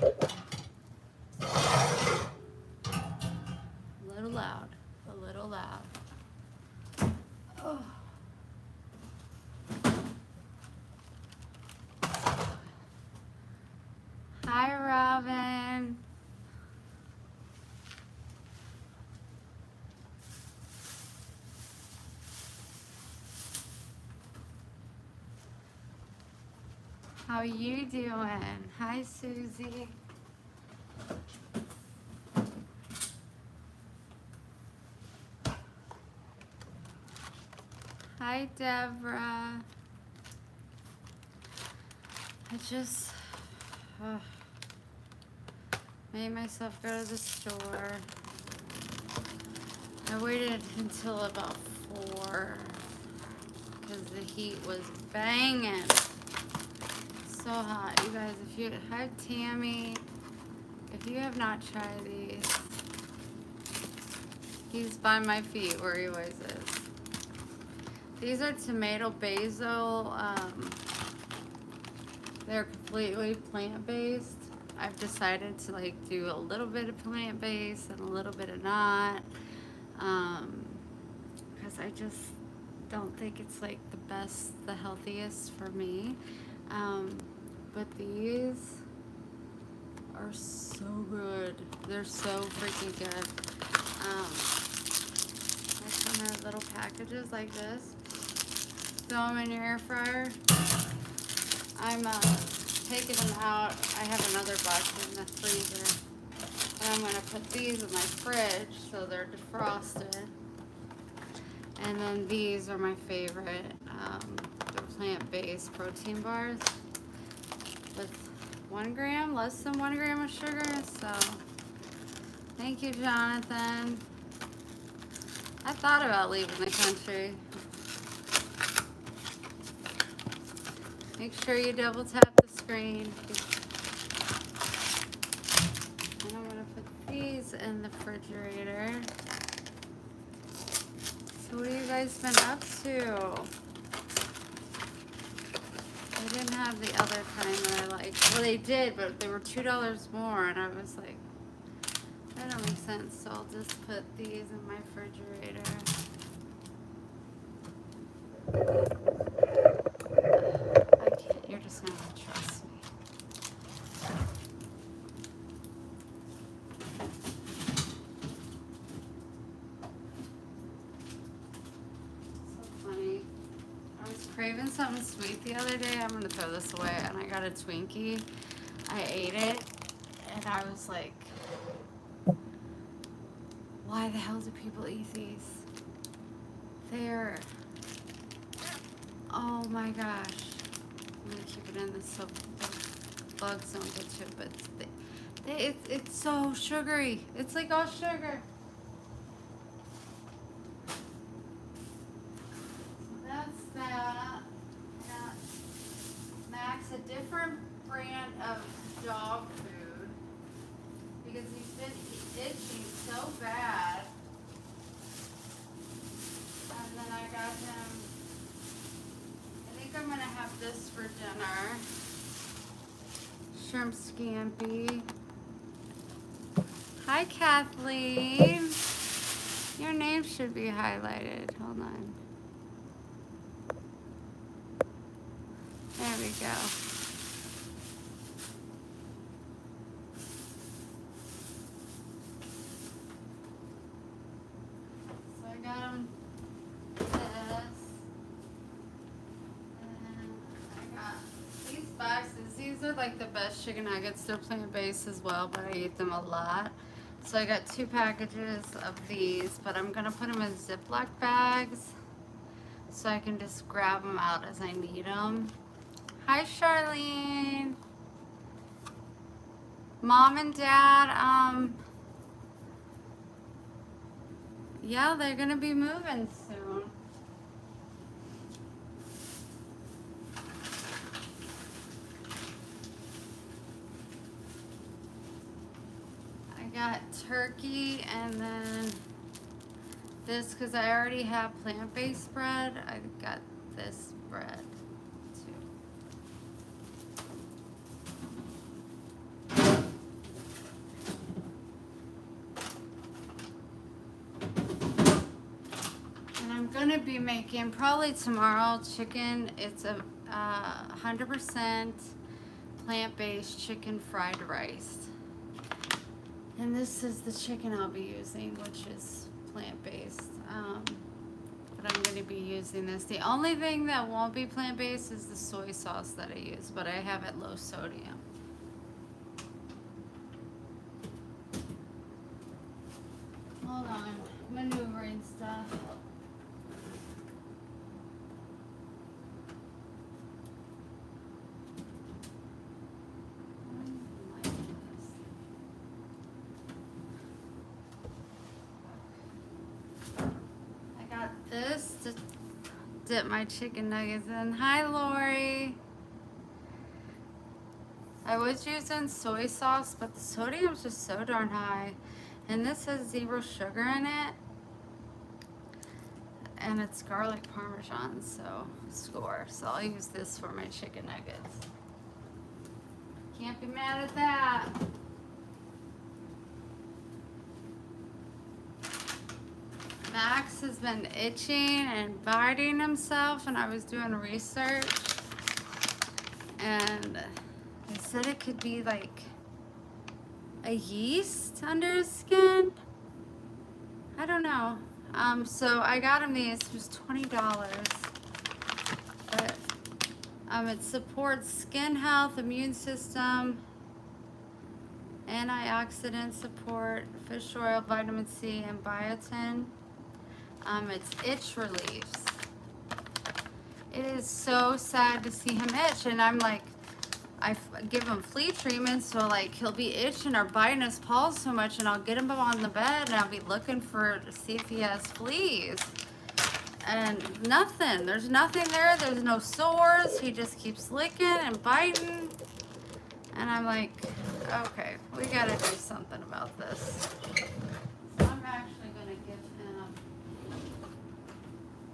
A little loud. A little loud. Oh. Hi, Robin. How you doing? Hi, Susie. Hi, Deborah. I just made myself go to the store. I waited until about 4 because the heat was banging. So hot, you guys. If you have Tammy, if you have not tried these, he's by my feet where he always is. These are tomato basil. They're completely plant-based. I've decided to like do a little bit of plant-based and a little bit of not, because I just don't think it's like the best, the healthiest for me. But these are so good. They're so freaking good. They come in little packages like this. Throw them in your air fryer. I'm taking them out. I have another box in the freezer. And I'm going to put these in my fridge so they're defrosted. And then these are my favorite. They're plant-based protein bars with 1 gram, less than 1 gram of sugar. So thank you, Jonathan. I thought about leaving the country. Make sure you double tap the screen. And I'm gonna put these in the refrigerator. So what have you guys been up to? They didn't have the other kind that I liked. Well, they did, but they were $2 more, and I was like, that don't make sense. So I'll just put these in my refrigerator. I can't. You're just gonna have to trust me. So funny. I was craving something sweet the other day. I'm gonna throw this away, and I got a Twinkie. I ate it, and I was like, why the hell do people eat these? They're, oh my gosh. I'm gonna keep it in this so bugs don't get you, but it's so sugary. It's like all sugar. So that's that. Got Max a different brand of dog food because he's been itching so bad. And then I got him, I think I'm gonna have this for dinner. Shrimp scampi. Hi, Kathleen. Your name should be highlighted. Hold on. There we go. So I got him this. And I got these boxes. These are like the best chicken nuggets. They're plant-based as well, but I eat them a lot. So I got 2 packages of these, but I'm gonna put them in Ziploc bags so I can just grab them out as I need them. Hi, Charlene. Mom and Dad, yeah, they're gonna be moving soon. I got turkey and then this, because I already have plant-based bread, I got this bread too. gonna be making probably tomorrow chicken. It's a 100% plant-based chicken fried rice. And this is the chicken I'll be using, which is plant-based. But I'm going to be using this. The only thing that won't be plant-based is the soy sauce that I use, but I have it low sodium. Hold on, maneuvering stuff. This to dip my chicken nuggets in. Hi, Lori. I was using soy sauce, but the sodium's just so darn high. And this has 0 sugar in it. And it's garlic parmesan, so score. So I'll use this for my chicken nuggets. Can't be mad at that. Max has been itching and biting himself, and I was doing research, and they said it could be like a yeast under his skin. I don't know. So I got him these. It was $20. But it supports skin health, immune system, antioxidant support, fish oil, vitamin C, and biotin. It's itch reliefs. It is so sad to see him itch, and I'm like, I give him flea treatment, so like he'll be itching or biting his paws so much, and I'll get him on the bed, and I'll be looking to see if he has fleas, and nothing. There's nothing there. There's no sores. He just keeps licking and biting, and I'm like, okay, we gotta do something about this. So I'm actually gonna give him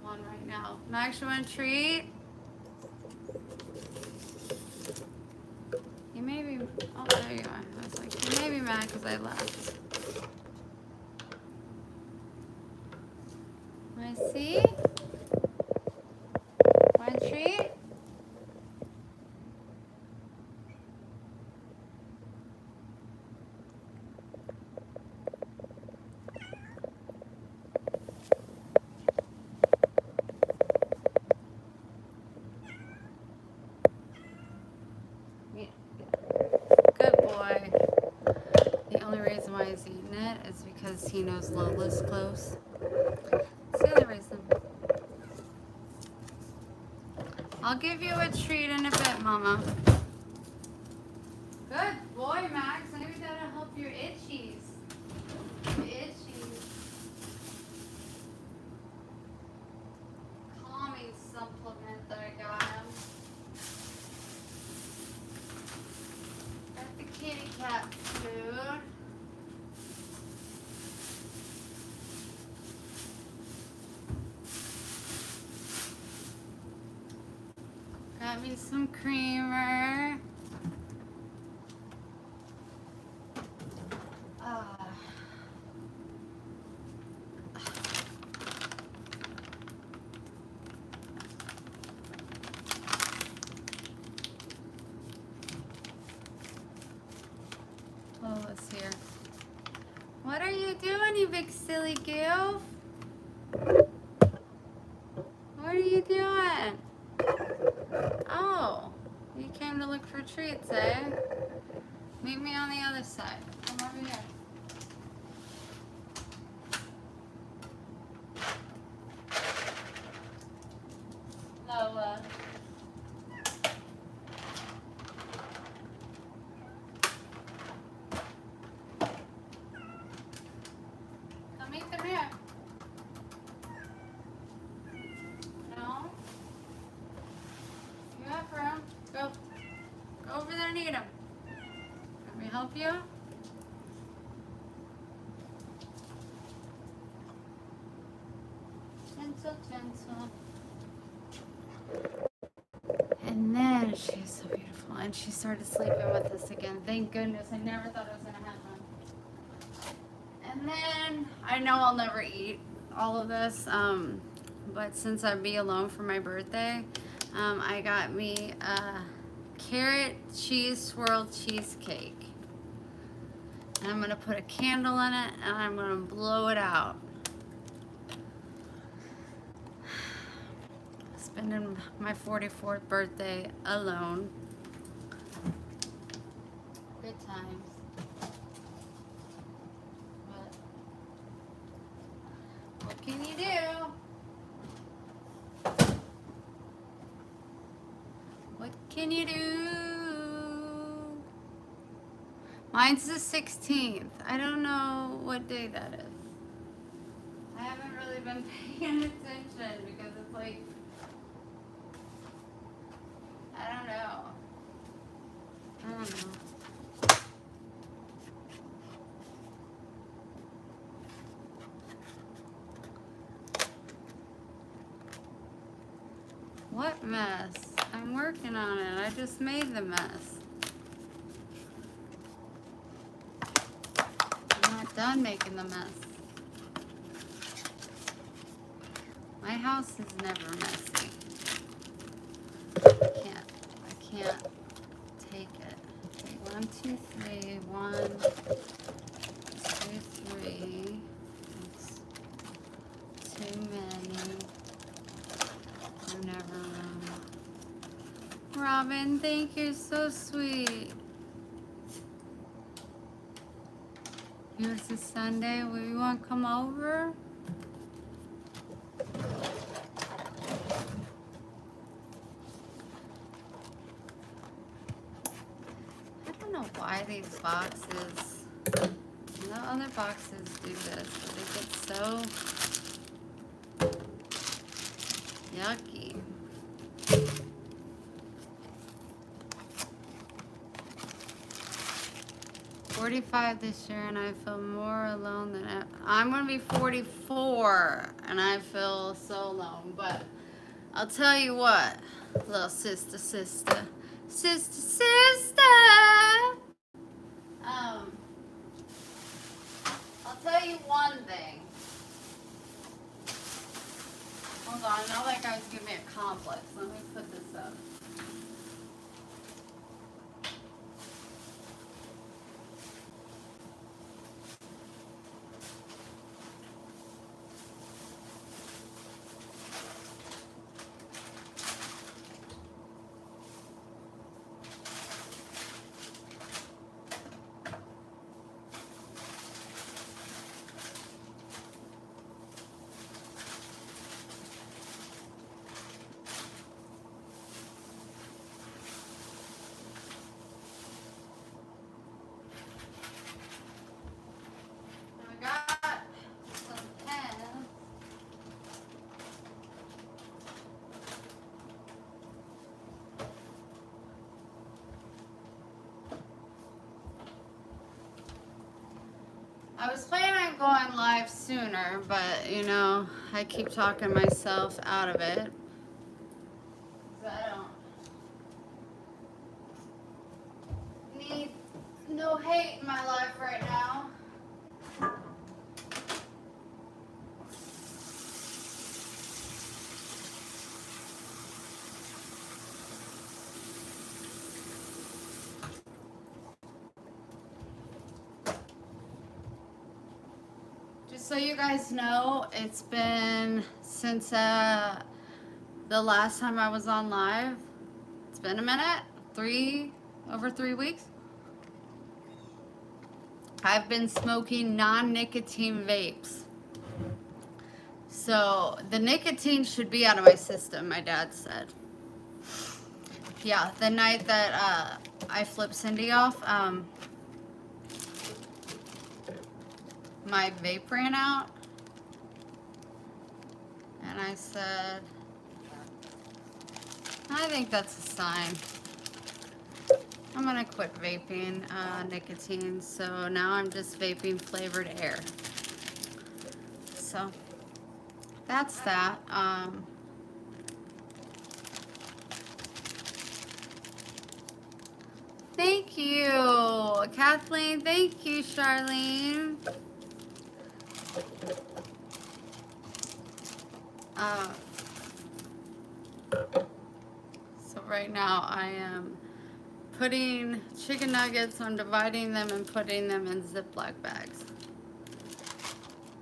one right now. Max, you want a treat? You may be, oh, there you are. I was like, you may be mad because I left. Want to see? Want a treat? Good boy. The only reason why he's eating it is because he knows Lola's close. That's the only reason. I'll give you a treat in a bit, Mama. Good boy, Max. Maybe that'll help your itchies. Your itchies. Calming supplement that I got him. Got the kitty cat food. Got me some creamer. Lola's here. What are you doing, you big silly goof? What are you doing? Oh, you came to look for treats, eh? Meet me on the other side. Come over here. Lola. Come eat them here. No? You have room. Go. Go over there and eat them. Let me help you? Tinsel, tinsel. And then she is so beautiful. And she started sleeping with us again. Thank goodness. I never thought it was going to happen. And then I know I'll never eat all of this. but since I'd be alone for my birthday, I got me a carrot cheese swirl cheesecake. And I'm gonna put a candle in it and I'm gonna blow it out. Spending my 44th birthday alone. Good times. But what can you do? What can you do? Mine's the 16th. I don't know what day that is. I haven't really been paying attention because it's like, I don't know. What mess? I'm working on it. I just made the mess. I'm not done making the mess. My house is never messy. I can't take it. Okay, 1, 2, 3. 1, 2, 3. That's too many. You never Robin, thank you. So sweet. Here's a Sunday. Will you want to come over? I don't know why these boxes, no other boxes do this, but they get so yucky. I'm 45 this year and I feel more alone than ever. I'm gonna be 44 and I feel so alone, but I'll tell you what, little sister. I'll tell you one thing. Hold on, now that guy's giving me a complex. Let me put this up. I was planning on going live sooner, but you know, I keep talking myself out of it. I don't need no hate in my life right now. So you guys know, it's been since the last time I was on live. It's been a minute, over 3 weeks. I've been smoking non-nicotine vapes. So the nicotine should be out of my system, my dad said. Yeah, the night that I flipped Cindy off, my vape ran out, and I said, I think that's a sign. I'm gonna quit vaping nicotine, so now I'm just vaping flavored air. So that's that. Thank you, Kathleen. Thank you, Charlene. Uh, so right now I am putting chicken nuggets, I'm dividing them and putting them in Ziploc bags.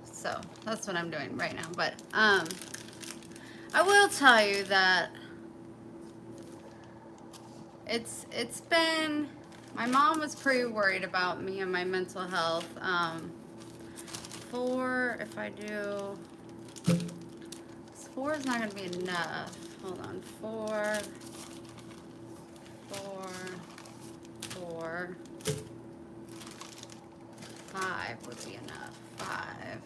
So that's what I'm doing right now. But I will tell you that it's been, my mom was pretty worried about me and my mental health. If I do, 4 is not going to be enough. Hold on, 4, 5 would be enough. 5,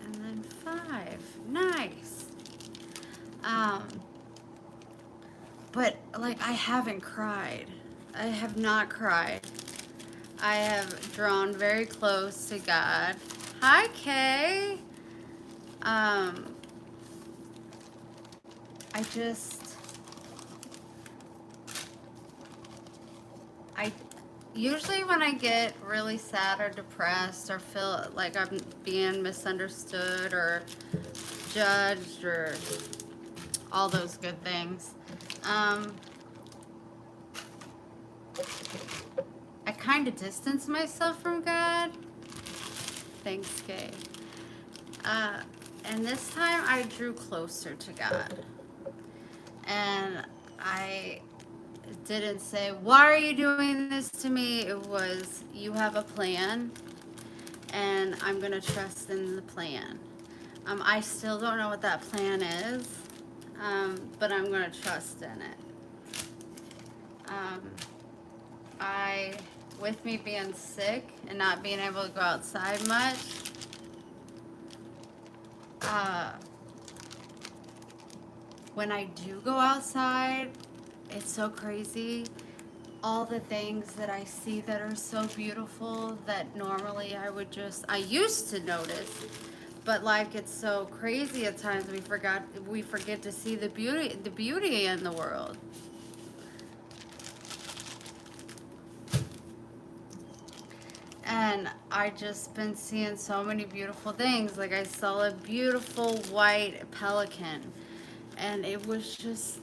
and then 5. Nice. But like, I haven't cried. I have not cried. I have drawn very close to God. Hi, Kay. I just, I usually when I get really sad or depressed or feel like I'm being misunderstood or judged or all those good things, I kind of distance myself from God. Thanks, Kay. And this time I drew closer to God. And I didn't say, why are you doing this to me? It was, you have a plan, and I'm going to trust in the plan. I still don't know what that plan is, but I'm going to trust in it. With me being sick and not being able to go outside much, when I do go outside, it's so crazy. All the things that I see that are so beautiful that normally I used to notice, but life gets so crazy at times we forget to see the beauty in the world. And I just been seeing so many beautiful things. Like, I saw a beautiful white pelican, and it was just,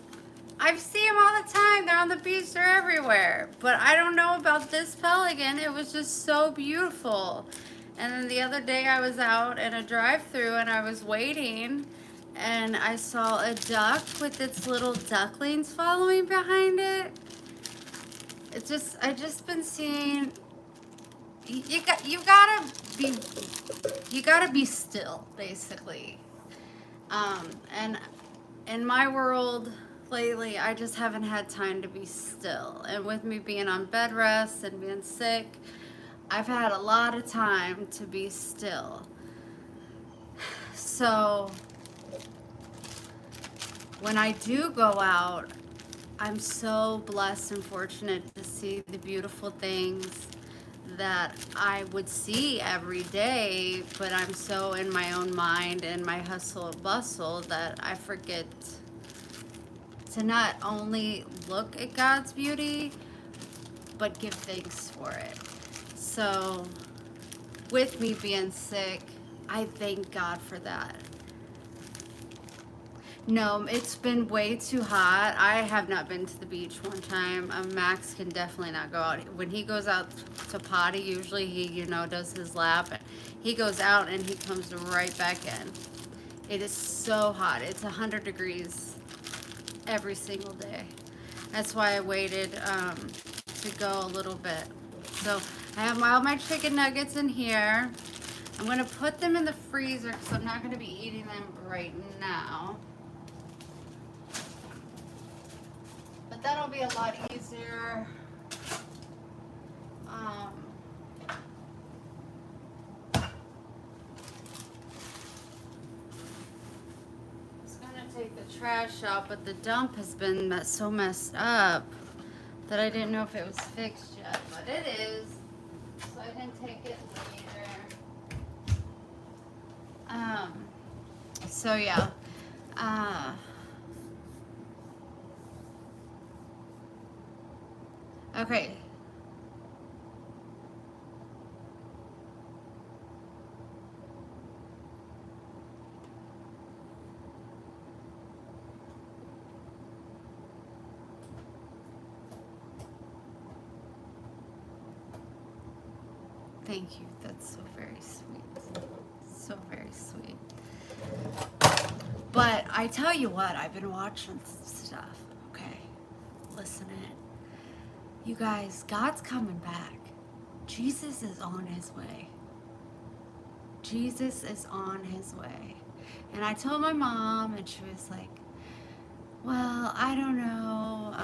I see them all the time. They're on the beach, they're everywhere. But I don't know about this pelican. It was just so beautiful. And then the other day I was out in a drive-through and I was waiting, and I saw a duck with its little ducklings following behind it. I just been seeing, you gotta be still, basically. And in my world lately, I just haven't had time to be still. And with me being on bed rest and being sick, I've had a lot of time to be still. So when I do go out, I'm so blessed and fortunate to see the beautiful things that I would see every day, but I'm so in my own mind and my hustle and bustle that I forget to not only look at God's beauty, but give thanks for it. So with me being sick, I thank God for that. No, it's been way too hot. I have not been to the beach one time. Max can definitely not go out. When he goes out to potty, usually he, does his lap. He goes out and he comes right back in. It is so hot. It's 100 degrees every single day. That's why I waited to go a little bit. So I have all my chicken nuggets in here. I'm going to put them in the freezer because I'm not going to be eating them right now. But that'll be a lot easier. Take the trash out, but the dump has been so messed up that I didn't know if it was fixed yet, but it is, so I didn't take it later. So yeah, okay. Thank you. That's so very sweet. So very sweet. But I tell you what, I've been watching stuff. Okay, listen in. You guys, God's coming back. Jesus is on his way. Jesus is on his way. And I told my mom, and she was like, well, I don't know.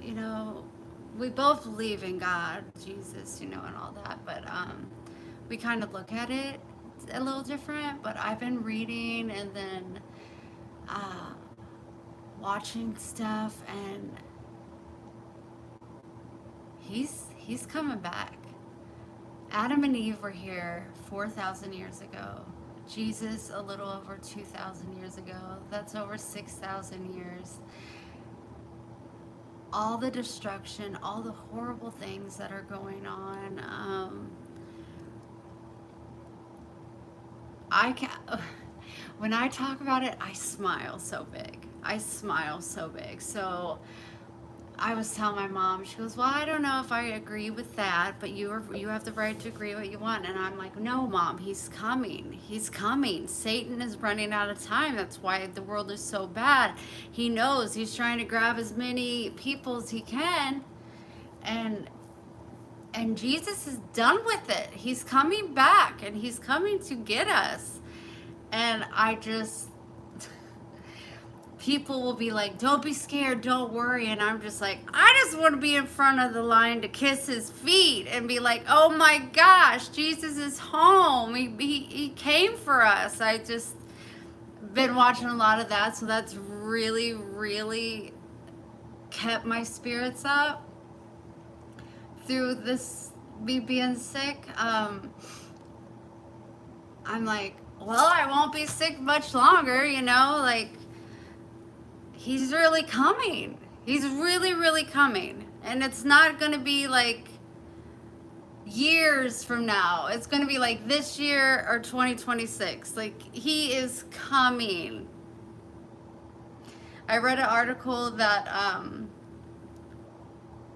You know, we both believe in God, Jesus, you know, and all that. But we kind of look at it a little different. But I've been reading and then watching stuff, and he's coming back. Adam and Eve were here 4,000 years ago. Jesus a little over 2,000 years ago. That's over 6,000 years. All the destruction, all the horrible things that are going on. I can't. When I talk about it, I smile so big. I smile so big. So I was telling my mom, she goes, well, I don't know if I agree with that, but you have the right to agree what you want. And I'm like, no, Mom, he's coming. He's coming. Satan is running out of time. That's why the world is so bad. He knows he's trying to grab as many people as he can. And Jesus is done with it. He's coming back, and he's coming to get us. And people will be like, don't be scared, don't worry. And I'm just like, I just want to be in front of the line to kiss his feet and be like, oh my gosh, Jesus is home. He came for us. I just been watching a lot of that. So that's really, really kept my spirits up through this, me being sick. I'm like, well, I won't be sick much longer, you know, like, he's really coming. He's really, really coming. And it's not going to be like years from now. It's going to be like this year or 2026. Like, he is coming. I read an article that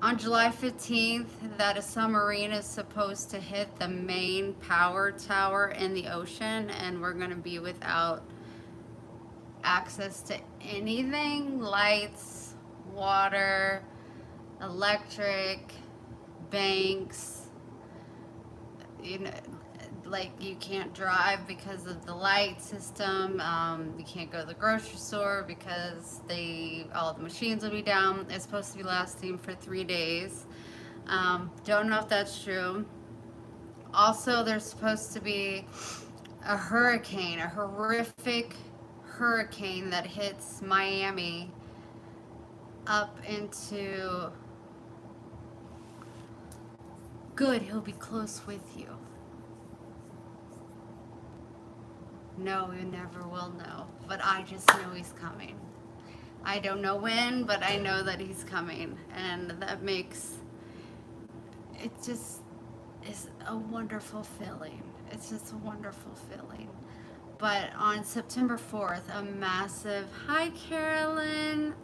on July 15th that a submarine is supposed to hit the main power tower in the ocean, and we're going to be without access to anything, lights, water, electric, banks, you know, like you can't drive because of the light system. You can't go to the grocery store because all the machines will be down. It's supposed to be lasting for 3 days. Don't know if that's true. Also, there's supposed to be a hurricane, a horrific hurricane that hits Miami up into, good, he'll be close with you. No, you never will know, but I just know he's coming. I don't know when, but I know that he's coming, and that makes it just is a wonderful feeling. It's just a wonderful feeling. But on September 4th, hi Carolyn,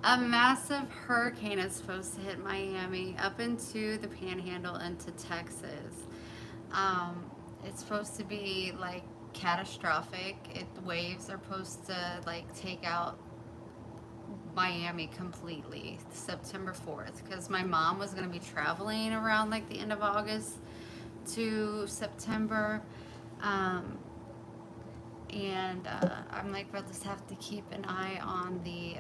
a massive hurricane is supposed to hit Miami up into the Panhandle into Texas. It's supposed to be like catastrophic. The waves are supposed to like take out Miami completely September 4th, because my mom was going to be traveling around like the end of August to September. And I'm like, we'll just have to keep an eye on the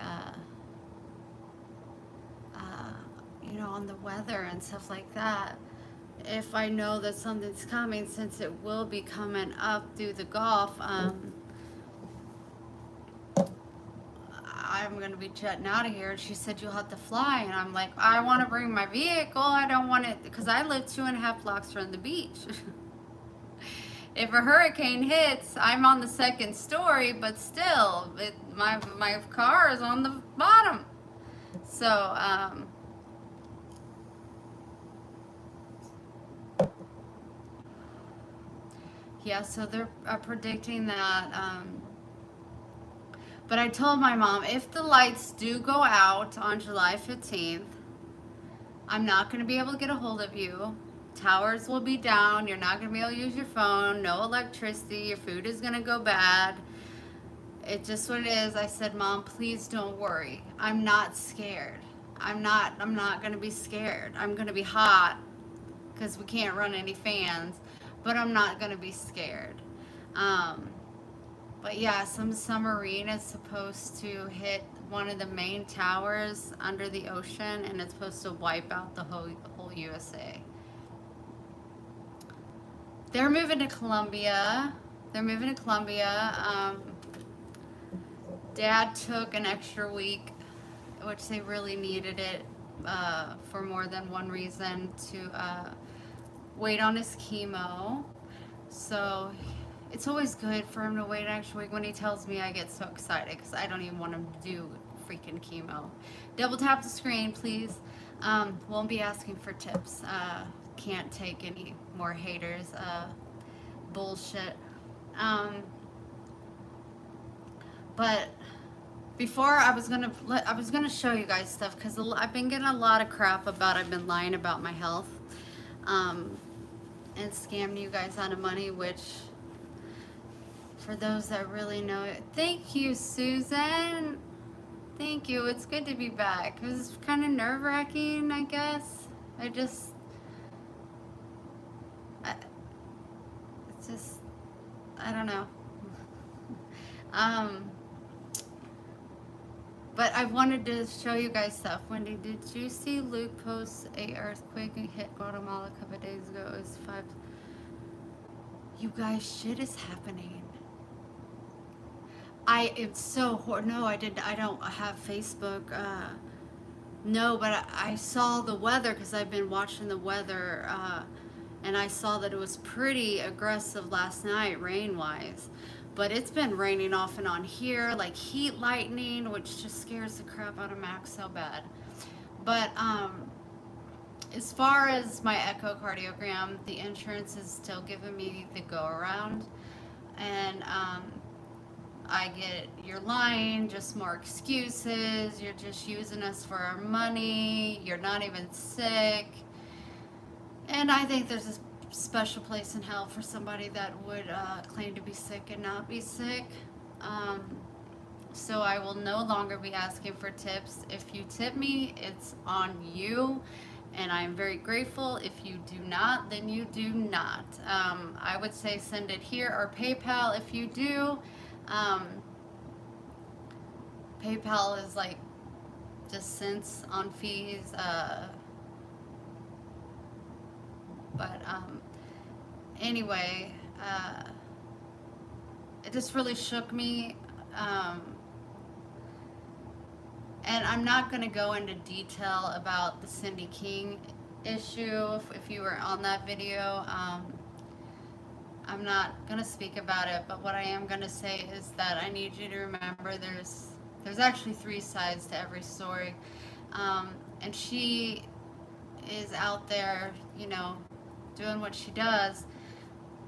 you know, on the weather and stuff like that. If I know that something's coming, since it will be coming up through the Gulf, I'm going to be jetting out of here. And she said, you'll have to fly. And I'm like, I want to bring my vehicle. I don't want it, because I live 2.5 blocks from the beach. If a hurricane hits, I'm on the 2nd story, but still, my car is on the bottom. So, yeah, so they're predicting that. But I told my mom, if the lights do go out on July 15th, I'm not going to be able to get a hold of you towers will be down. You're not going to be able to use your phone. No electricity. Your food is going to go bad. It's just what it is. I said, Mom, please don't worry. I'm not scared. I'm not going to be scared. I'm going to be hot because we can't run any fans, but I'm not going to be scared. But yeah, some submarine is supposed to hit one of the main towers under the ocean, and it's supposed to wipe out the whole USA. They're moving to Colombia. Dad took an extra week, which they really needed it for more than one reason, to wait on his chemo. So it's always good for him to wait an extra week. When he tells me, I get so excited because I don't even want him to do freaking chemo. Double tap the screen, please. Won't be asking for tips. Can't take any more haters. Bullshit. But before I was gonna show you guys stuff, because I've been getting a lot of crap about I've been lying about my health, and scamming you guys out of money, which, for those that really know it, thank you, Susan. Thank you. It's good to be back. It was kind of nerve-wracking, I guess. It's just, I don't know. But I wanted to show you guys stuff. Wendy, did you see Luke post a earthquake hit Guatemala a couple of days ago? It was 5. You guys, shit is happening. It's so no, I don't have Facebook. No, but I saw the weather because I've been watching the weather, and I saw that it was pretty aggressive last night, rain-wise. But it's been raining off and on here, like heat lightning, which just scares the crap out of Max so bad. But as far as my echocardiogram, the insurance is still giving me the go-around. And I get, you're lying, just more excuses, you're just using us for our money, you're not even sick. And I think there's a special place in hell for somebody that would claim to be sick and not be sick. So I will no longer be asking for tips. If you tip me, it's on you, and I'm very grateful. If you do not, then you do not. I would say send it here or PayPal if you do. PayPal is like just cents on fees. But anyway, it just really shook me. And I'm not going to go into detail about the Cindy King issue. If you were on that video, I'm not going to speak about it. But what I am going to say is that I need you to remember there's actually 3 sides to every story. And she is out there, you know, doing what she does.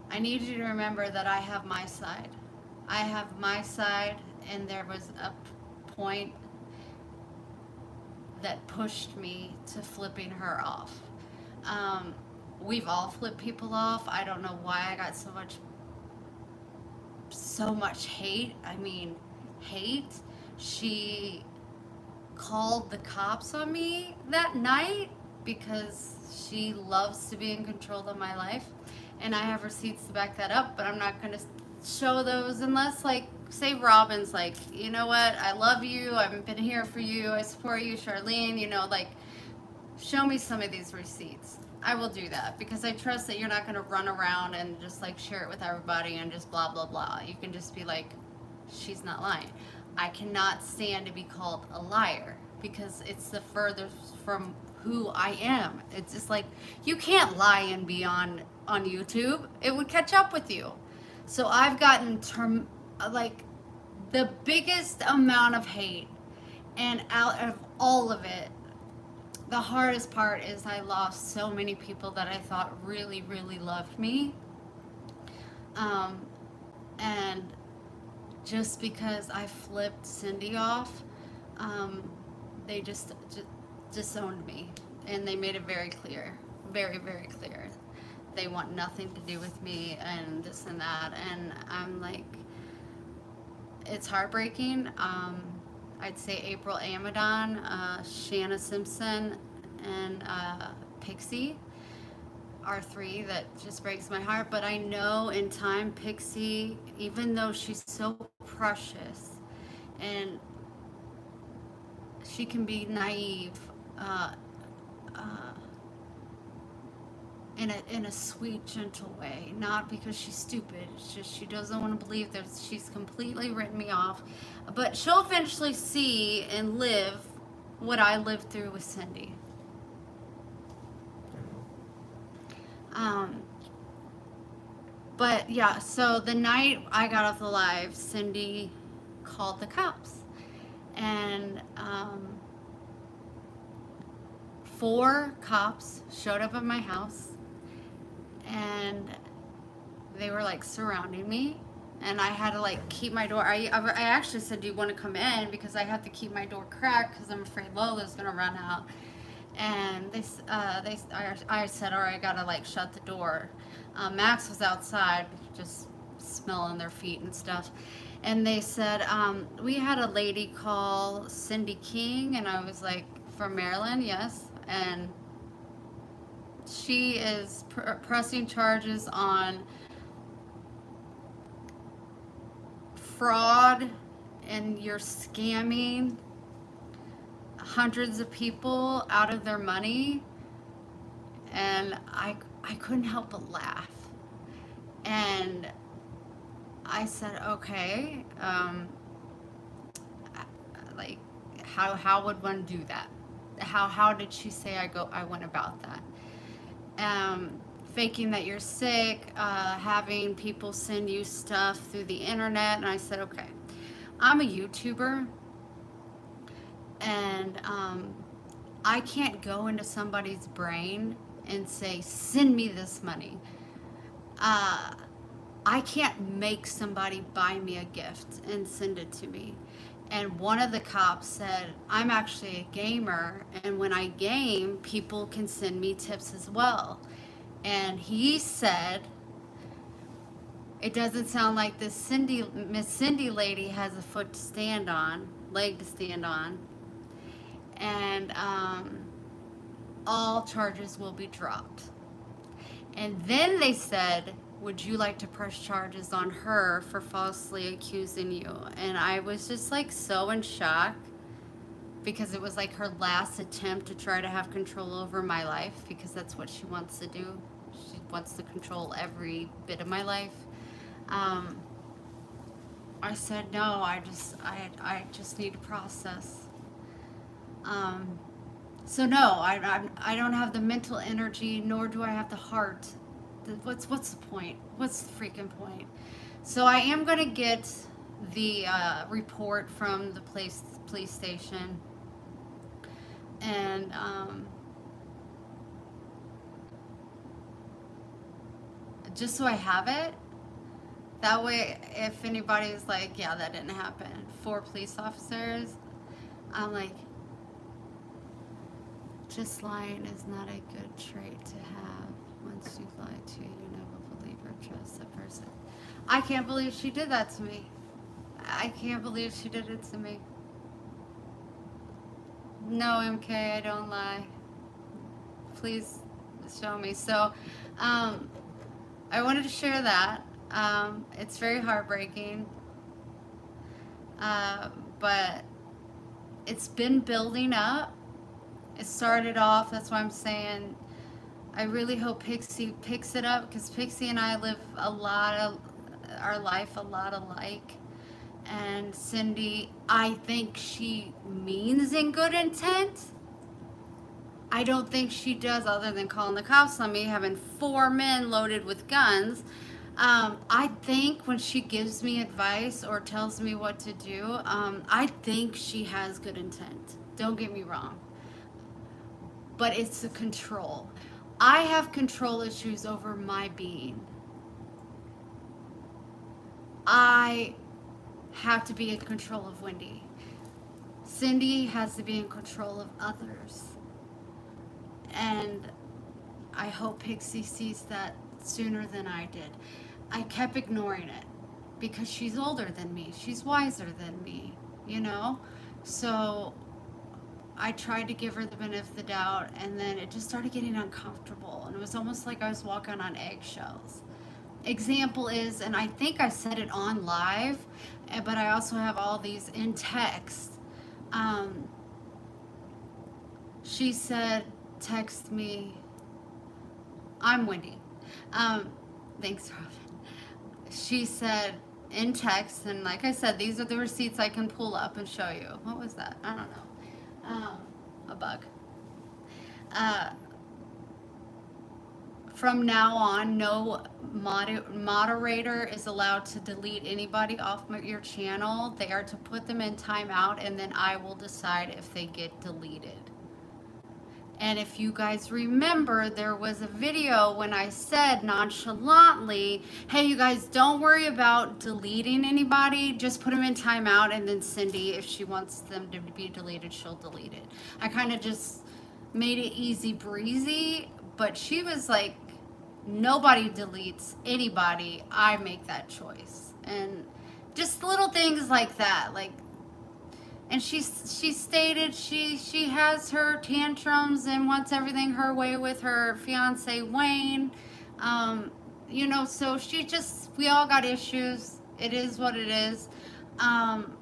I need you to remember that I have my side. I have my side, and there was a point that pushed me to flipping her off. We've all flipped people off. I don't know why I got so much hate. I mean, hate. She called the cops on me that night because she loves to be in control of my life, and I have receipts to back that up, but I'm not going to show those unless, like, say Robin's like, you know what, I love you, I've been here for you, I support you, Charlene, you know, like, show me some of these receipts. I will do that because I trust that you're not going to run around and just like share it with everybody and just blah blah blah. You can just be like, she's not lying. I cannot stand to be called a liar because it's the furthest from who I am. It's just like, you can't lie and be on YouTube. It would catch up with you. So I've gotten like the biggest amount of hate, and out of all of it, the hardest part is I lost so many people that I thought really, really loved me. And just because I flipped Cindy off, they just disowned me, and they made it very clear. very, very clear. They want nothing to do with me and this and that. And I'm like, it's heartbreaking. I'd say April Amadon, Shanna Simpson, and Pixie are three that just breaks my heart. But I know in time, Pixie, even though she's so precious and she can be naive, uh, uh, in a sweet, gentle way, not because she's stupid. It's just she doesn't want to believe that she's completely written me off. But she'll eventually see and live what I lived through with Cindy. Um, but yeah, so the night I got off the live, Cindy called the cops, and 4 cops showed up at my house, and they were like surrounding me, and I had to like keep my door. I actually said, "Do you want to come in?" Because I have to keep my door cracked because I'm afraid Lola's gonna run out. And I said, "All right, I gotta like shut the door." Max was outside, just smelling their feet and stuff. And they said, "We had a lady call Cindy King," and I was like, "From Maryland, yes." And she is pressing charges on fraud, and you're scamming hundreds of people out of their money. And I couldn't help but laugh. And I said, okay, like how would one do that? How did she say I went about that? Faking that you're sick, having people send you stuff through the internet. And I said, okay, I'm a YouTuber, and I can't go into somebody's brain and say, send me this money. I can't make somebody buy me a gift and send it to me. And one of the cops said, I'm actually a gamer, and when I game, people can send me tips as well. And he said, it doesn't sound like this Miss Cindy lady has a foot to stand on, leg to stand on. And all charges will be dropped. And then they said, would you like to press charges on her for falsely accusing you? And I was just like so in shock, because it was like her last attempt to try to have control over my life, because that's what she wants to do. She wants to control every bit of my life. I said, no, I just need to process. So no, I don't have the mental energy, nor do I have the heart. What's the point? What's the freaking point? So I am gonna get the report from the police station, and just so I have it. That way, if anybody's like, yeah, that didn't happen, 4 police officers, I'm like, just lying is not a good trait to have. Once you lie to, you never believe or trust that person. I can't believe she did that to me. I can't believe she did it to me. No, MK, I don't lie. Please show me. So, I wanted to share that. It's very heartbreaking. But it's been building up. It started off, that's why I'm saying, I really hope Pixie picks it up, because Pixie and I live our life a lot alike. And Cindy, I think she means in good intent. I don't think she does, other than calling the cops on me, having 4 men loaded with guns. I think when she gives me advice or tells me what to do, I think she has good intent. Don't get me wrong. But it's the control. I have control issues over my being. I have to be in control of Wendy. Cindy has to be in control of others. And I hope Pixie sees that sooner than I did. I kept ignoring it because she's older than me. She's wiser than me, you know? So I tried to give her the benefit of the doubt, and then it just started getting uncomfortable. And it was almost like I was walking on eggshells. Example is, and I think I said it on live, but I also have all these in text. Um, she said, text me. I'm Wendy. Um, Thanks, Robin. She said in text, and like I said, these are the receipts I can pull up and show you. What was that? I don't know. A bug. Uh, from now on, no moderator is allowed to delete anybody off your channel. They are to put them in timeout, and then I will decide if they get deleted. And if you guys remember, there was a video when I said nonchalantly, hey, you guys, don't worry about deleting anybody. Just put them in timeout, and then Cindy, if she wants them to be deleted, she'll delete it. I kind of just made it easy breezy, but she was like, nobody deletes anybody. I make that choice. And just little things like that, like, and she stated she has her tantrums and wants everything her way with her fiance Wayne. You know, so we all got issues. It is what it is. And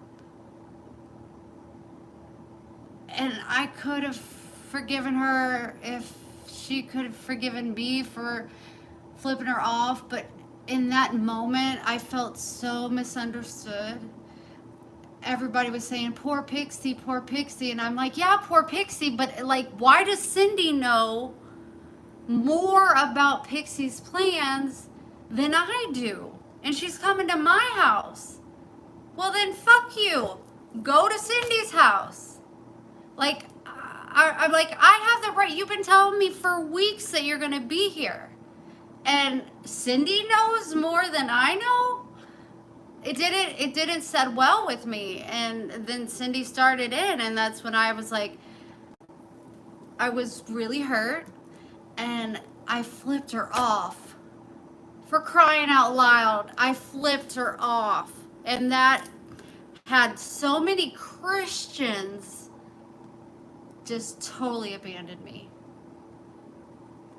I could have forgiven her if she could have forgiven me for flipping her off, but in that moment I felt so misunderstood. Everybody was saying, poor Pixie, and I'm like, yeah, poor Pixie, but like, why does Cindy know more about Pixie's plans than I do? And she's coming to my house. Well, then fuck you. Go to Cindy's house. Like, I'm like, I have the right. You've been telling me for weeks that you're gonna be here, and Cindy knows more than I know. It didn't set well with me. And then Cindy started in, and that's when I was like, I was really hurt, and I flipped her off. For crying out loud, I flipped her off. And that had so many Christians just totally abandoned me.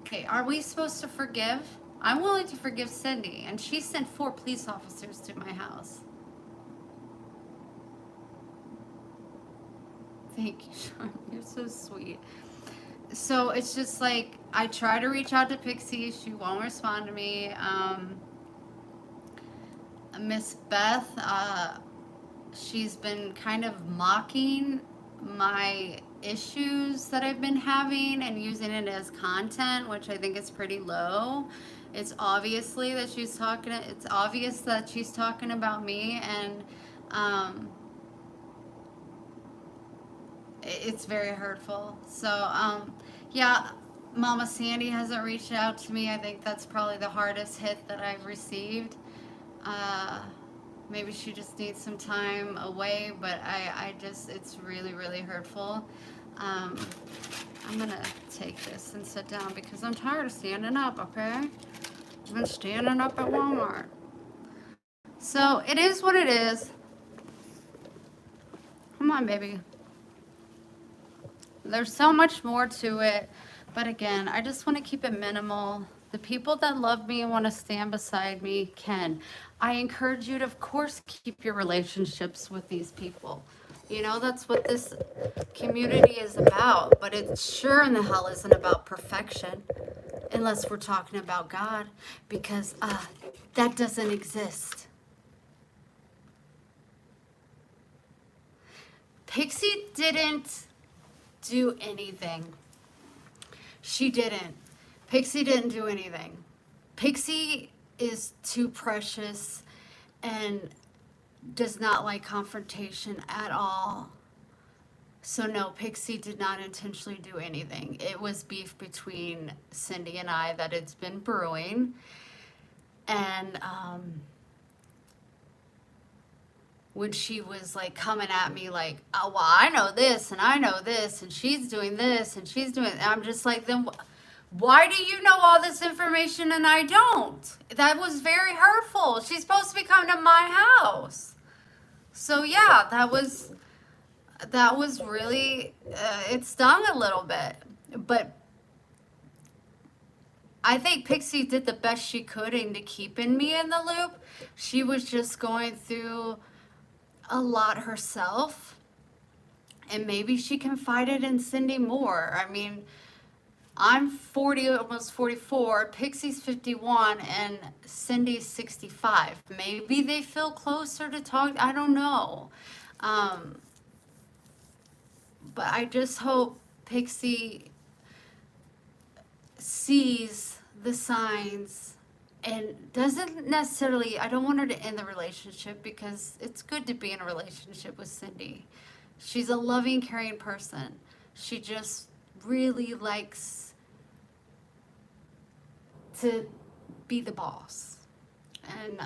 Okay, are we supposed to forgive? I'm willing to forgive Cindy, and she sent 4 police officers to my house. Thank you, Sean. You're so sweet. So it's just like, I try to reach out to Pixie. She won't respond to me. Miss Beth, she's been kind of mocking my issues that I've been having and using it as content, which I think is pretty low. It's obvious that she's talking about me, and it's very hurtful. So yeah, Mama Sandy hasn't reached out to me. I think that's probably the hardest hit that I've received. Maybe she just needs some time away, but I just, it's really, really hurtful. I'm gonna take this and sit down because I'm tired of standing up, okay? I've been standing up at Walmart. So it is what it is. Come on, baby. There's so much more to it, but again, I just want to keep it minimal. The people that love me and want to stand beside me can. I encourage you to, of course, keep your relationships with these people. You know, that's what this community is about, but it sure in the hell isn't about perfection, unless we're talking about God, because that doesn't exist. Pixie didn't do anything. She didn't. Pixie didn't do anything. Pixie is too precious and does not like confrontation at all. So no, Pixie did not intentionally do anything. It was beef between Cindy and I that it's been brewing. And when she was like coming at me like, oh, well, I know this and I know this and she's doing this and she's doing, I'm just like, then Why do you know all this information and I don't? That was very hurtful. She's supposed to be coming to my house. So yeah, that was really it stung a little bit. But I think Pixie did the best she could into keeping me in the loop. She was just going through a lot herself. And maybe she confided in Cindy more. I mean, I'm 40, almost 44. Pixie's 51 and Cindy's 65. Maybe they feel closer to talk. I don't know. Um, but I just hope Pixie sees the signs and doesn't necessarily, I don't want her to end the relationship because it's good to be in a relationship with Cindy. She's a loving, caring person. She just really likes to be the boss. And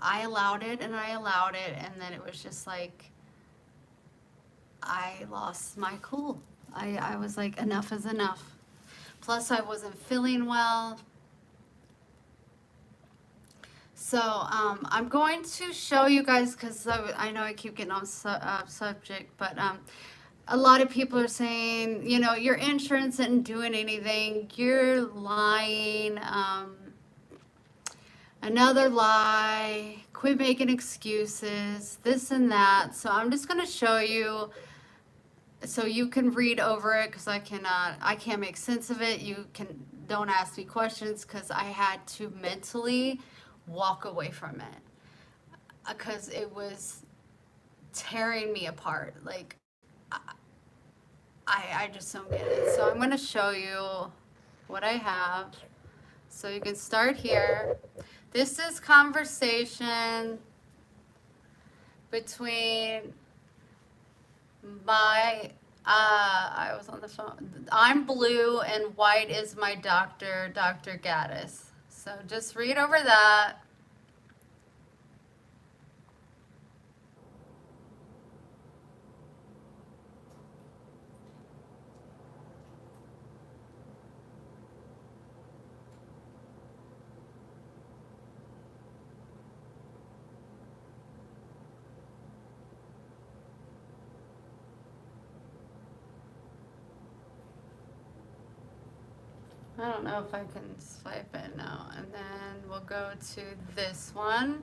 I allowed it and I allowed it. And then it was just like, I lost my cool. I was like, enough is enough. Plus, I wasn't feeling well. So I'm going to show you guys, because I know I keep getting on subject, but a lot of people are saying, you know, your insurance isn't doing anything. You're lying. Another lie. Quit making excuses. This and that. So I'm just going to show you so you can read over it because I can't make sense of it. You don't ask me questions because I had to mentally walk away from it because it was tearing me apart. Like I just don't get it. So I'm going to show you what I have. So you can start here. This is conversation between I was on the phone. I'm blue and white is my doctor, Dr. Gaddis. So just read over that. I don't know if I can swipe it now. And then we'll go to this one,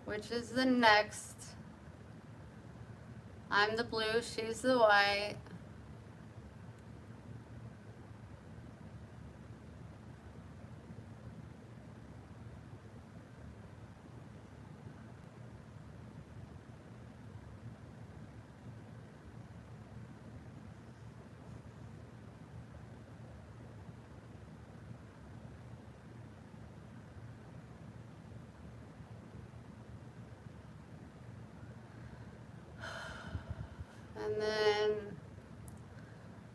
which is the next. I'm the blue, she's the white. And then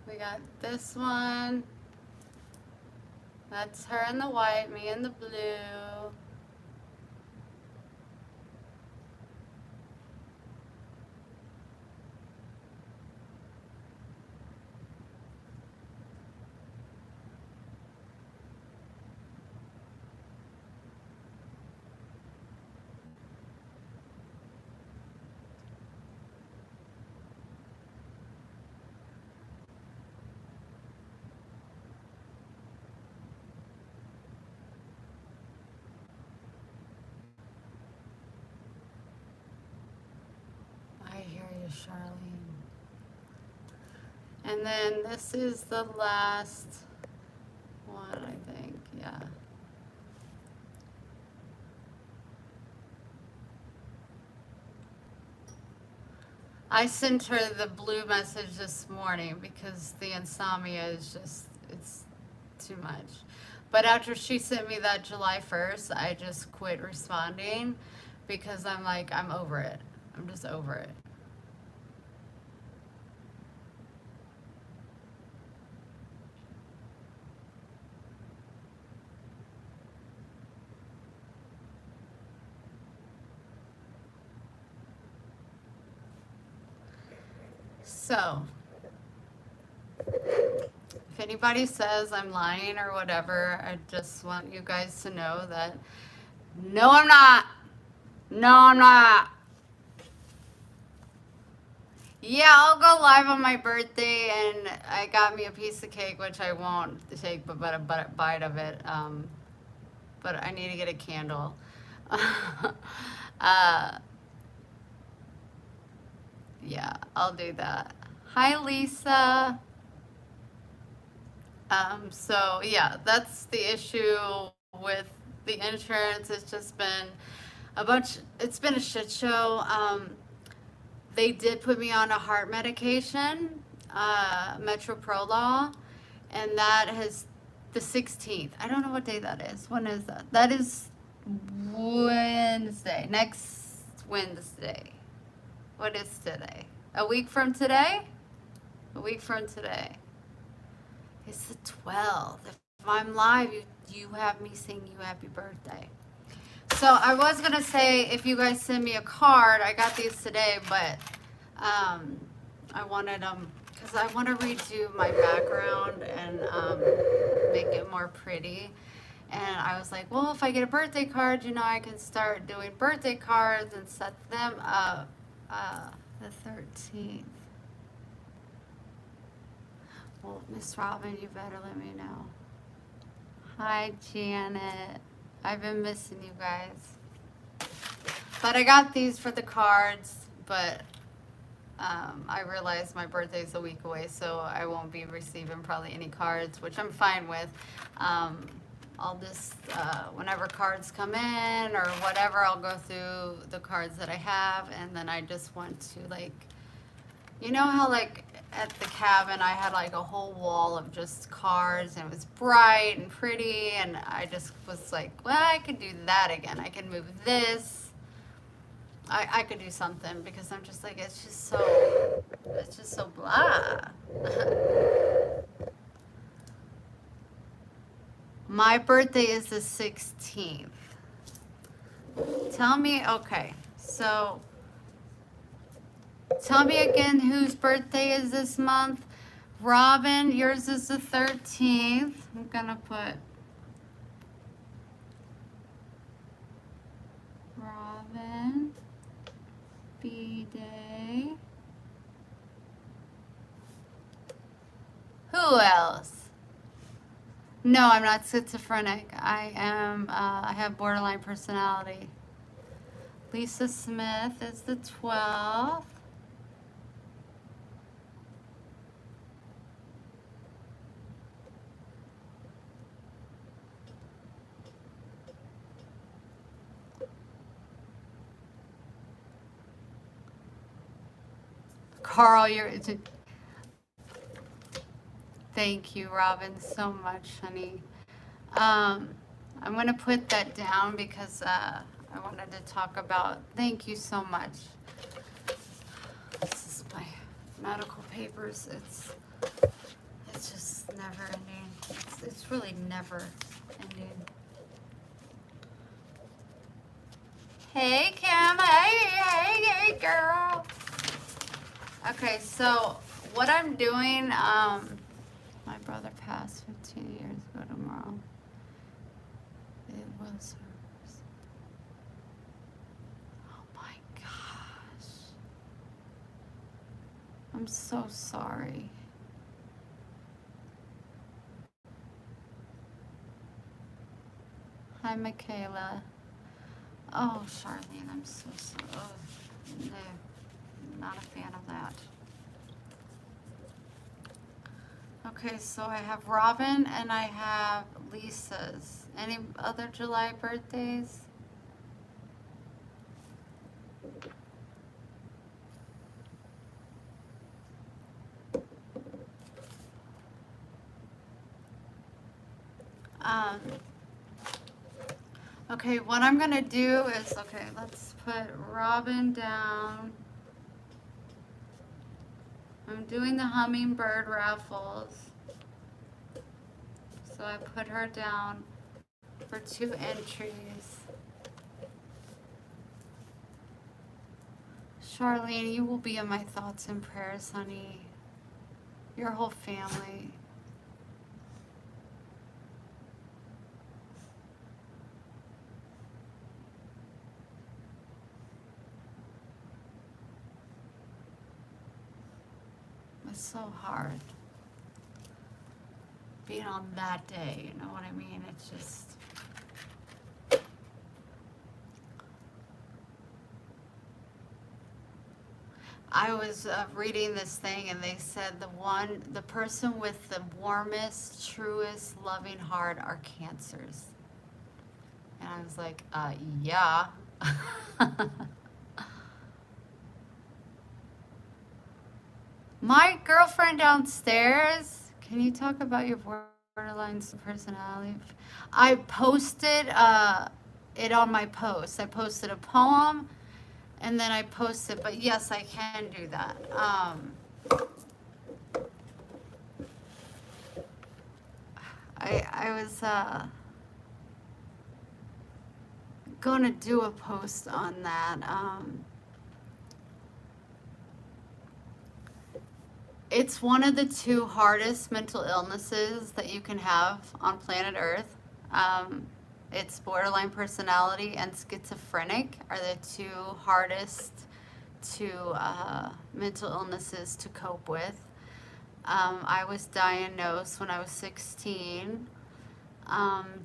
we got this one. That's her in the white, me in the blue. I hear you, Charlene. And then this is the last one, I think. Yeah. I sent her the blue message this morning because the insomnia is just, it's too much. But after she sent me that July 1st, I just quit responding because I'm like, I'm over it. I'm just over it. So, if anybody says I'm lying or whatever, I just want you guys to know that no, I'm not. No, I'm not. Yeah, I'll go live on my birthday, and I got me a piece of cake, which I won't take but a bite of it. But I need to get a candle. uh, yeah, I'll do that. Hi, Lisa. So yeah, that's the issue with the insurance. It's just been it's been a shit show. They did put me on a heart medication, Metoprolol, and that has the 16th. I don't know what day that is. When is that? That is Wednesday. Next Wednesday. What is today? A week from today? A week from today. It's the 12th. If I'm live, you have me sing you happy birthday. So I was going to say, if you guys send me a card, I got these today, but I wanted them, because I want to redo my background and make it more pretty. And I was like, well, if I get a birthday card, you know, I can start doing birthday cards and set them up the 13th. Well, Miss Robin, you better let me know. Hi, Janet. I've been missing you guys. But I got these for the cards, but I realized my birthday's a week away, so I won't be receiving probably any cards, which I'm fine with. I'll just, whenever cards come in or whatever, I'll go through the cards that I have, and then I just want to, like, you know how, like, at the cabin I had, like, a whole wall of just cards, and it was bright and pretty, and I just was like, well, I could do that again. I can move this. I could do something, because I'm just like, it's just so blah. My birthday is the 16th. Tell me, okay, so tell me again whose birthday is this month. Robin, yours is the 13th. I'm gonna put Robin B-Day. Who else? No, I'm not schizophrenic. I have borderline personality. Lisa Smith is the 12th. Carl, thank you, Robin, so much, honey. I'm going to put that down because I wanted to talk about, thank you so much. This is my medical papers. It's just never ending. It's really never ending. Hey, Kim. Hey, girl. Okay, so what I'm doing, my brother passed 15 years ago tomorrow. It was hers. Oh my gosh. I'm so sorry. Hi, Michaela. Oh, Charlene, I'm so sorry. Oh, no, not a fan of that. Okay, so I have Robin and I have Lisa's. Any other July birthdays? Okay, what I'm gonna do is, okay, let's put Robin down. I'm doing the Hummingbird raffles. So I put her down for 2 entries. Charlene, you will be in my thoughts and prayers, honey. Your whole family. It's so hard being on that day, you know what I mean? It's just... I was reading this thing, and they said the person with the warmest, truest, loving heart are cancers. And I was like, yeah. My girlfriend downstairs, can you talk about your borderline personality? I posted it on my post. I posted a poem, and then I posted, but yes, I can do that. I was gonna do a post on that. It's one of the two hardest mental illnesses that you can have on planet Earth. It's borderline personality and schizophrenic are the two hardest mental illnesses to cope with. I was diagnosed when I was 16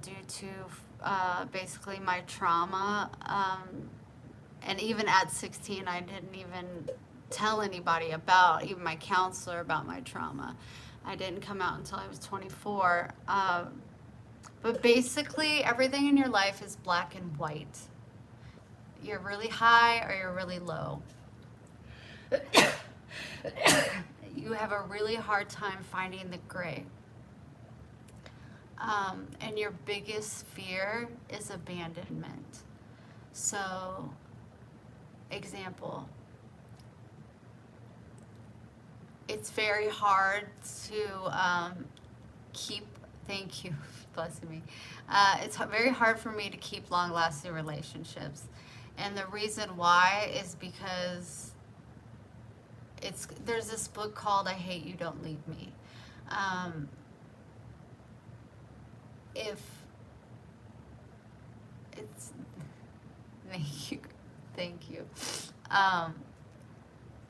due to basically my trauma. And even at 16, I didn't even tell anybody about, even my counselor, about my trauma. I didn't come out until I was 24. But basically, everything in your life is black and white. You're really high or you're really low. You have a really hard time finding the gray. And your biggest fear is abandonment. So, example, it's very hard to keep, thank you, blessing me. It's very hard for me to keep long-lasting relationships. And the reason why is because there's this book called I Hate You, Don't Leave Me. Thank you.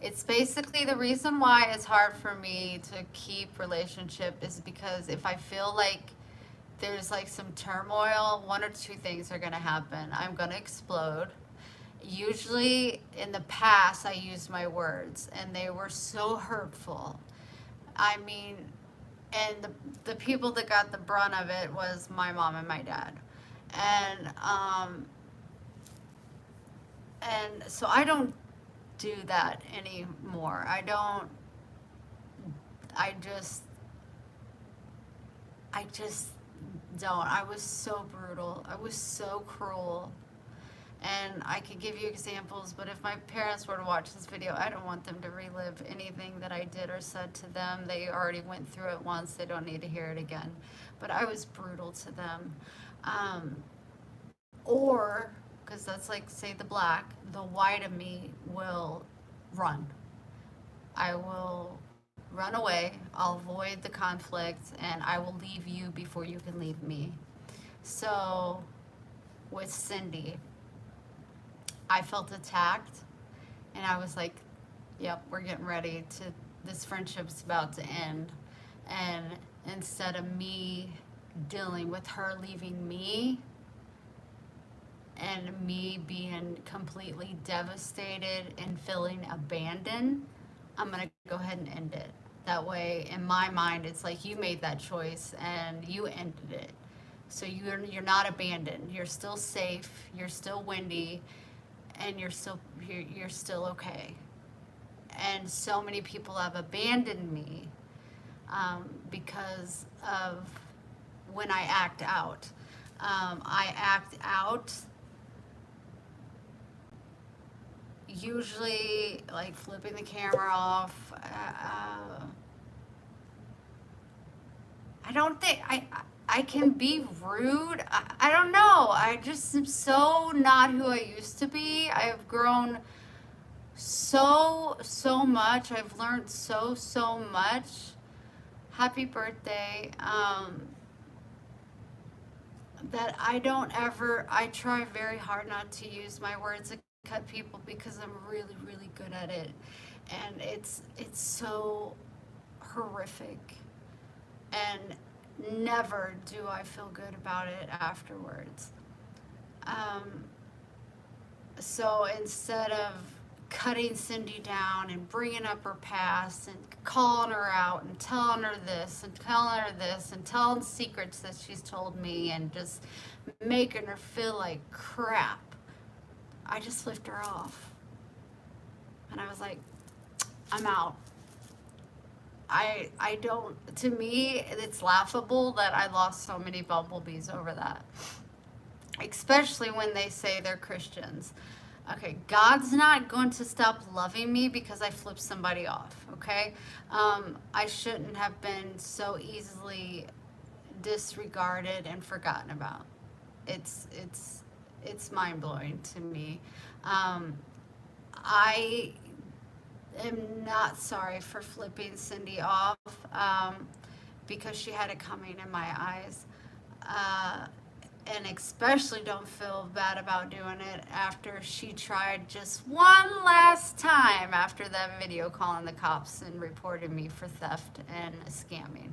It's basically the reason why it's hard for me to keep relationship is because if I feel like there's like some turmoil, one or two things are gonna happen. I'm gonna explode. Usually in the past I used my words and they were so hurtful. I mean, and the people that got the brunt of it was my mom and my dad. And so I don't do that anymore. I just don't. I was so brutal. I was so cruel. And I could give you examples, but if my parents were to watch this video, I don't want them to relive anything that I did or said to them. They already went through it once. They don't need to hear it again. But I was brutal to them. Or, because that's like, say, the black, the white of me will run. I will run away. I'll avoid the conflict, and I will leave you before you can leave me. So, with Cindy, I felt attacked, and I was like, yep, we're getting ready to, this friendship's about to end. And instead of me dealing with her leaving me and me being completely devastated and feeling abandoned, I'm gonna go ahead and end it. That way, in my mind, it's like you made that choice and you ended it. So you're not abandoned. You're still safe. You're still windy. And you're still okay. And so many people have abandoned me because of when I act out. I act out usually like flipping the camera off. I don't think I can be rude. I don't know. I just am so not who I used to be. I have grown so much. I've learned so much. Happy birthday. That I try very hard not to use my words to cut people because I'm really good at it. And it's so horrific. And never do I feel good about it afterwards. So instead of cutting Cindy down and bringing up her past and calling her out and telling her this and telling her this and telling secrets that she's told me and just making her feel like crap, I just flipped her off. And I was like, I'm out. I don't, to me, it's laughable that I lost so many bumblebees over that. Especially when they say they're Christians. Okay, God's not going to stop loving me because I flipped somebody off, okay? I shouldn't have been so easily disregarded and forgotten about. It's mind-blowing to me. I am not sorry for flipping Cindy off because she had it coming in my eyes. And especially don't feel bad about doing it after she tried just one last time after that video calling the cops and reporting me for theft and scamming.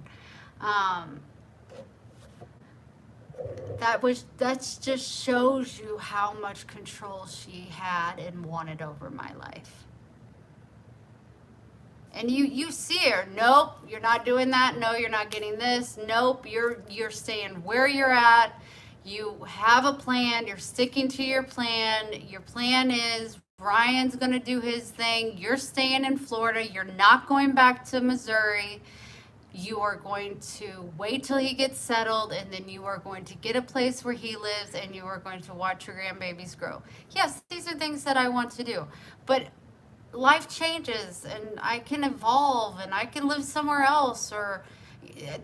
That just shows you how much control she had and wanted over my life. And you see her. Nope, you're not doing that. No, you're not getting this. Nope, you're staying where you're at. You have a plan. You're sticking to your plan. Your plan is Ryan's going to do his thing. You're staying in Florida. You're not going back to Missouri. You are going to wait till he gets settled, and then you are going to get a place where he lives, and you are going to watch your grandbabies grow. Yes, these are things that I want to do. But life changes, and I can evolve, and I can live somewhere else. Or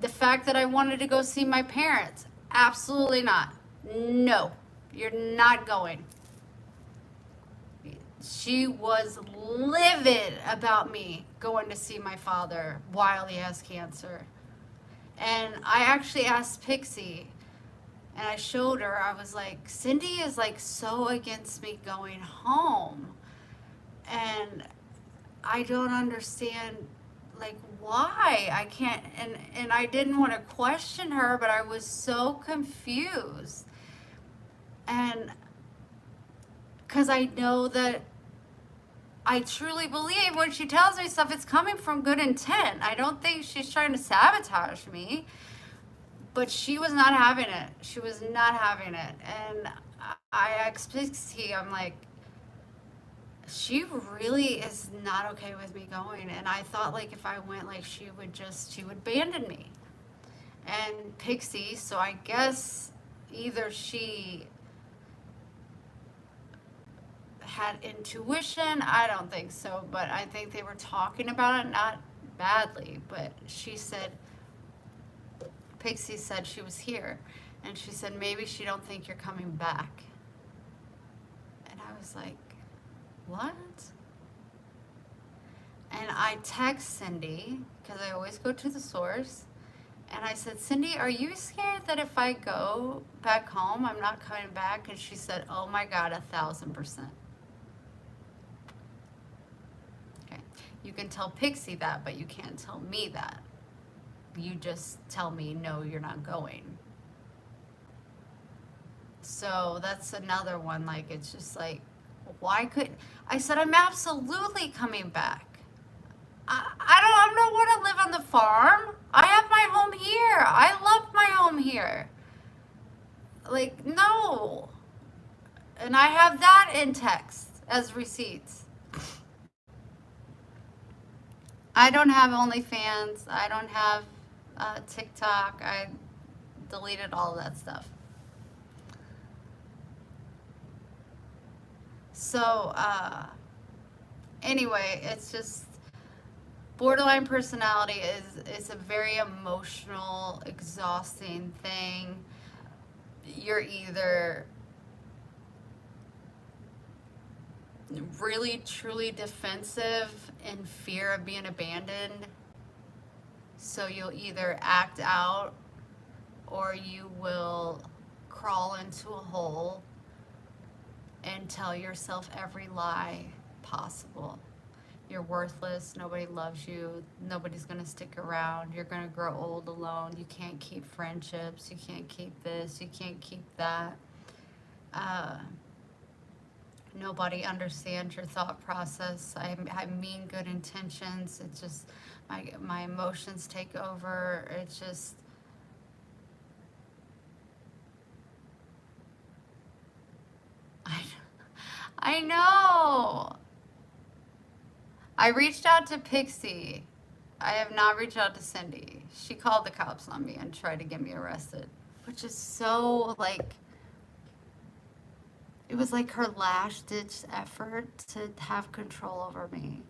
the fact that I wanted to go see my parents. Absolutely not. No, you're not going. She was livid about me going to see my father while he has cancer. And I actually asked Pixie, and I showed her, I was like, Cindy is like so against me going home. And I don't understand, like, why I can't, and I didn't want to question her, but I was so confused. And because I know that I truly believe when she tells me stuff, it's coming from good intent. I don't think she's trying to sabotage me, but she was not having it. She was not having it. And I asked Pixie, I'm like, she really is not okay with me going. And I thought, like, if I went, like, she would abandon me. And Pixie, so I guess either she had intuition, I don't think so, but I think they were talking about it, not badly, but she said, Pixie said she was here, and she said, maybe she don't think you're coming back. And I was like, what? And I text Cindy, because I always go to the source, and I said, Cindy, are you scared that if I go back home, I'm not coming back? And she said, oh my God, 1,000%. Okay, you can tell Pixie that, but you can't tell me that. You just tell me, no, you're not going. So that's another one, like, it's just like, why couldn't, I said, I'm absolutely coming back. I don't want to live on the farm. I have my home here. I love my home here. Like, no. And I have that in text as receipts. I don't have OnlyFans. I don't have TikTok. I deleted all of that stuff. So, anyway, it's just, borderline personality is a very emotional, exhausting thing. You're either really, truly defensive in fear of being abandoned, so you'll either act out or you will crawl into a hole and tell yourself every lie possible. You're worthless. Nobody loves you. Nobody's going to stick around. You're going to grow old alone. You can't keep friendships. You can't keep this. You can't keep that. Uh, Nobody understands your thought process. I mean good intentions. It's just my emotions take over. It's just, I, I know. I reached out to Pixie. I have not reached out to Cindy. She called the cops on me and tried to get me arrested, which is so like, it was like her last ditch effort to have control over me.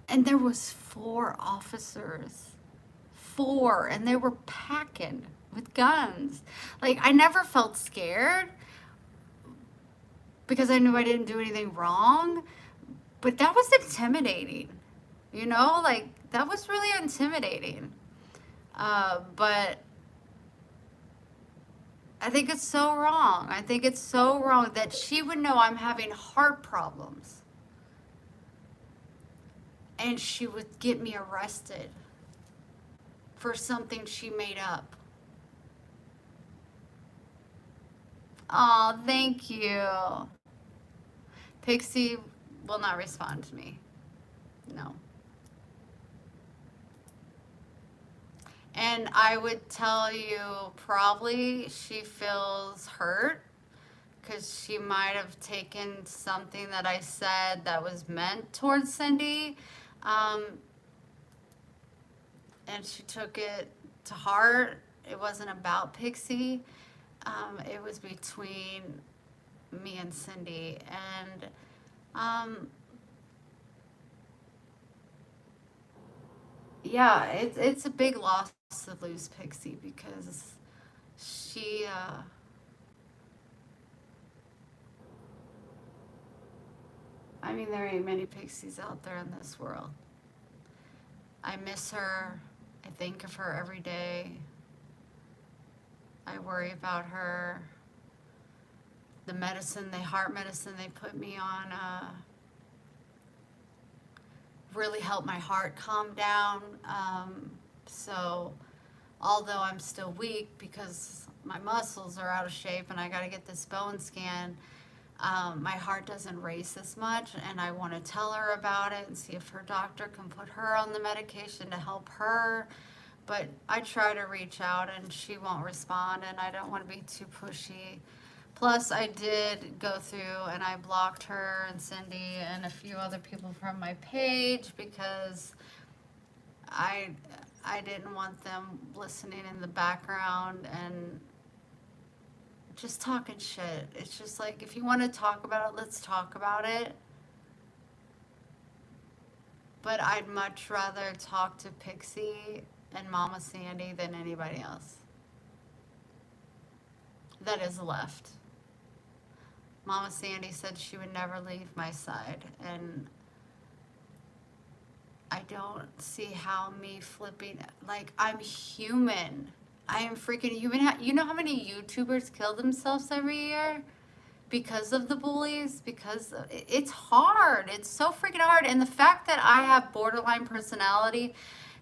And there was 4 officers. 4, and they were packing with guns. Like, I never felt scared because I knew I didn't do anything wrong, but that was intimidating. You know, like that was really intimidating. But I think it's so wrong. I think it's so wrong that she would know I'm having heart problems and she would get me arrested for something she made up. Oh, thank you. Pixie will not respond to me. No. And I would tell you probably she feels hurt because she might have taken something that I said that was meant towards Cindy. And she took it to heart. It wasn't about Pixie. It was between me and Cindy. And yeah, it's a big loss to lose Pixie because she I mean, there ain't many Pixies out there in this world. I miss her. I think of her every day. I worry about her. The heart medicine they put me on, really helped my heart calm down. So although I'm still weak because my muscles are out of shape and I got to get this bone scan, my heart doesn't race as much, and I want to tell her about it and see if her doctor can put her on the medication to help her. But I try to reach out and she won't respond, and I don't want to be too pushy. Plus, I did go through and I blocked her and Cindy and a few other people from my page because I didn't want them listening in the background and just talking shit. It's just like, if you want to talk about it, let's talk about it. But I'd much rather talk to Pixie and Mama Sandy than anybody else that is left. Mama Sandy said she would never leave my side, and I don't see how me flipping, like, I'm human. I am freaking human. You know how many YouTubers kill themselves every year because of the bullies? It's hard. It's so freaking hard. And the fact that I have borderline personality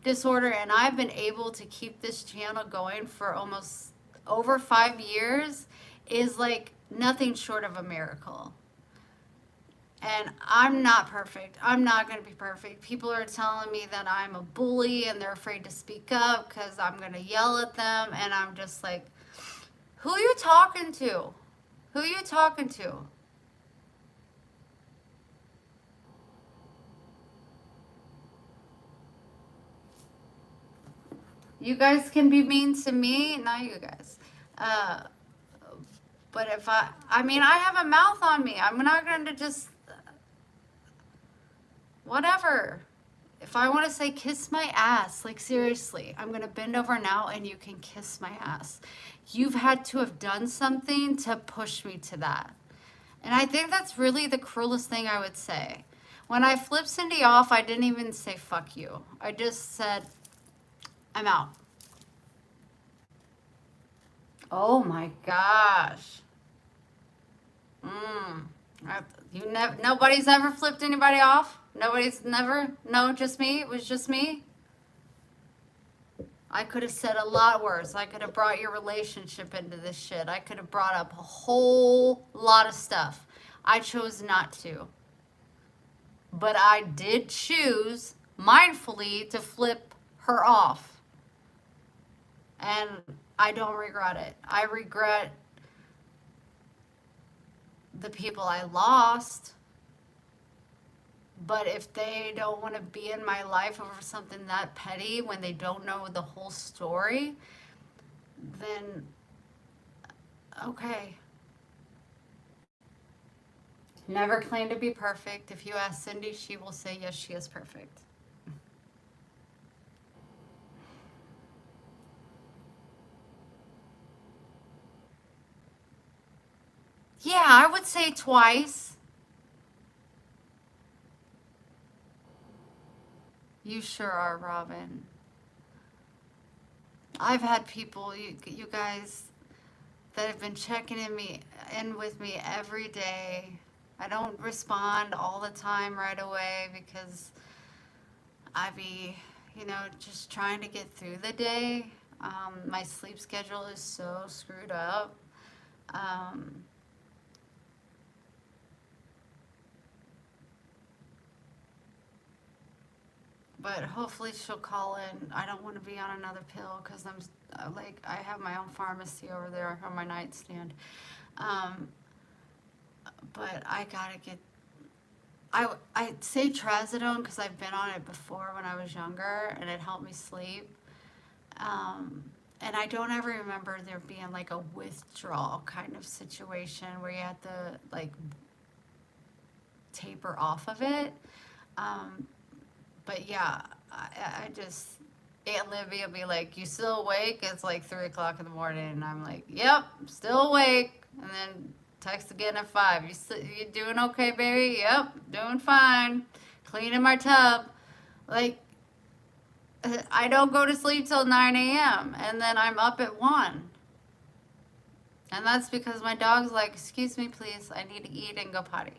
disorder and I've been able to keep this channel going for almost over 5 years is like nothing short of a miracle. And I'm not perfect. I'm not going to be perfect. People are telling me that I'm a bully and they're afraid to speak up because I'm going to yell at them. And I'm just like, who are you talking to? Who are you talking to? You guys can be mean to me, not you guys. But if I mean, I have a mouth on me. I'm not going to just, whatever. If I want to say kiss my ass, like seriously, I'm going to bend over now and you can kiss my ass. You've had to have done something to push me to that. And I think that's really the cruelest thing I would say. When I flipped Cindy off, I didn't even say fuck you. I just said, I'm out. Oh my gosh. Nobody's ever flipped anybody off? Nobody's never? No, just me? It was just me? I could have said a lot worse. I could have brought your relationship into this shit. I could have brought up a whole lot of stuff. I chose not to. But I did choose mindfully to flip her off. And I don't regret it. I regret the people I lost. But if they don't want to be in my life over something that petty when they don't know the whole story, then okay. Never claim to be perfect. If you ask Cindy, she will say yes, she is perfect. Yeah, I would say twice. You sure are, Robin. I've had people, you guys, that have been checking in with me every day. I don't respond all the time right away because I be, just trying to get through the day. My sleep schedule is so screwed up. But hopefully she'll call in. I don't want to be on another pill because I have my own pharmacy over there on my nightstand. But I gotta get, I say trazodone because I've been on it before when I was younger and it helped me sleep. And I don't ever remember there being like a withdrawal kind of situation where you had to like taper off of it. But yeah, I just, Aunt Libby will be like, you still awake? It's like 3 o'clock in the morning. And I'm like, yep, still awake. And then text again at 5. You doing okay, baby? Yep, doing fine. Cleaning my tub. Like, I don't go to sleep till 9 a.m. And then I'm up at 1. And that's because my dog's like, excuse me, please. I need to eat and go potty.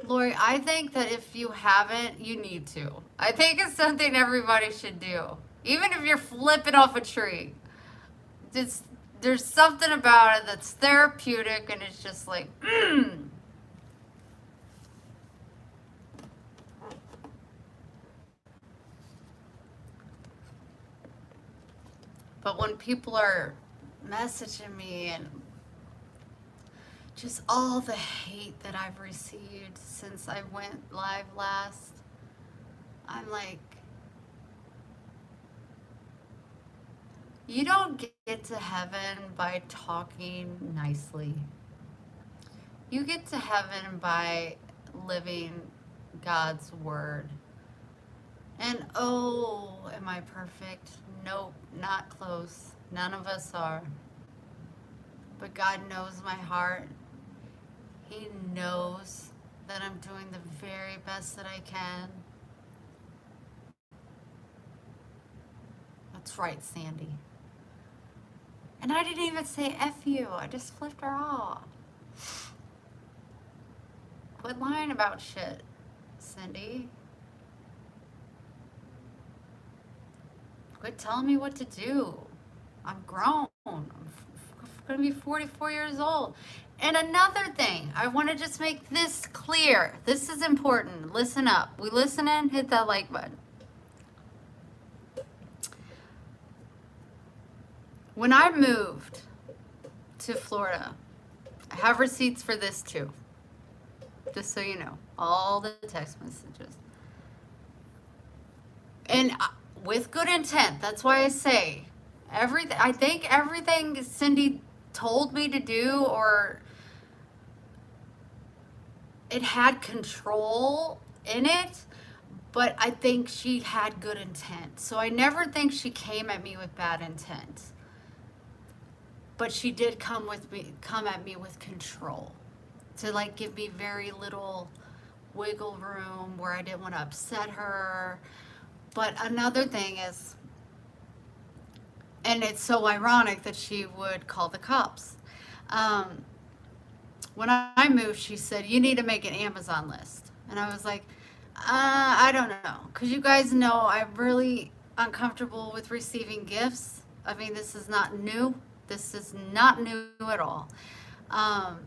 Lori, I think that if you haven't, you need to. I think it's something everybody should do. Even if you're flipping off a tree. There's something about it that's therapeutic and it's just like, But when people are messaging me and just all the hate that I've received since I went live last, I'm like, you don't get to heaven by talking nicely. You get to heaven by living God's word. And oh, am I perfect? Nope, not close. None of us are. But God knows my heart. He knows that I'm doing the very best that I can. That's right, Sandy. And I didn't even say F you. I just flipped her off. Quit lying about shit, Cindy. Quit telling me what to do. I'm grown. I'm going to be 44 years old. And another thing, I want to just make this clear. This is important. Listen up. We listen in, hit that like button. When I moved to Florida, I have receipts for this too. Just so you know, all the text messages. And with good intent, that's why I say everything. I think everything Cindy told me to do, or it had control in it, but I think she had good intent. So I never think she came at me with bad intent. But she did come at me with control, to like give me very little wiggle room where I didn't want to upset her. But another thing is, And it's so ironic that she would call the cops. Um, when I moved, she said, you need to make an Amazon list. And I was like, I don't know. Because you guys know I'm really uncomfortable with receiving gifts. I mean, this is not new. This is not new at all. Um,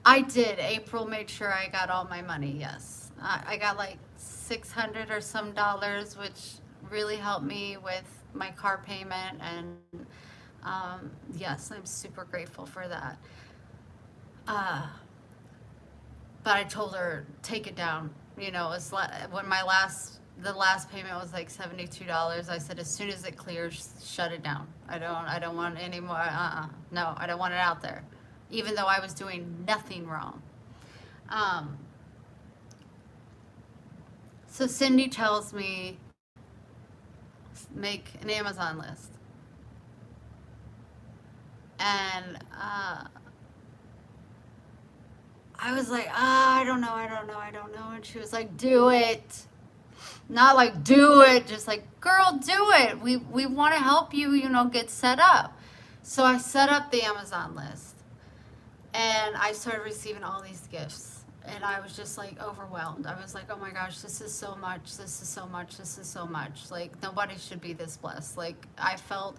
I did. April made sure I got all my money, yes. I got like 600 or some dollars, which really helped me with my car payment. And yes, I'm super grateful for that. Uh, but I told her, take it down. You know, it's when the last payment was like $72. I said, as soon as it clears, shut it down. I don't want any more. No, I don't want it out there, even though I was doing nothing wrong. Um, so Cindy tells me, make an Amazon list. And I was like, I don't know. And she was like, do it. Not like, do it. Just like, girl, do it. We want to help you, get set up. So I set up the Amazon list. And I started receiving all these gifts. And I was just like overwhelmed. I was like, oh my gosh, this is so much. This is so much. This is so much. Like, nobody should be this blessed. Like, I felt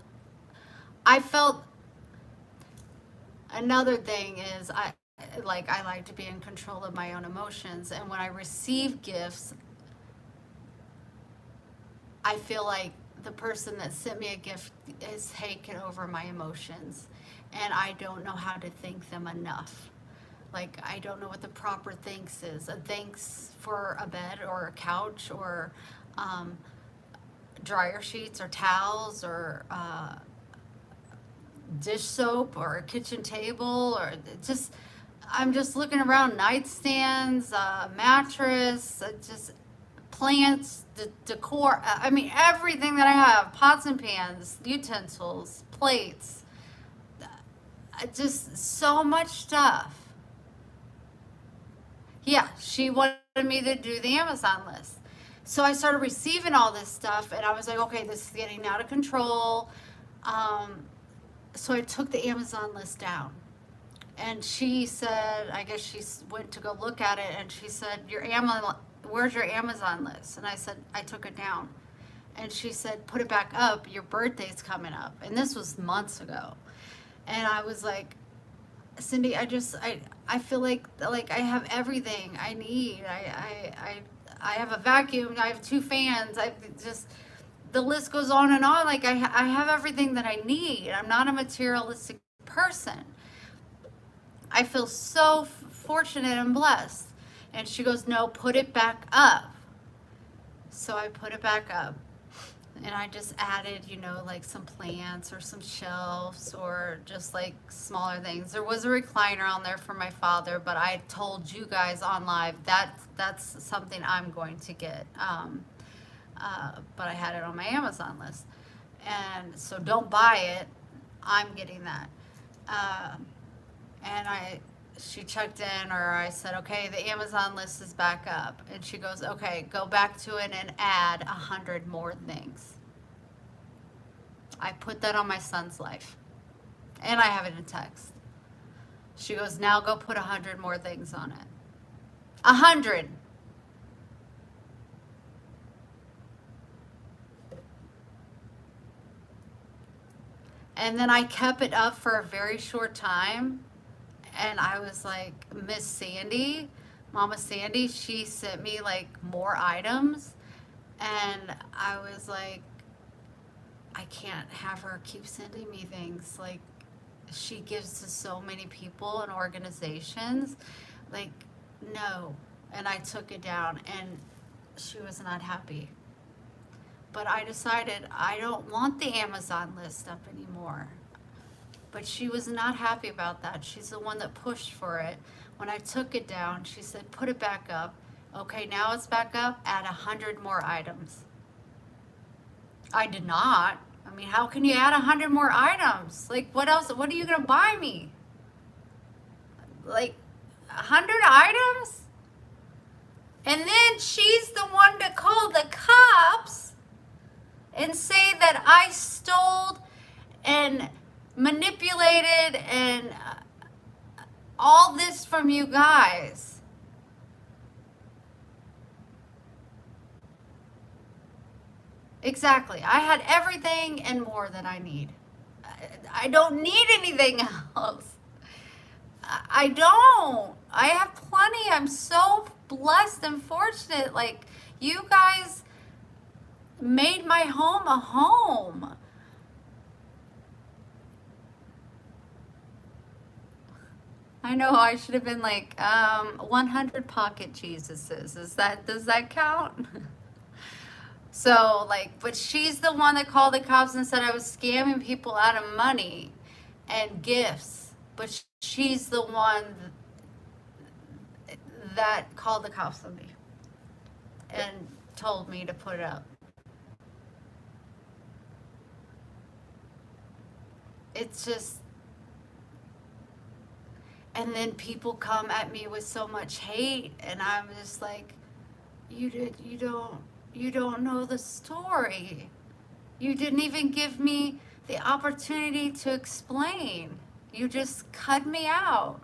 another thing is I like to be in control of my own emotions, and when I receive gifts, I feel like the person that sent me a gift is taken over my emotions, and I don't know how to thank them enough. Like, I don't know what the proper thanks is. A thanks for a bed or a couch or dryer sheets or towels or dish soap or a kitchen table, or just I'm just looking around, nightstands, mattress, just plants, decor. I mean, everything that I have, pots and pans, utensils, plates, just so much stuff. Yeah, she wanted me to do the Amazon list. So I started receiving all this stuff, and I was like, okay, this is getting out of control. So I took the Amazon list down. And she said, I guess she went to go look at it, and she said, where's your Amazon list? And I said, I took it down. And she said, put it back up. Your birthday's coming up. And this was months ago. And I was like, Cindy, I feel like I have everything I need. I have a vacuum. I have 2 fans. The list goes on and on. Like, I have everything that I need. I'm not a materialistic person. I feel so fortunate and blessed. And she goes, no, put it back up. So I put it back up. And I just added, like some plants or some shelves or just like smaller things. There was a recliner on there for my father, but I told you guys on live that's something I'm going to get. But I had it on my Amazon list. And so don't buy it. I'm getting that. And she checked in, or I said, okay, the Amazon list is back up. And she goes, okay, go back to it and add 100 more things. I put that on my son's life. And I have it in text. She goes, now go put 100 more things on it. 100. And then I kept it up for a very short time. And I was like, Miss Sandy, Mama Sandy, she sent me like more items. And I was like, I can't have her keep sending me things. Like, she gives to so many people and organizations. Like, no. And I took it down, and she was not happy. But I decided I don't want the Amazon list up anymore. But she was not happy about that. She's the one that pushed for it. When I took it down, she said, put it back up. Okay, now it's back up. Add 100 more items. I did not. I mean, how can you add 100 more items? Like, what else? What are you going to buy me? Like, 100 items? And then she's the one to call the cops and say that I stole and manipulated and all this from you guys. Exactly. I had everything and more than I need. I don't need anything else. I don't. I have plenty. I'm so blessed and fortunate. Like, you guys made my home a home. I know I should have been like 100 pocket Jesuses. Does that count? So, like, but she's the one that called the cops and said I was scamming people out of money and gifts. But she's the one that called the cops on me and told me to put it up. It's just, and then people come at me with so much hate, and I'm just like, you don't know the story. You didn't even give me the opportunity to explain. You just cut me out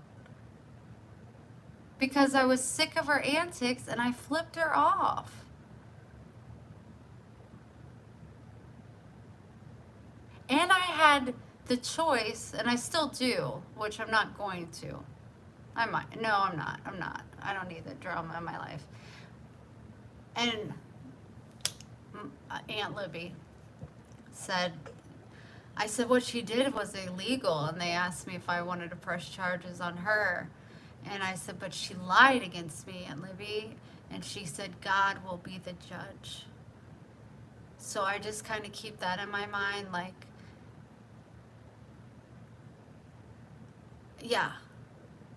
because I was sick of her antics and I flipped her off. And I had the choice, and I still do, which I'm not going to. I might. No, I'm not. I don't need the drama in my life. And Aunt Libby said, I said what she did was illegal, and they asked me if I wanted to press charges on her. And I said, but she lied against me, Aunt Libby. And she said, God will be the judge. So I just kind of keep that in my mind, like, yeah,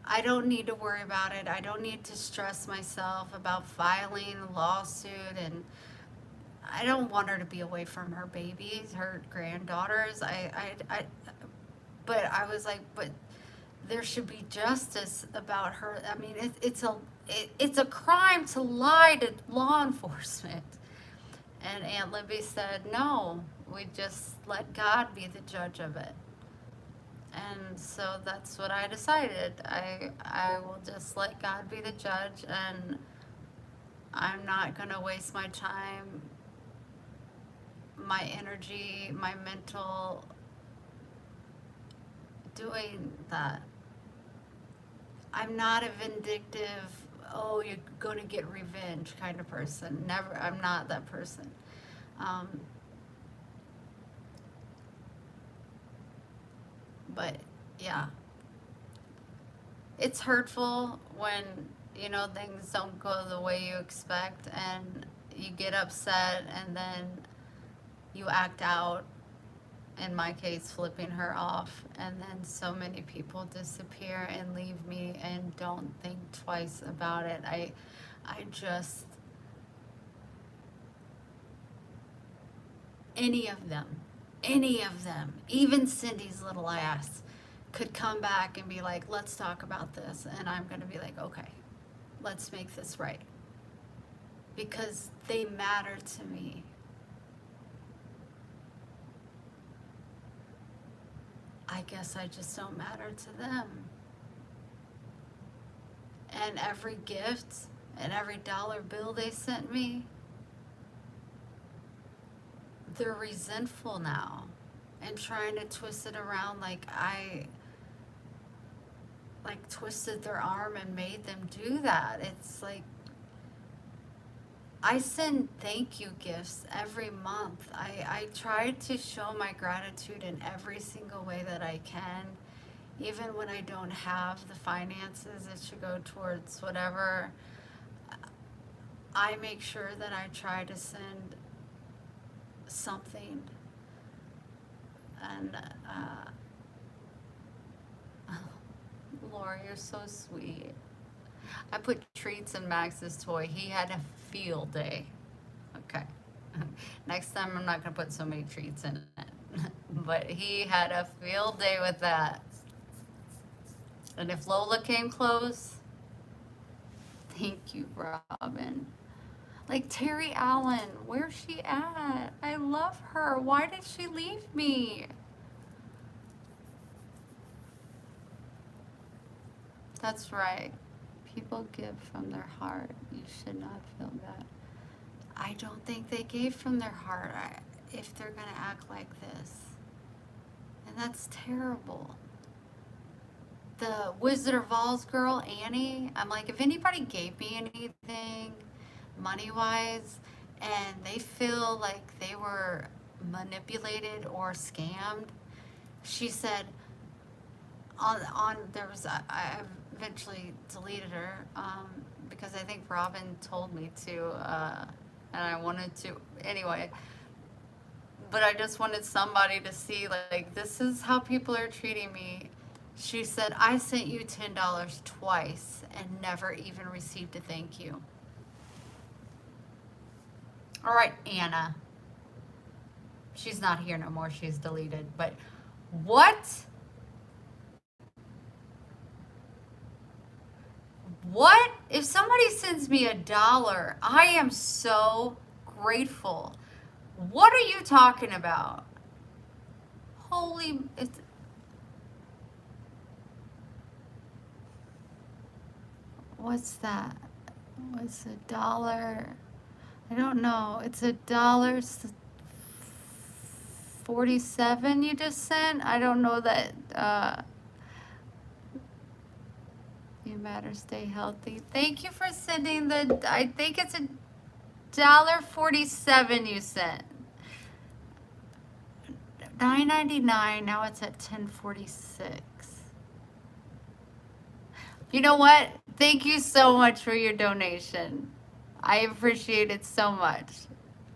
I don't need to worry about it. I don't need to stress myself about filing a lawsuit, and I don't want her to be away from her babies, her granddaughters. But I was like, but there should be justice about her. I mean, it's a crime to lie to law enforcement. And Aunt Libby said, no, we just let God be the judge of it. And so that's what I decided. I will just let God be the judge, and I'm not going to waste my time, my energy, my mental doing that. I'm not a vindictive, oh, you're going to get revenge kind of person. Never. I'm not that person. But yeah, it's hurtful when, things don't go the way you expect, and you get upset, and then you act out, in my case, flipping her off, and then so many people disappear and leave me and don't think twice about it. I just, any of them, even Cindy's little ass could come back and be like, let's talk about this. And I'm going to be like, okay, let's make this right. Because they matter to me. I guess I just don't matter to them. And every gift and every dollar bill they sent me, they're resentful now and trying to twist it around like I twisted their arm and made them do that. It's like, I send thank you gifts every month. I try to show my gratitude in every single way that I can, even when I don't have the finances. It should go towards whatever. I make sure that I try to send something. And Laura, you're so sweet. I put treats in Max's toy. He had a field day. Okay. Next time I'm not going to put so many treats in it. But he had a field day with that. And if Lola came close, thank you, Robin. Like Terry Allen, where's she at? I love love her. Why did she leave me? That's right. People give from their heart. You should not feel bad. I don't think they gave from their heart if they're going to act like this. And that's terrible. The Wizard of Oz girl, Annie, I'm like, if anybody gave me anything money-wise and they feel like they were manipulated or scammed, she said, there was, I eventually deleted her because I think Robin told me to, and I wanted to, anyway. But I just wanted somebody to see, like, this is how people are treating me. She said, I sent you $10 twice and never even received a thank you. All right, Anna. She's not here no more. She's deleted. But what? What? If somebody sends me $1, I am so grateful. What are you talking about? Holy, what's that? What's $1? I don't know. It's $1.47 you just sent. I don't know that. You matter. Stay healthy. Thank you for sending the. I think it's $1.47 you sent. $9.99. Now it's at $10.46. You know what? Thank you so much for your donation. I appreciate it so much.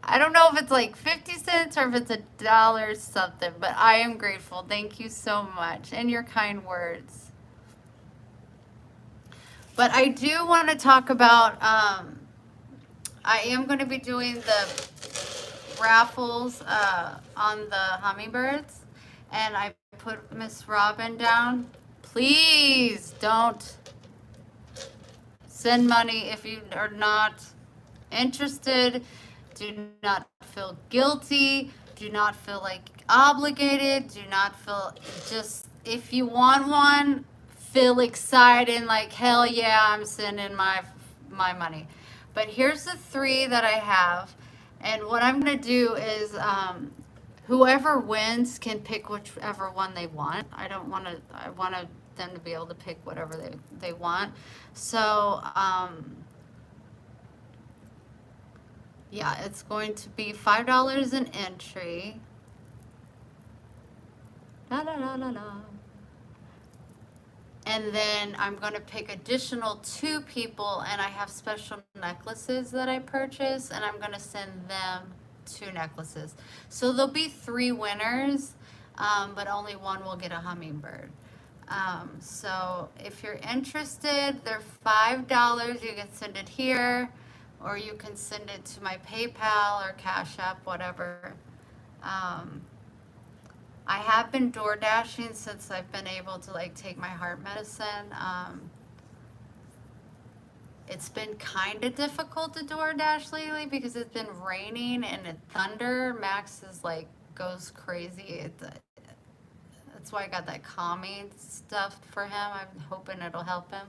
I don't know if it's like 50 cents or if it's $1 something, but I am grateful. Thank you so much, and your kind words. But I do want to talk about, I am going to be doing the raffles on the Hummingbirds, and I put Miss Robin down. Please don't send money if you are not interested. Do not feel guilty. Do not feel like obligated. Do not feel, just if you want one, feel excited like, hell yeah, I'm sending my money. But here's the 3 that I have. And what I'm going to do is whoever wins can pick whichever one they want. I want them to be able to pick whatever they want. So, yeah, it's going to be $5 an entry. La la la la la. And then I'm going to pick additional 2 people, and I have special necklaces that I purchase, and I'm going to send them 2 necklaces. So there'll be 3 winners, but only one will get a hummingbird. So if you're interested, they're $5. You can send it here, or you can send it to my PayPal or Cash App, whatever. I have been door dashing since I've been able to like take my heart medicine. It's been kind of difficult to door dash lately because it's been raining and it thunder. Max is like goes crazy. That's why I got that calming stuff for him. I'm hoping it'll help him.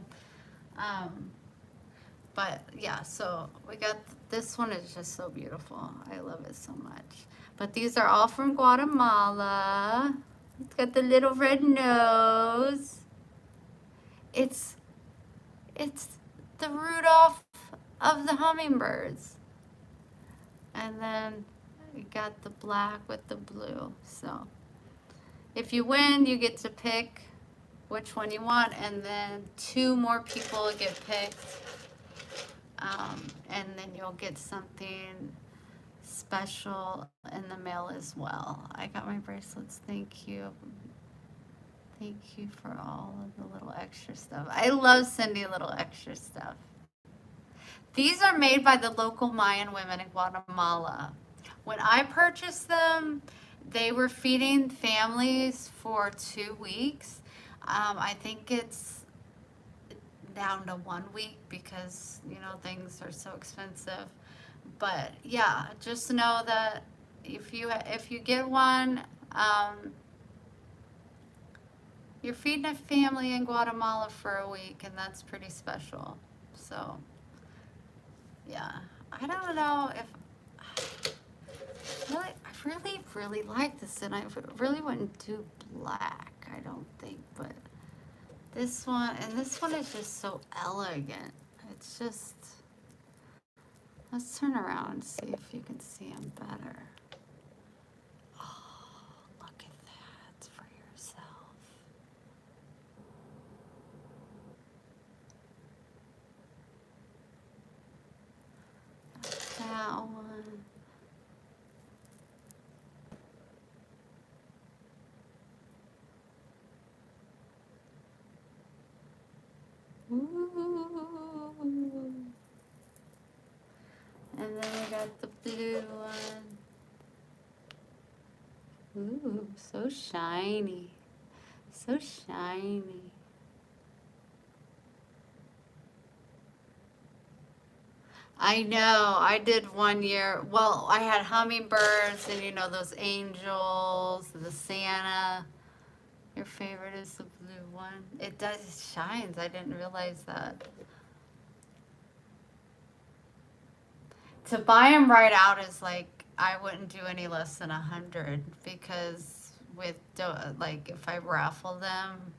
But yeah, so we got, this one is just so beautiful. I love it so much. But these are all from Guatemala. It's got the little red nose. It's the Rudolph of the hummingbirds. And then we got the black with the blue. So if you win, you get to pick which one you want, and then 2 more people get picked. And then you'll get something special in the mail as well. I got my bracelets. Thank you. Thank you for all of the little extra stuff. I love sending little extra stuff. These are made by the local Mayan women in Guatemala. When I purchased them, they were feeding families for 2 weeks. I think it's down to 1 week because, you know, things are so expensive. But yeah, just know that if you get one, you're feeding a family in Guatemala for a week, and that's pretty special. So, yeah, I don't know if really, I really like this, and I really wouldn't do black. I don't think, but this one is just so elegant. It's just. Let's turn around and see if you can see them better. Oh, look at that for yourself. That one. Ooh. And then we got the blue one. Ooh, so shiny. So shiny. I know. I did one year. Well, I had hummingbirds and you know those angels, the Santa. Your favorite is the blue one. It does, it shines. I didn't realize that. To buy them right out is like, I wouldn't do any less than 100 because with, like, if I raffle them,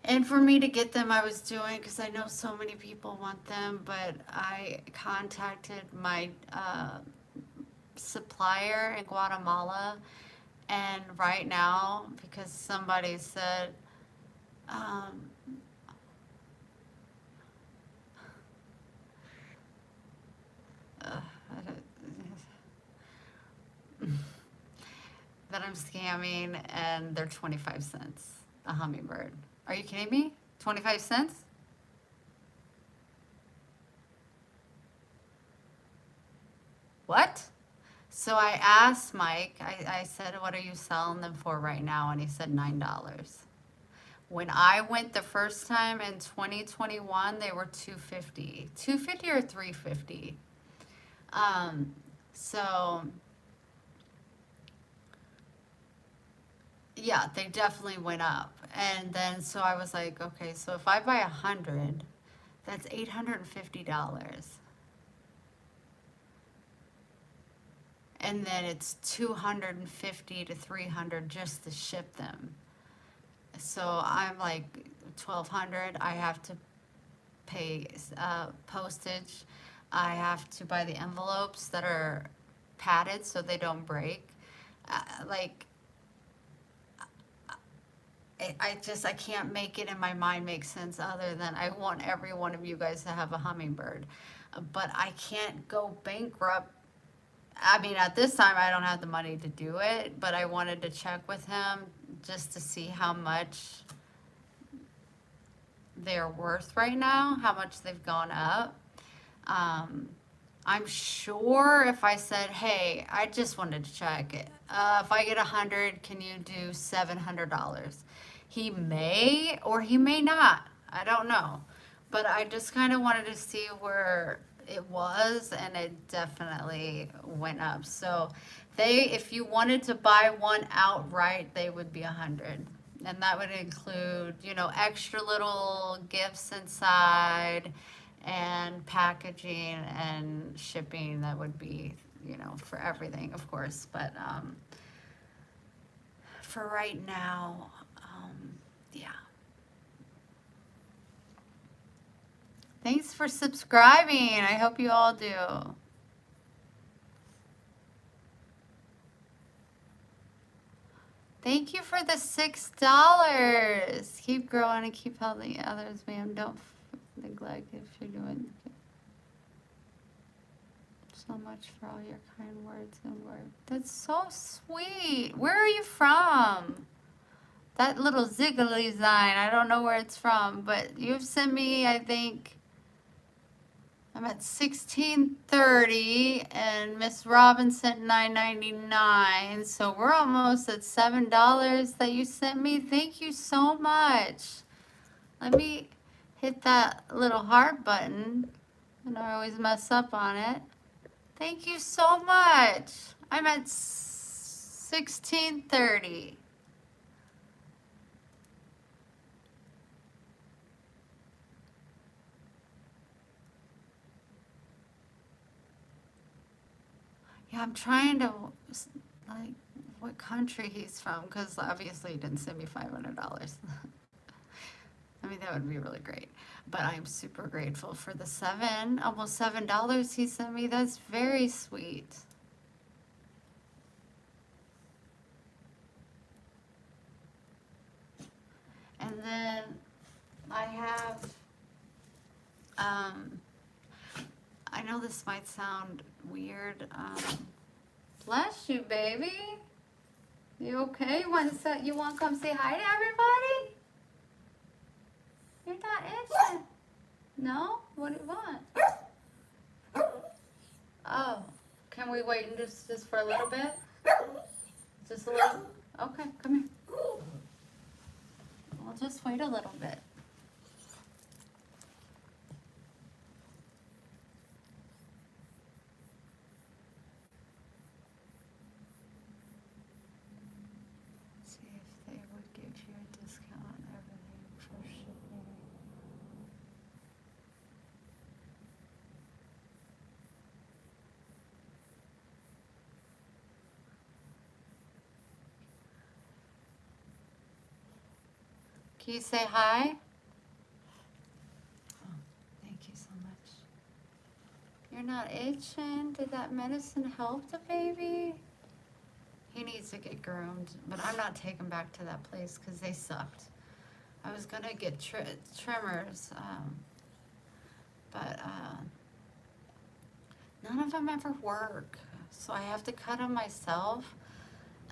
and for me to get them, I was doing, because I know so many people want them, but I contacted my supplier in Guatemala, and right now, because somebody said, um, I don't, that I'm scamming, and they're 25 cents a hummingbird. Are you kidding me? 25 cents? What? So I asked Mike, I said, what are you selling them for right now? And he said $9. When I went the first time in 2021, they were 250. 250 or 350. So yeah, they definitely went up. And then so I was like, okay, so if I buy 100, that's $850. And then it's 250 to 300 just to ship them. So I'm like 1,200. I have to pay postage. I have to buy the envelopes that are padded so they don't break. Like, I can't make it in my mind make sense other than I want every one of you guys to have a hummingbird. But I can't go bankrupt. I mean, at this time, I don't have the money to do it, but I wanted to check with him just to see how much they're worth right now, how much they've gone up. I'm sure if I said, hey, I just wanted to check it. If I get 100, can you do $700? He may or he may not. I don't know. But I just kind of wanted to see where it was, and it definitely went up. So if you wanted to buy one outright, they would be 100. And that would include, you know, extra little gifts inside and packaging and shipping. That would be, you know, for everything, of course. But for right now, yeah. Thanks for subscribing. I hope you all do. Thank you for the $6. Keep growing and keep helping others, ma'am. Don't neglect if you're doing. So much for all your kind words and work. That's so sweet. Where are you from? That little ziggly sign, I don't know where it's from, but you've sent me, I think, I'm at 1630, and Miss Robin sent $9.99, so we're almost at $7 that you sent me. Thank you so much. Let me hit that little heart button, and I always mess up on it. Thank you so much. I'm at 1630. Yeah, I'm trying to, like, what country he's from, because obviously he didn't send me $500. I mean, that would be really great. But I'm super grateful for the almost $7 he sent me. That's very sweet. And then I have, I know this might sound weird. Bless you, baby. You okay? You want to come say hi to everybody? You're not itching. No? What do you want? Oh, can we wait just for a little bit? Just a little? Okay, come here. We'll just wait a little bit. See if they would give you a discount on everything for shipping. Can you say hi? Oh, thank you so much. You're not itching? Did that medicine help the baby? He needs to get groomed, but I'm not taking back to that place because they sucked. I was gonna get trimmers, but none of them ever work. So I have to cut them myself,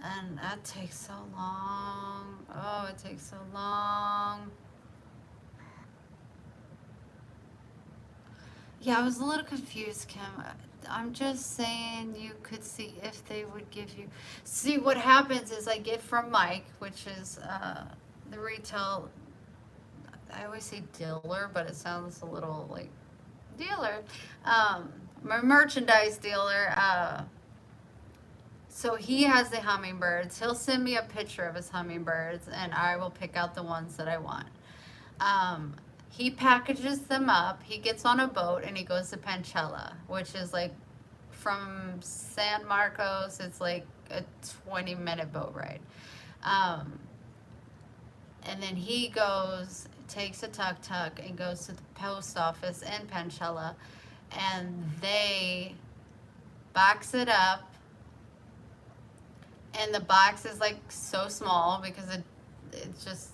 and that takes so long. Oh, it takes so long. Yeah, I was a little confused, Kim. I'm just saying you could see if they would give you. See, what happens is I get from Mike, which is the retail. I always say dealer, but it sounds a little like dealer. My merchandise dealer. So he has the hummingbirds. He'll send me a picture of his hummingbirds, and I will pick out the ones that I want. He packages them up. He gets on a boat and he goes to Pancella, which is like from San Marcos. It's like a 20-minute boat ride. And then he takes a tuk-tuk and goes to the post office in Pancella, and they box it up. And the box is like so small because it's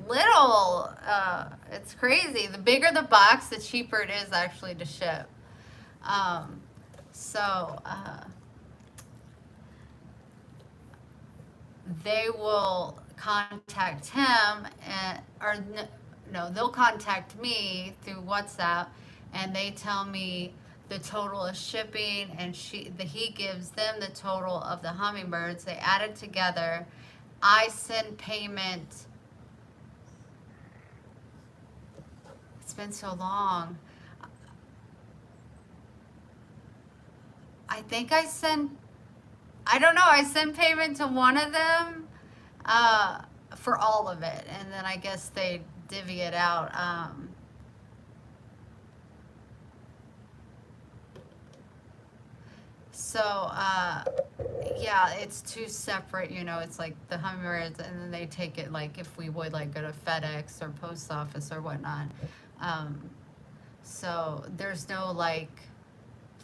little. It's crazy. The bigger the box, the cheaper it is actually to ship. So they will contact him, they'll contact me through WhatsApp, and they tell me the total of shipping, and he gives them the total of the hummingbirds. They add it together. I send payment. It's been so long. I think I don't know, I send payment to one of them for all of it, and then I guess they divvy it out. Yeah, it's two separate, it's like the hummingbirds, and then they take it, like if we would like go to FedEx or post office or whatnot. So there's no like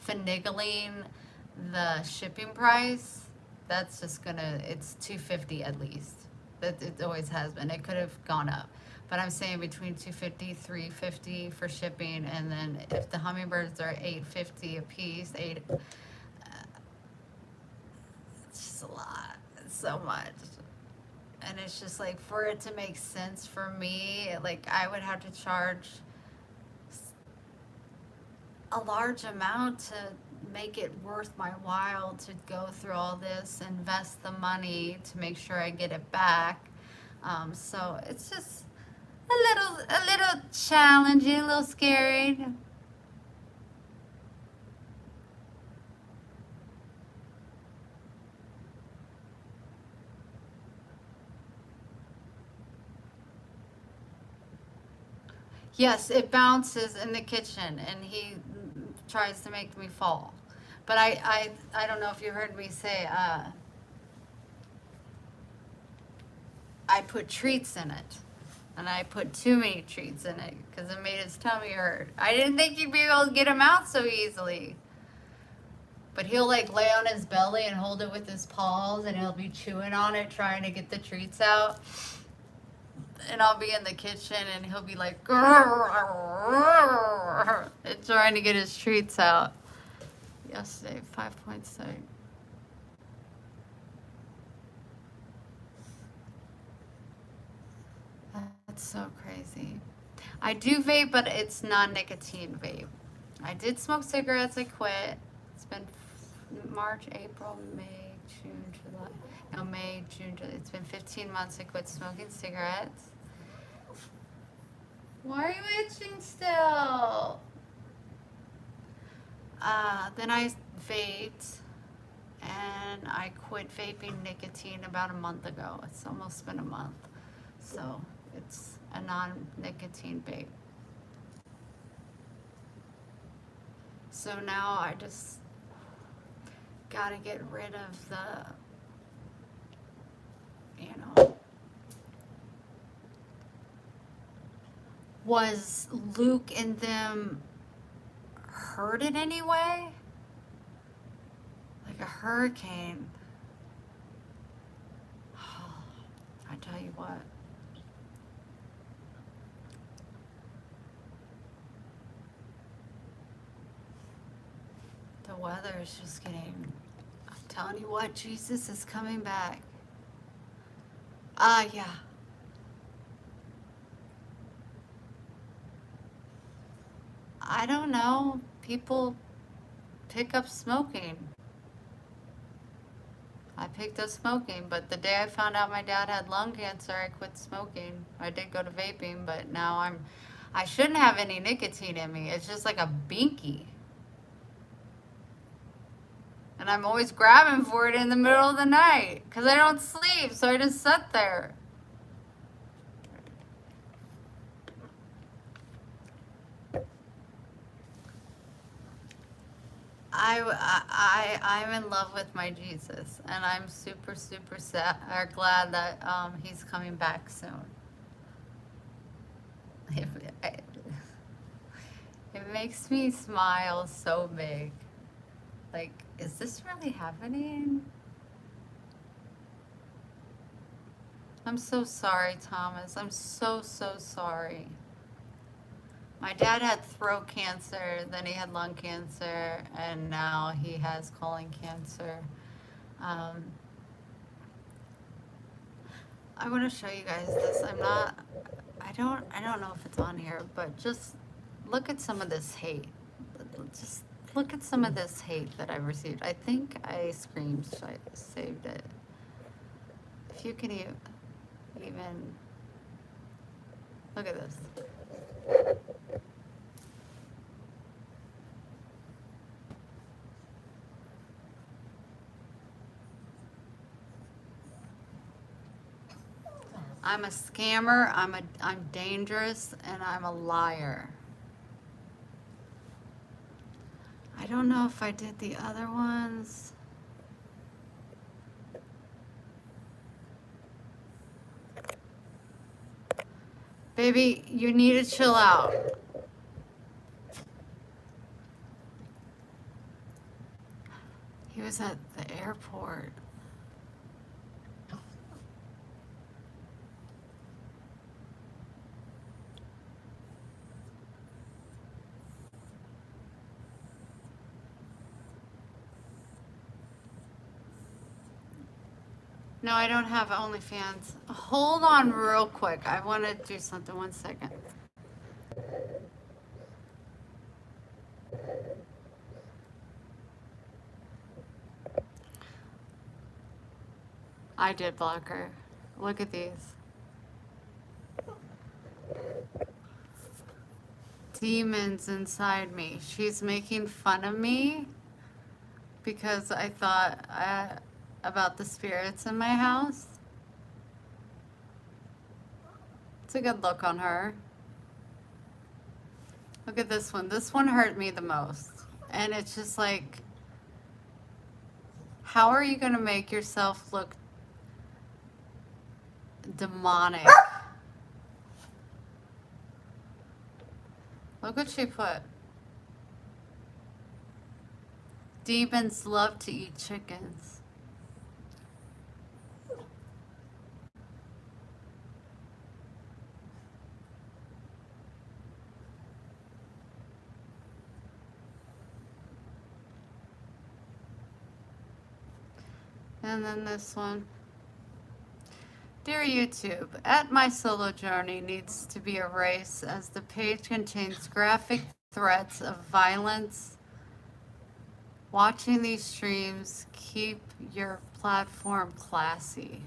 finagling the shipping price. That's just it's $250 at least. It always has been. It could have gone up, but I'm saying between $250, $350 for shipping, and then if the hummingbirds are $850 a piece, it's just a lot. It's so much. And it's just like, for it to make sense for me, like I would have to charge a large amount to make it worth my while to go through all this, invest the money to make sure I get it back. So it's just a little challenging, a little scary. Yes, it bounces in the kitchen, and he tries to make me fall. But I don't know if you heard me say, I put treats in it. And I put too many treats in it because it made his tummy hurt. I didn't think he'd be able to get him out so easily. But he'll like lay on his belly and hold it with his paws, and he'll be chewing on it trying to get the treats out. And I'll be in the kitchen and he'll be like, and trying to get his treats out. Yesterday, 5.6. That's so crazy. I do vape, but it's non-nicotine vape. I did smoke cigarettes. I quit. It's been March, April, May, June, July. No, May, June, July. It's been 15 months I quit smoking cigarettes. Why are you itching still? Then I vaped, and I quit vaping nicotine about a month ago. It's almost been a month. So it's a non-nicotine vape. So now I just gotta get rid of the, was Luke and them hurt in any way? Like a hurricane. I tell you what. The weather is just getting, I'm telling you what, Jesus is coming back. Yeah. I don't know. People pick up smoking. I picked up smoking, but the day I found out my dad had lung cancer, I quit smoking. I did go to vaping, but now I shouldn't have any nicotine in me. It's just like a binky. And I'm always grabbing for it in the middle of the night because I don't sleep, so I just sit there. I'm in love with my Jesus, and I'm super, super sad, or glad that he's coming back soon. It makes me smile so big. Like, is this really happening? I'm so sorry, Thomas. I'm so, so sorry. My dad had throat cancer, then he had lung cancer, and now he has colon cancer. I want to show you guys this. I don't know if it's on here, but just look at some of this hate. Just look at some of this hate that I received. I think I saved it. If you can even look at this. I'm a scammer, I'm dangerous, and I'm a liar. I don't know if I did the other ones. Baby, you need to chill out. He was at the airport. No, I don't have OnlyFans. Hold on real quick. I want to do something. 1 second. I did block her. Look at these. Demons inside me. She's making fun of me because I thought about the spirits in my house. It's a good look on her. Look at this one. This one hurt me the most. And it's just like, how are you going to make yourself look demonic? Look what she put. Demons love to eat chickens. And then this one. Dear YouTube, at my solo journey needs to be erased as the page contains graphic threats of violence. Watching these streams, keep your platform classy.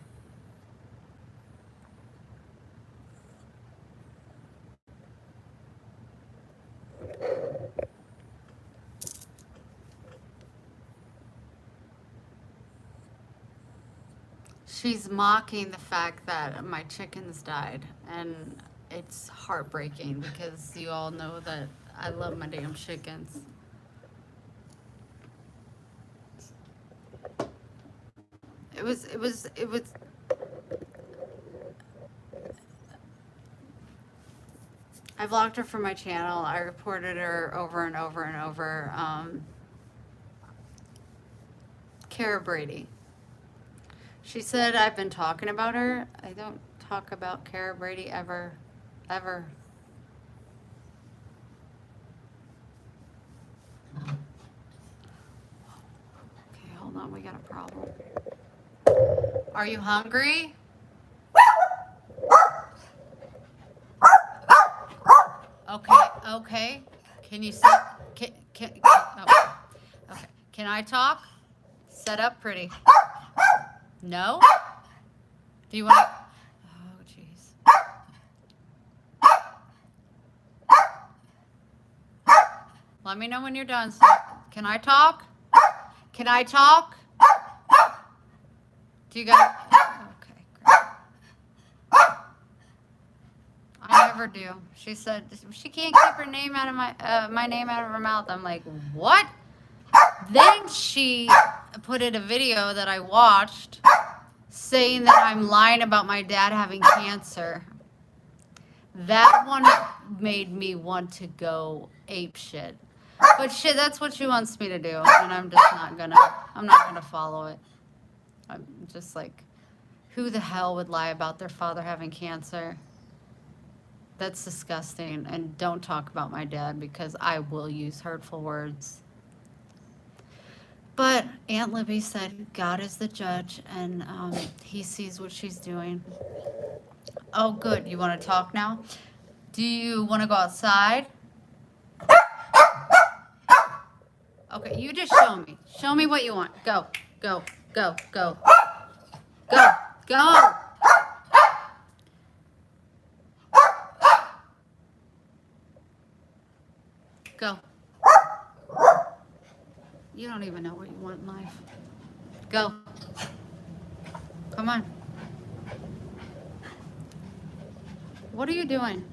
She's mocking the fact that my chickens died, and it's heartbreaking because you all know that I love my damn chickens. It was I blocked her from my channel. I reported her over and over and over. Kara Brady. She said I've been talking about her. I don't talk about Kara Brady ever. Ever. Okay, hold on. We got a problem. Are you hungry? Okay. Can you sit? Oh. Okay. Can I talk? Set up pretty. No? Do you want to? Oh, jeez. Let me know when you're done. Can I talk? Can I talk? Do you guys? Okay, great. I never do. She said she can't keep her name out of my name out of her mouth. I'm like, what? Then she put in a video that I watched saying that I'm lying about my dad having cancer. That one made me want to go ape shit. But shit, that's what she wants me to do, and I'm not gonna follow it. I'm just like, who the hell would lie about their father having cancer? That's disgusting. And don't talk about my dad because I will use hurtful words. But Aunt Libby said God is the judge, and he sees what she's doing. Oh, good. You want to talk now? Do you want to go outside? Okay, you just show me. Show me what you want. Go. Go. Go. Go. Go. Go. Go. You don't even know what you want in life. Go. Come on. What are you doing?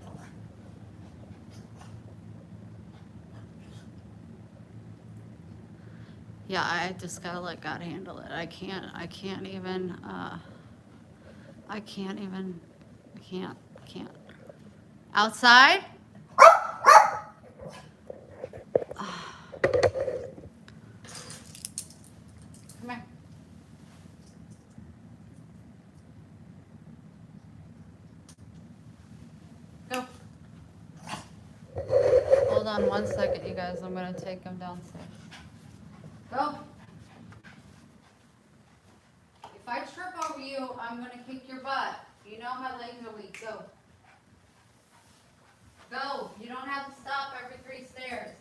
Yeah, I just gotta let God handle it. I can't even. Outside? Come here. Go. Hold on 1 second, you guys. I'm gonna take him downstairs. Go. If I trip over you, I'm gonna kick your butt. You know my legs are weak. Go. Go. You don't have to stop every 3 stairs.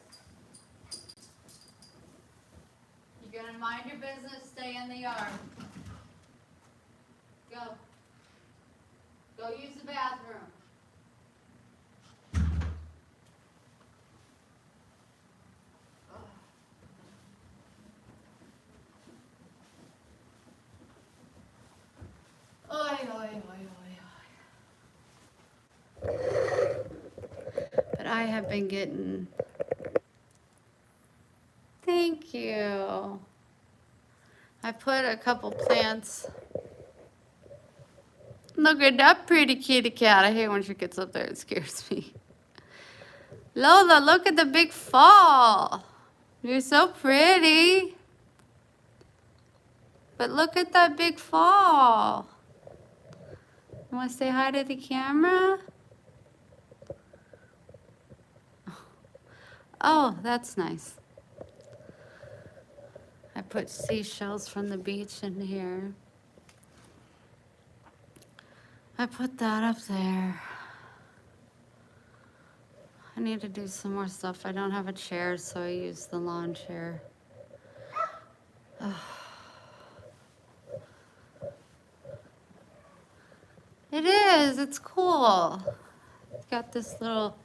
You're gonna mind your business. Stay in the yard. Go. Go use the bathroom. But I I have been getting... Thank you. I put a couple plants. Look at that pretty kitty cat. I hate when she gets up there. It scares me. Lola, look at the big fall. You're so pretty. But look at that big fall. You want to say hi to the camera? Oh, that's nice. I put seashells from the beach in here. I put that up there. I need to do some more stuff. I don't have a chair, so I use the lawn chair. It is. It's cool. It's got this little...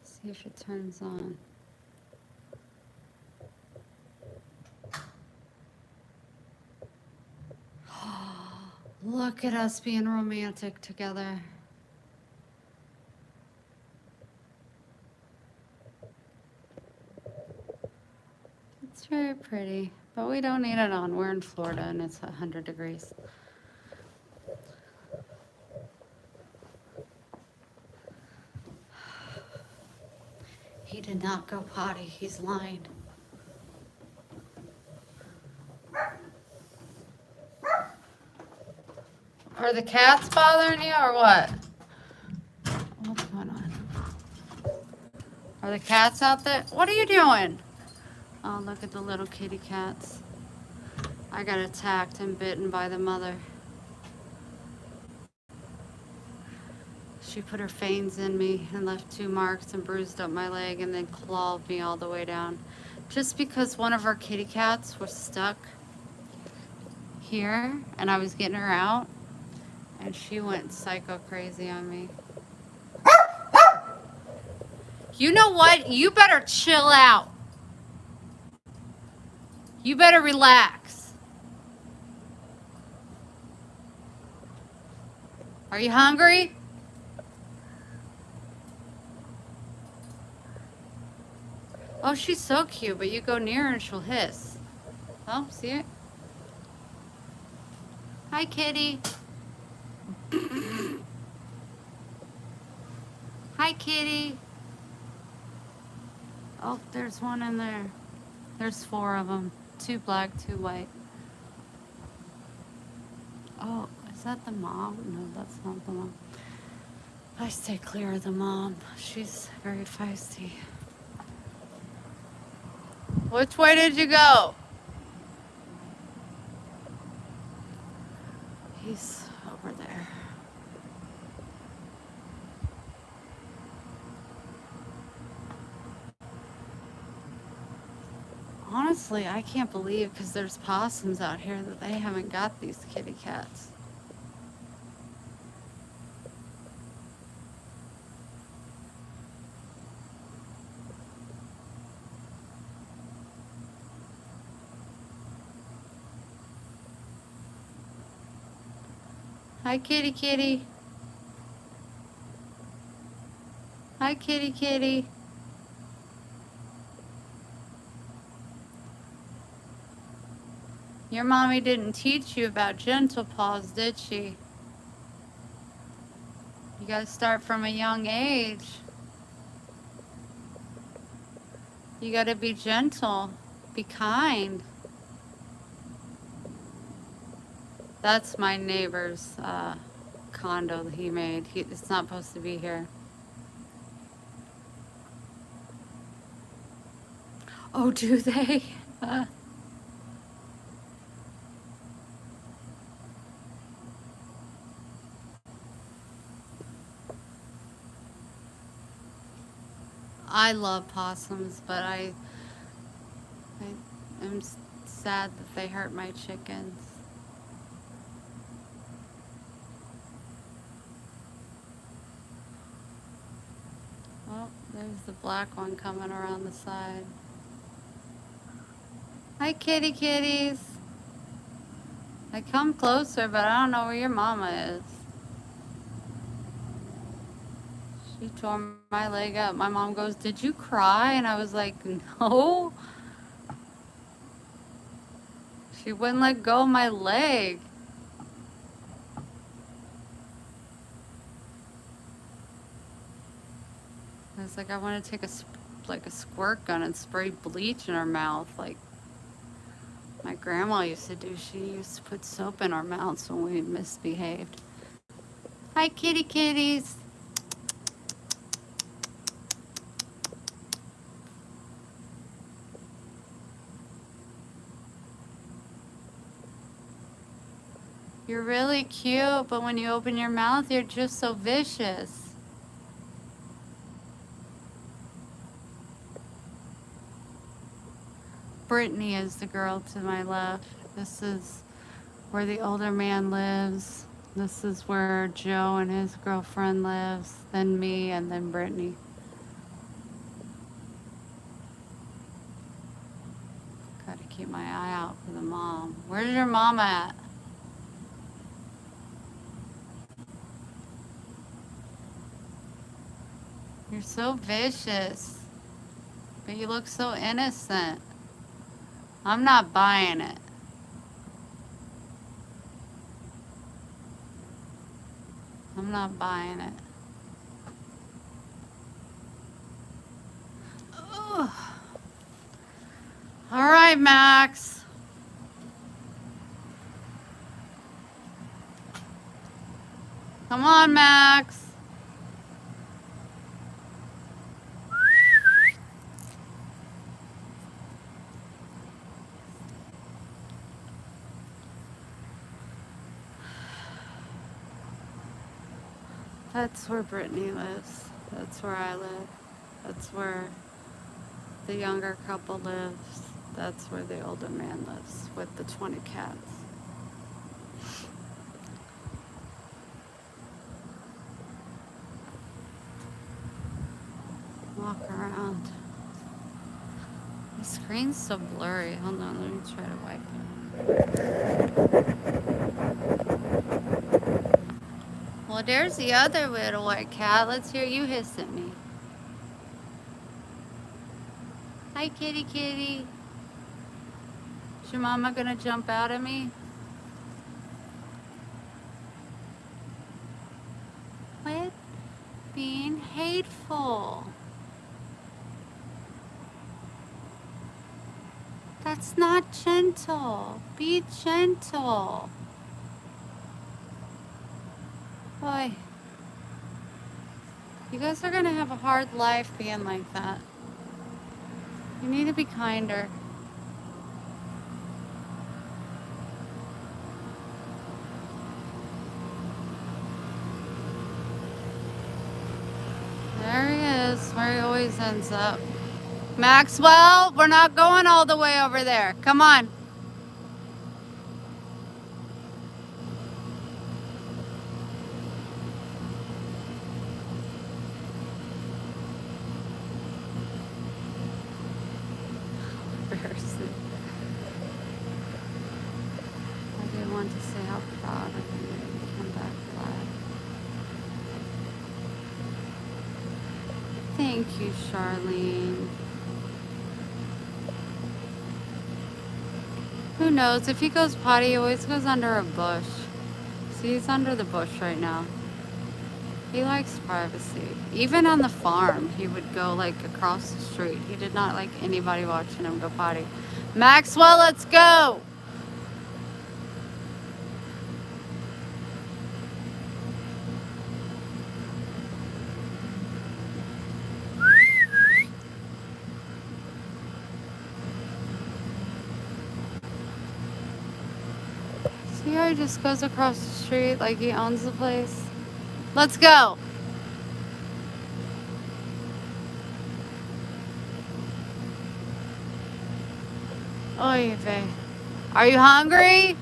See if it turns on. Look at us being romantic together. It's very pretty, but we don't need it on. We're in Florida and it's 100 degrees. He did not go potty. He's lying. Are the cats bothering you or what? What's going on? Are the cats out there? What are you doing? Oh, look at the little kitty cats. I got attacked and bitten by the mother. She put her fangs in me and left 2 marks and bruised up my leg and then clawed me all the way down. Just because one of our kitty cats was stuck here and I was getting her out and she went psycho crazy on me. You know what? You better chill out. You better relax. Are you hungry? Oh, she's so cute, but you go near her and she'll hiss. Oh, see it? Hi, kitty. Hi, kitty. Oh, there's one in there. There's 4 of them. 2 black, 2 white. Oh, is that the mom? No, that's not the mom. I stay clear of the mom. She's very feisty. Which way did you go? He's over there. Honestly, I can't believe, because there's possums out here, that they haven't got these kitty cats. Hi, kitty kitty. Hi, kitty kitty. Your mommy didn't teach you about gentle paws, did she? You gotta start from a young age. You gotta be gentle, be kind. That's my neighbor's condo that he made. It's not supposed to be here. Oh, do they? I love possums, but I am sad that they hurt my chickens. Oh, there's the black one coming around the side. Hi, kitty kitties. I come closer, but I don't know where your mama is. She tore my leg up. My mom goes, "Did you cry?" And I was like, "No." She wouldn't let go of my leg. I was like, I want to take a squirt gun and spray bleach in her mouth, like my grandma used to do. She used to put soap in our mouths when we misbehaved. Hi, kitty kitties. You're really cute, but when you open your mouth, you're just so vicious. Brittany is the girl to my left. This is where the older man lives. This is where Joe and his girlfriend lives. Then me, and then Brittany. Gotta keep my eye out for the mom. Where's your mom at? You're so vicious, but you look so innocent. I'm not buying it. I'm not buying it. Ugh. All right, Max. Come on, Max. That's where Brittany lives. That's where I live. That's where the younger couple lives. That's where the older man lives with the 20 cats. Walk around. The screen's so blurry. Hold on, let me try to wipe it. Well, there's the other little white cat. Let's hear you hiss at me. Hi, kitty kitty. Is your mama gonna jump out at me? Quit being hateful. That's not gentle. Be gentle. Boy, you guys are gonna have a hard life being like that. You need to be kinder. There he is, where he always ends up. Maxwell, we're not going all the way over there. Come on. Embarrassing. I didn't want to say how proud of you to come back alive. Thank you, Charlene. Who knows? If he goes potty, he always goes under a bush. See, he's under the bush right now. He likes privacy. Even on the farm, he would go like across the street. He did not like anybody watching him go potty. Maxwell, let's go! See how he just goes across the street like he owns the place? Let's go! Oy vey. Are you hungry?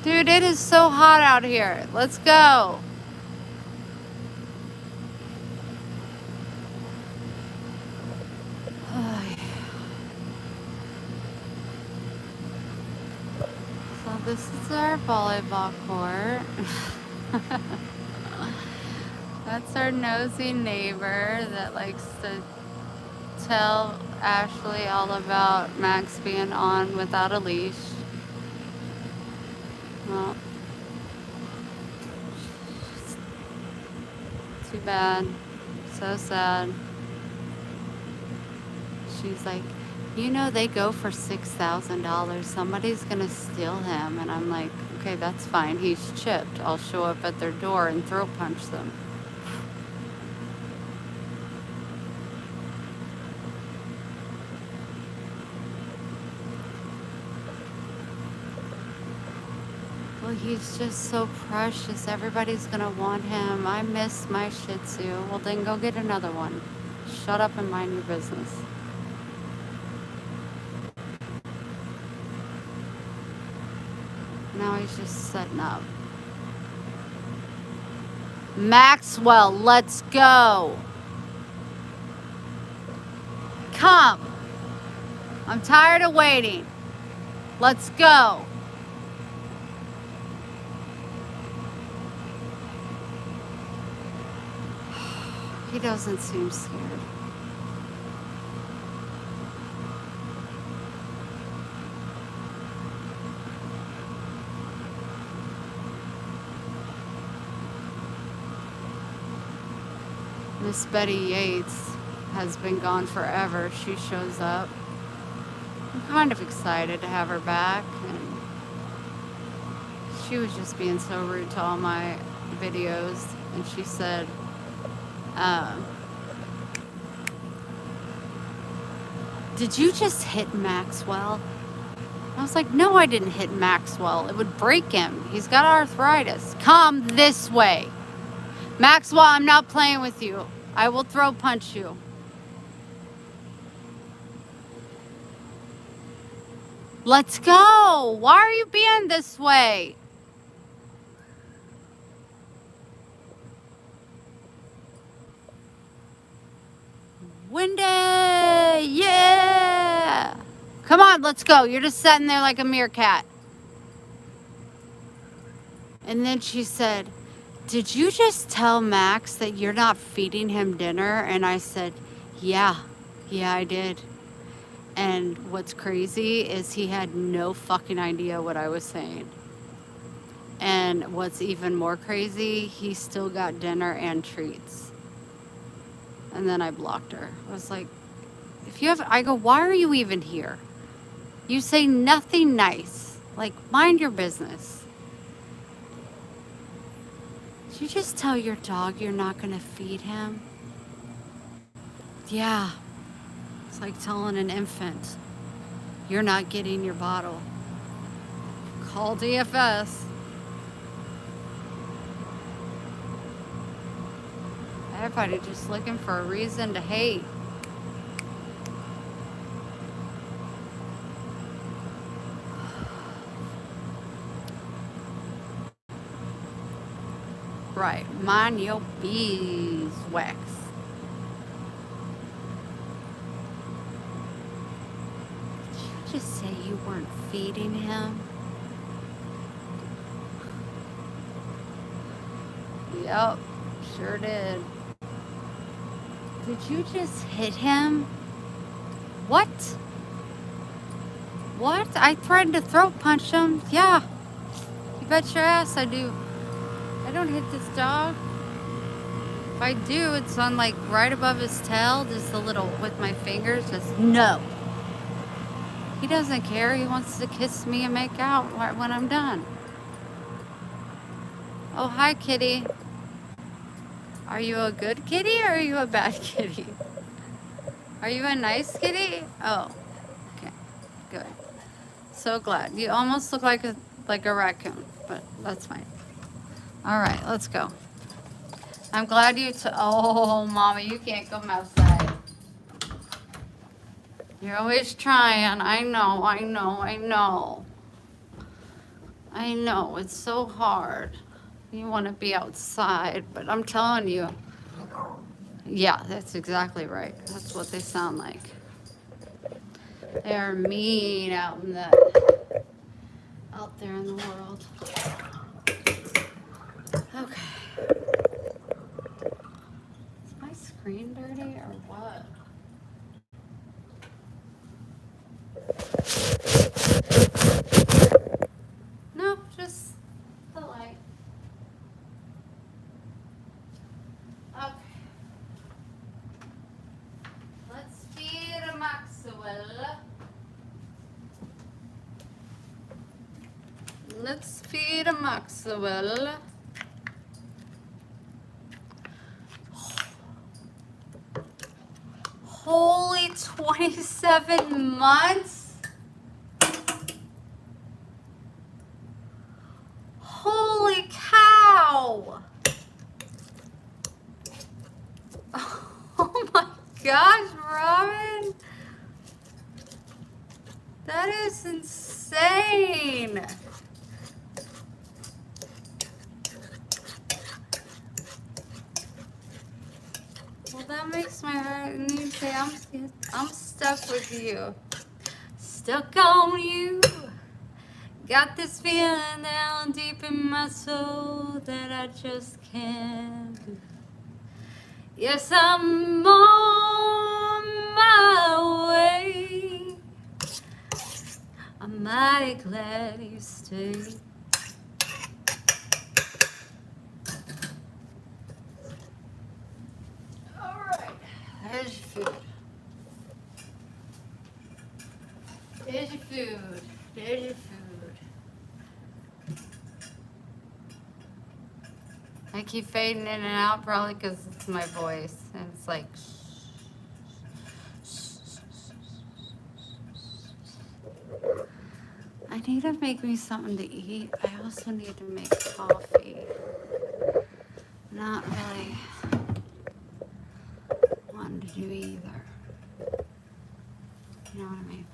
Dude, it is so hot out here. Let's go. This is our volleyball court. That's our nosy neighbor that likes to tell Ashley all about Max being on without a leash. Well, too bad. So sad. She's like, you know, they go for $6,000. Somebody's gonna steal him. And I'm like, okay, that's fine. He's chipped. I'll show up at their door and throat punch them. Well, he's just so precious. Everybody's gonna want him. I miss my Shih Tzu. Well, then go get another one. Shut up and mind your business. Now he's just setting up. Maxwell, let's go. Come. I'm tired of waiting. Let's go. He doesn't seem scared. Miss Betty Yates has been gone forever. She shows up. I'm kind of excited to have her back. And she was just being so rude to all my videos. And she said, did you just hit Maxwell? I was like, no, I didn't hit Maxwell. It would break him. He's got arthritis. Come this way. Maxwell, I'm not playing with you. I will throw punch you. Let's go. Why are you being this way? Windy, yeah. Come on, let's go. You're just sitting there like a meerkat. And then she said, did you just tell Max that you're not feeding him dinner? And I said, yeah, I did. And what's crazy is he had no fucking idea what I was saying. And what's even more crazy, he still got dinner and treats. And then I blocked her. I was like, I go, why are you even here? You say nothing nice. Like, mind your business. Did you just tell your dog you're not going to feed him? Yeah. It's like telling an infant, you're not getting your bottle. Call DFS. Everybody just looking for a reason to hate. Right, mind your beeswax. Did you just say you weren't feeding him? Yep, sure did. Did you just hit him? What? What? I threatened to throat punch him. Yeah. You bet your ass I do. I don't hit this dog. If I do, it's on like right above his tail, just a little with my fingers. Just no. He doesn't care. He wants to kiss me and make out when I'm done. Oh, hi, kitty. Are you a good kitty or are you a bad kitty? Are you a nice kitty? Oh, okay, good. So glad. You almost look like a raccoon, but that's fine. All right, let's go. I'm glad oh, Mama, you can't come outside. You're always trying. I know. I know, it's so hard. You want to be outside, but I'm telling you. Yeah, that's exactly right. That's what they sound like. They're mean out in the out there in the world. Okay. Is my screen dirty or what? Nope, just the light. Okay. Let's feed a Maxwell. Let's feed a Maxwell. Holy 27 months? Holy cow! Oh my gosh, Robin! That is insane! Well, that makes my heart need say I'm stuck with you. Stuck on you. Got this feeling down deep in my soul that I just can't do. Yes, I'm on my way. I'm mighty glad you stayed. All right, there's your food. There's your food. There's your food. I keep fading in and out probably because it's my voice. And it's like... I need to make me something to eat. I also need to make coffee. Not really wanting to do either. You know what I mean?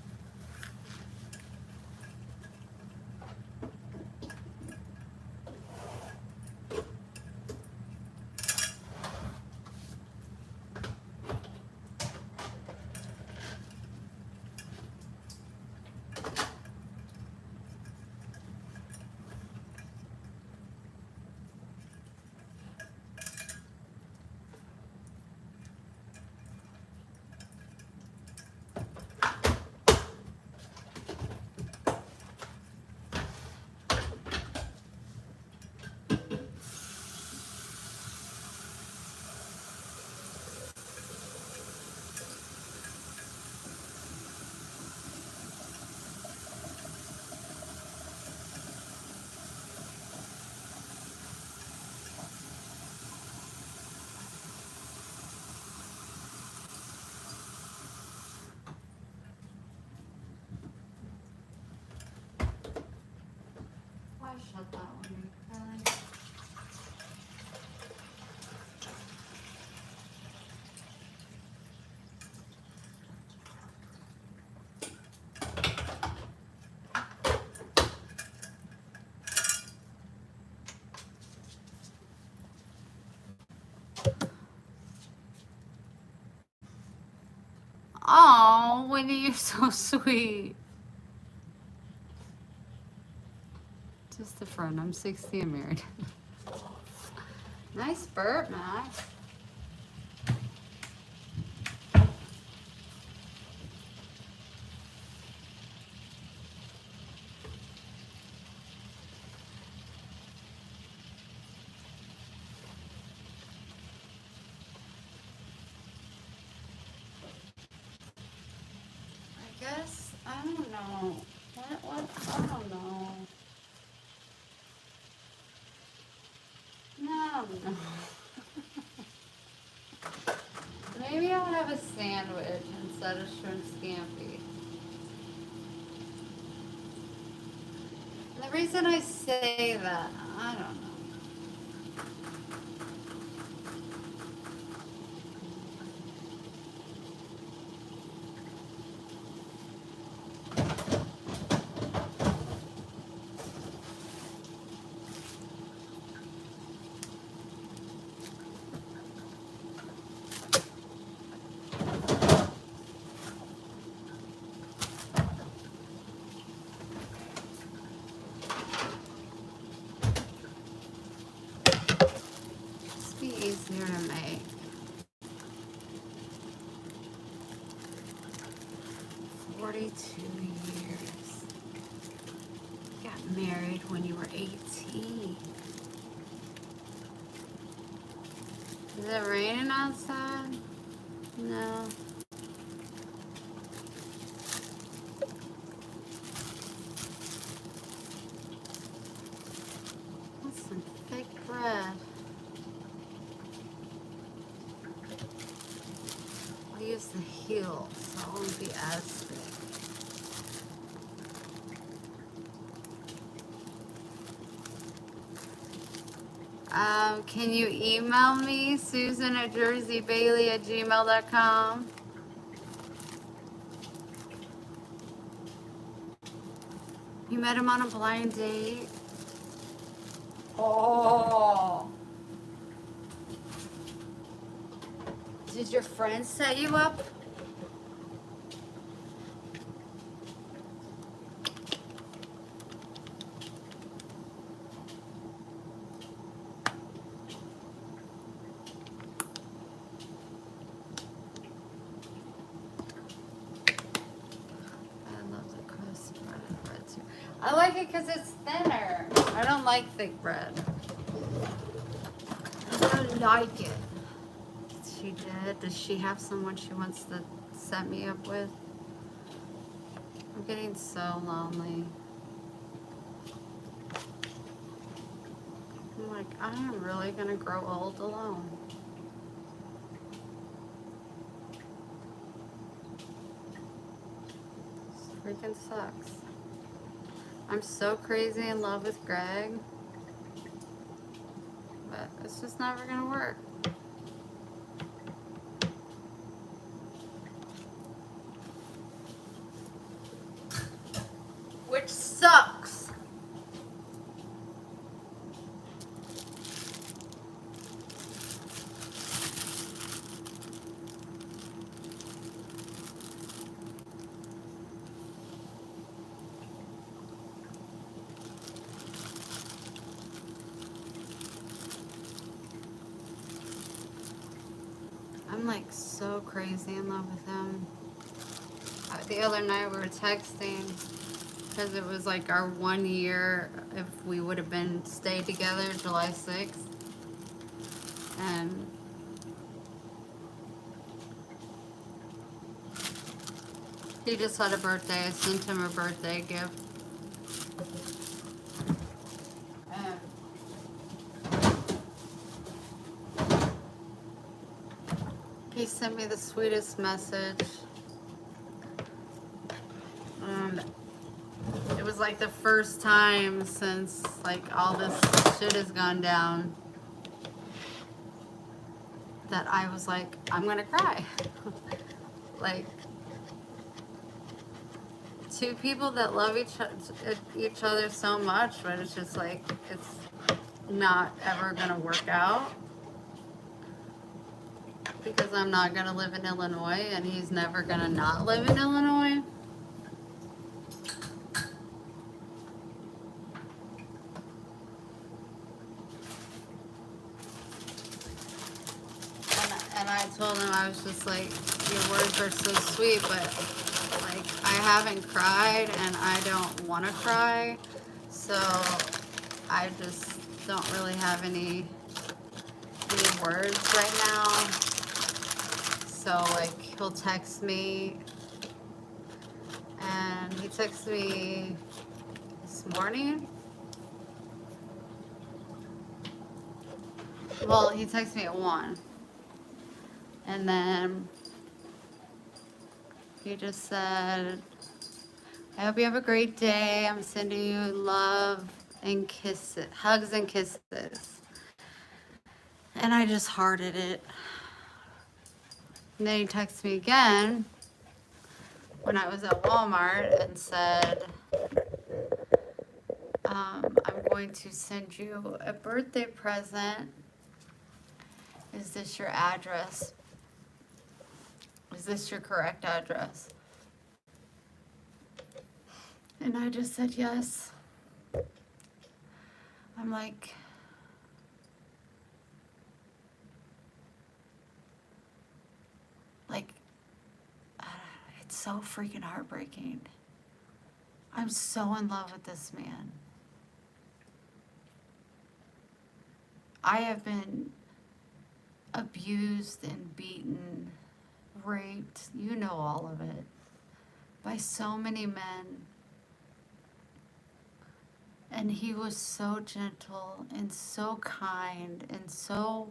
Shut that one, Carly. Oh, Winnie, you're so sweet. Just a friend. I'm 60 and married. Nice burp, Max. I guess, I don't know. What? I don't know. No. Maybe I'll have a sandwich instead of shrimp scampi. The reason I say that, I don't know. 42 years. You got married when you were 18. Is it raining outside? No. That's some thick bread. I'll use the heel so it won't be as thick. Can you email me, susan@jerseybailey@gmail.com? You met him on a blind date? Oh. Did your friend set you up? I love the crust bread too. I like it because it's thinner. I don't like thick bread. I don't like it. She did. Does she have someone she wants to set me up with? I'm getting so lonely. I'm like, I am really gonna grow old alone. This freaking sucks. I'm so crazy in love with Greg, but it's just never gonna work. Which sucks. I'm like so crazy in love with him. The other night we were texting because it was like our 1 year if we would have been stayed together July 6th. And he just had a birthday. I sent him a birthday gift. He sent me the sweetest message. It was like the first time since like all this shit has gone down that I was like, I'm gonna cry. Like, two people that love each other so much, but it's just like, it's not ever gonna work out. Because I'm not gonna live in Illinois and he's never gonna not live in Illinois. And I told him, I was just like, your words are so sweet, but like I haven't cried and I don't want to cry, so I just don't really have any words right now. So like he'll text me, and he texted me this morning. Well, he texted me at 1. And then he just said, I hope you have a great day. I'm sending you love and kisses, hugs and kisses. And I just hearted it. And then he texted me again when I was at Walmart and said, I'm going to send you a birthday present. Is this your address? Is this your correct address? And I just said yes. I'm like, it's so freaking heartbreaking. I'm so in love with this man. I have been abused and beaten, raped, you know all of it, by so many men. And he was so gentle and so kind and so...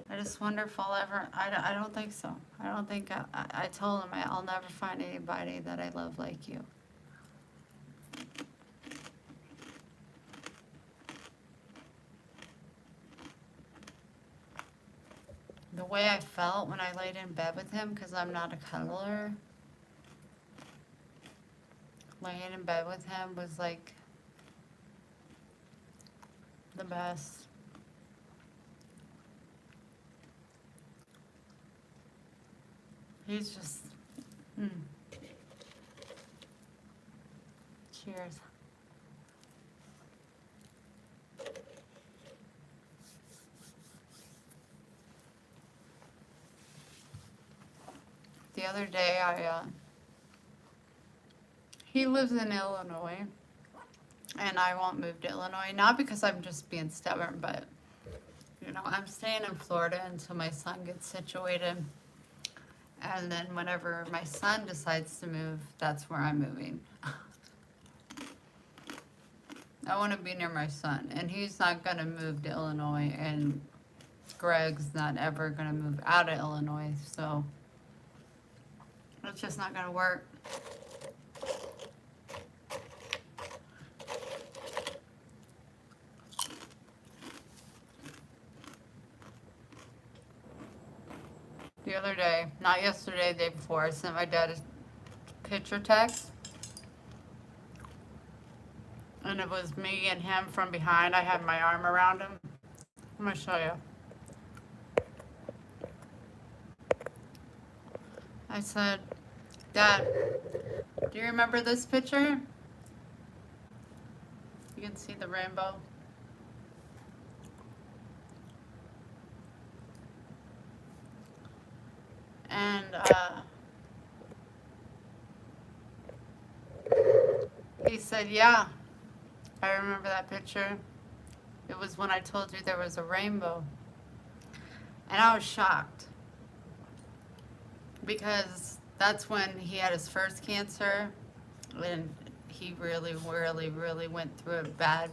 I just wonder if I'll ever... I don't think so. I don't think... I told him I'll never find anybody that I love like you. The way I felt when I laid in bed with him, because I'm not a cuddler, laying in bed with him was like the best. He's just... Cheers. The other day, he lives in Illinois, and I won't move to Illinois, not because I'm just being stubborn, but, you know, I'm staying in Florida until my son gets situated, and then whenever my son decides to move, that's where I'm moving. I want to be near my son, and he's not going to move to Illinois, and Greg's not ever going to move out of Illinois, so it's just not going to work. The other day, not yesterday, the day before, I sent my dad a picture text. And it was me and him from behind. I had my arm around him. I'm going to show you. I said, Dad, do you remember this picture? You can see the rainbow. And he said, yeah, I remember that picture. It was when I told you there was a rainbow. And I was shocked. Because that's when he had his first cancer. And he really, really, really went through it bad.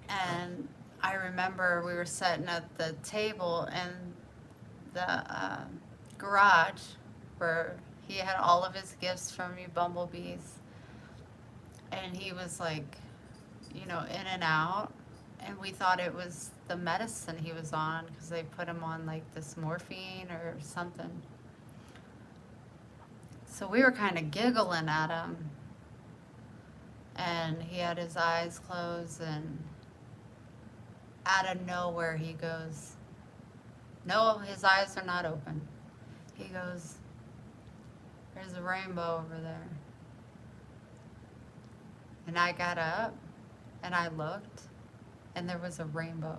And I remember we were sitting at the table in the garage where he had all of his gifts from you bumblebees. And he was like, you know, in and out. And we thought it was the medicine he was on because they put him on like this morphine or something. So we were kind of giggling at him. And he had his eyes closed, and out of nowhere he goes, no, his eyes are not open. He goes, there's a rainbow over there. And I got up and I looked, and there was a rainbow.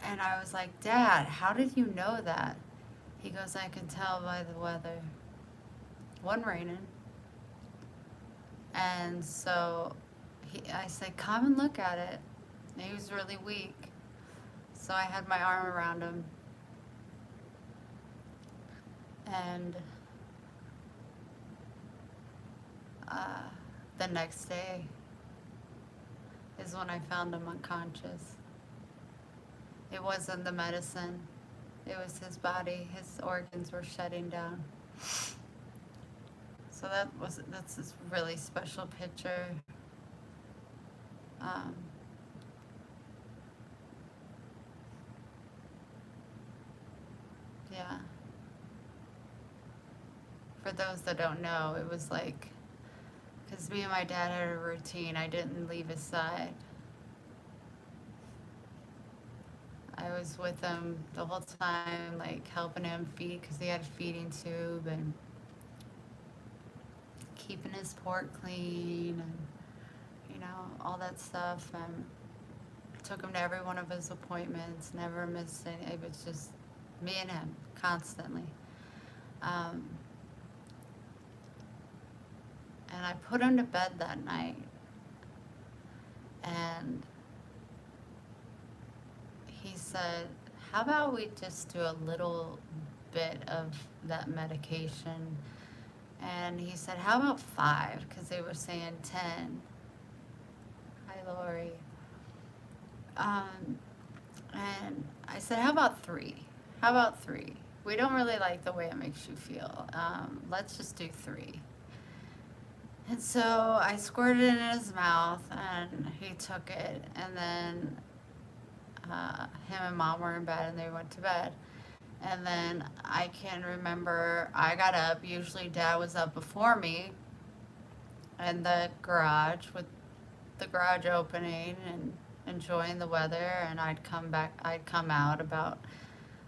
And I was like, Dad, how did you know that? He goes, I can tell by the weather. Wasn't raining. And so I said, come and look at it. And he was really weak. So I had my arm around him. And the next day is when I found him unconscious. It wasn't the medicine. It was his body. His organs were shutting down. So that's this really special picture. Yeah. For those that don't know, it was like, because me and my dad had a routine. I didn't leave his side. I was with him the whole time, like helping him feed, because he had a feeding tube, and keeping his port clean, and, you know, all that stuff, and took him to every one of his appointments, never missed any. It was just me and him constantly. Um, and I put him to bed that night, and he said, how about we just do a little bit of that medication? And he said, how about 5? Because they were saying 10. Hi, Lori. And I said, how about 3? How about 3? We don't really like the way it makes you feel. Let's just do 3. And so I squirted it in his mouth, and he took it, and then him and Mom were in bed, and they went to bed. And then I can remember I got up. Usually Dad was up before me in the garage with the garage opening and enjoying the weather, and I'd come out about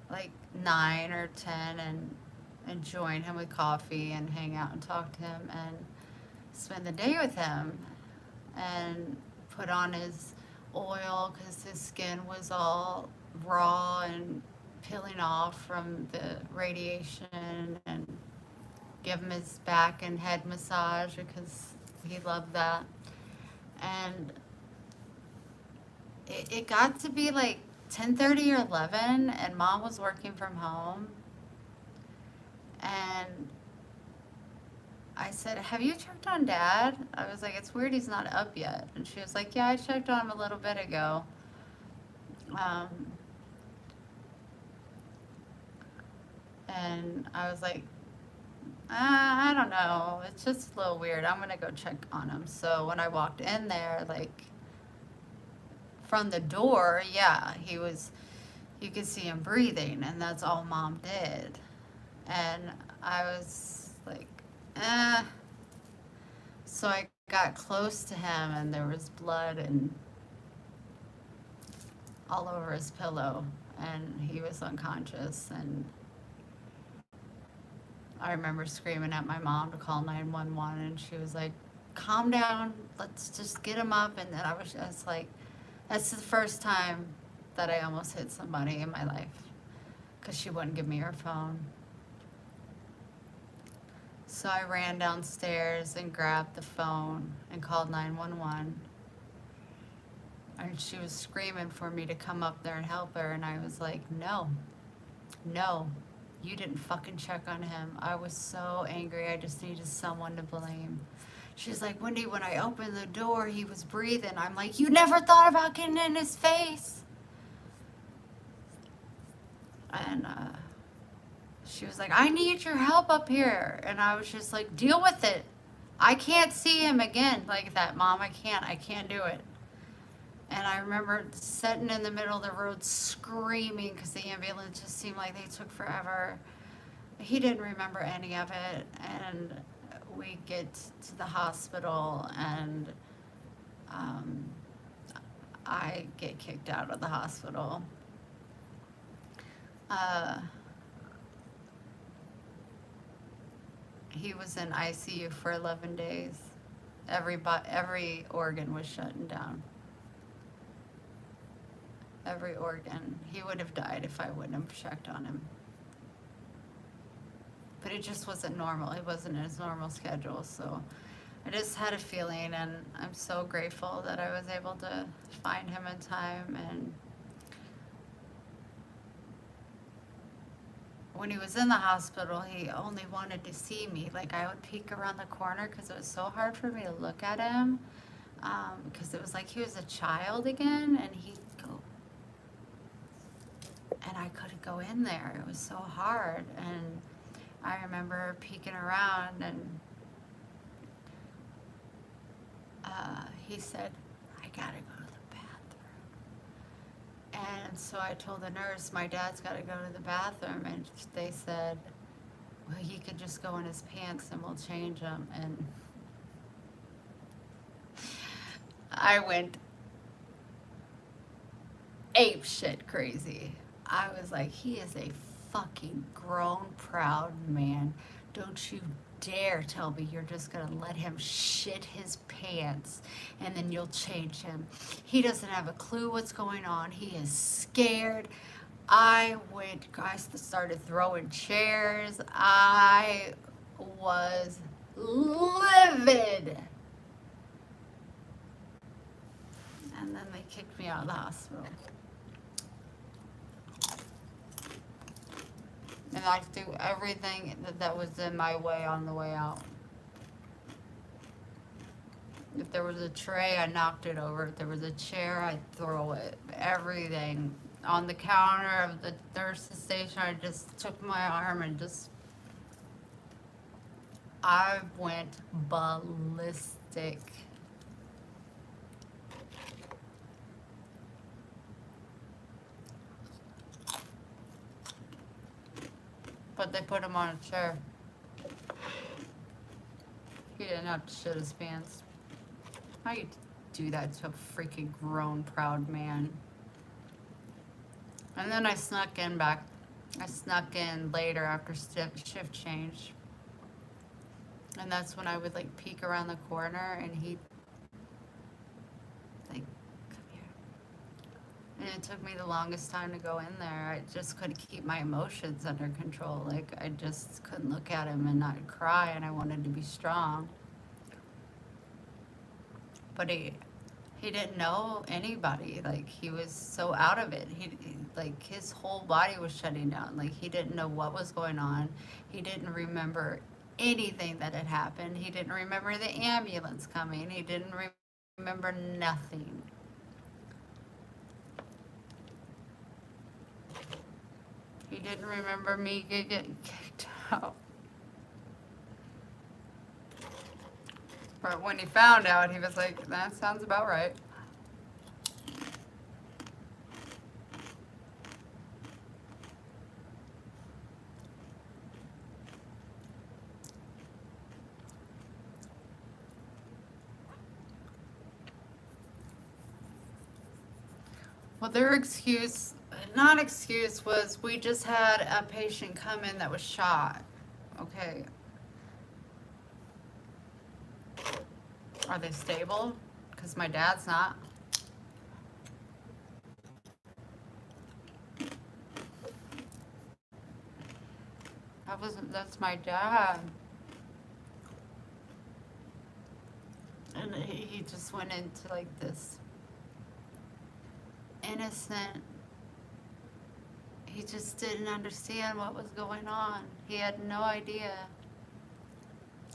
like 9 or 10 and join him with coffee and hang out and talk to him and spend the day with him and put on his oil because his skin was all raw and peeling off from the radiation, and give him his back and head massage because he loved that. And it got to be like 10:30 or 11, and Mom was working from home, and I said, have you checked on Dad? I was like, it's weird he's not up yet. And she was like, yeah, I checked on him a little bit ago. And I was like, I don't know. It's just a little weird. I'm going to go check on him. So when I walked in there, like, from the door, yeah, you could see him breathing, and that's all Mom did. And I was like, eh. So I got close to him, and there was blood and all over his pillow, and he was unconscious. And I remember screaming at my mom to call 911, and she was like, calm down, let's just get him up. And then I was just like, that's the first time that I almost hit somebody in my life, because she wouldn't give me her phone. So I ran downstairs and grabbed the phone and called 911. And she was screaming for me to come up there and help her. And I was like, no, you didn't fucking check on him. I was so angry. I just needed someone to blame. She's like, Wendy, when I opened the door, he was breathing. I'm like, you never thought about getting in his face? And she was like, I need your help up here. And I was just like, deal with it. I can't see him again like that, Mom. I can't do it. And I remember sitting in the middle of the road screaming because the ambulance just seemed like they took forever. He didn't remember any of it. And we get to the hospital, and I get kicked out of the hospital. He was in ICU for 11 days. Every organ was shutting down. Every organ. He would have died if I wouldn't have checked on him. But it just wasn't normal. It wasn't his normal schedule. So I just had a feeling, and I'm so grateful that I was able to find him in time. And when he was in the hospital, he only wanted to see me. Like, I would peek around the corner because it was so hard for me to look at him, because it was like he was a child again, and he'd go, and I couldn't go in there. It was so hard. And I remember peeking around, and he said, I gotta go to the bathroom. And so I told the nurse, my dad's gotta go to the bathroom. And they said, well, he could just go in his pants and we'll change him. And I went ape shit crazy. I was like, he is a fucking grown, proud man. Don't you dare tell me you're just going to let him shit his pants and then you'll change him. He doesn't have a clue what's going on. He is scared. I started throwing chairs. I was livid. And then they kicked me out of the hospital. And I threw everything that was in my way on the way out. If there was a tray, I knocked it over. If there was a chair, I'd throw it. Everything. On the counter of the nurse's station, I just took my arm and I went ballistic. But they put him on a chair. He didn't have to shit his pants. How you do that to a freaking grown, proud man? And then I snuck in later after shift change. And that's when I would like peek around the corner and he'd like, come here. And it took me the longest time to go in there. I just couldn't keep my emotions under control. Like, I just couldn't look at him and not cry, and I wanted to be strong. But he didn't know anybody. Like, he was so out of it. Like, his whole body was shutting down. Like, he didn't know what was going on. He didn't remember anything that had happened. He didn't remember the ambulance coming. He didn't remember nothing. He didn't remember me getting kicked out. But when he found out, he was like, that sounds about right. Well, their not excuse, was we just had a patient come in that was shot. Okay. Are they stable? Because my dad's not. That's my dad. And he just went into like this innocent, he just didn't understand what was going on. He had no idea.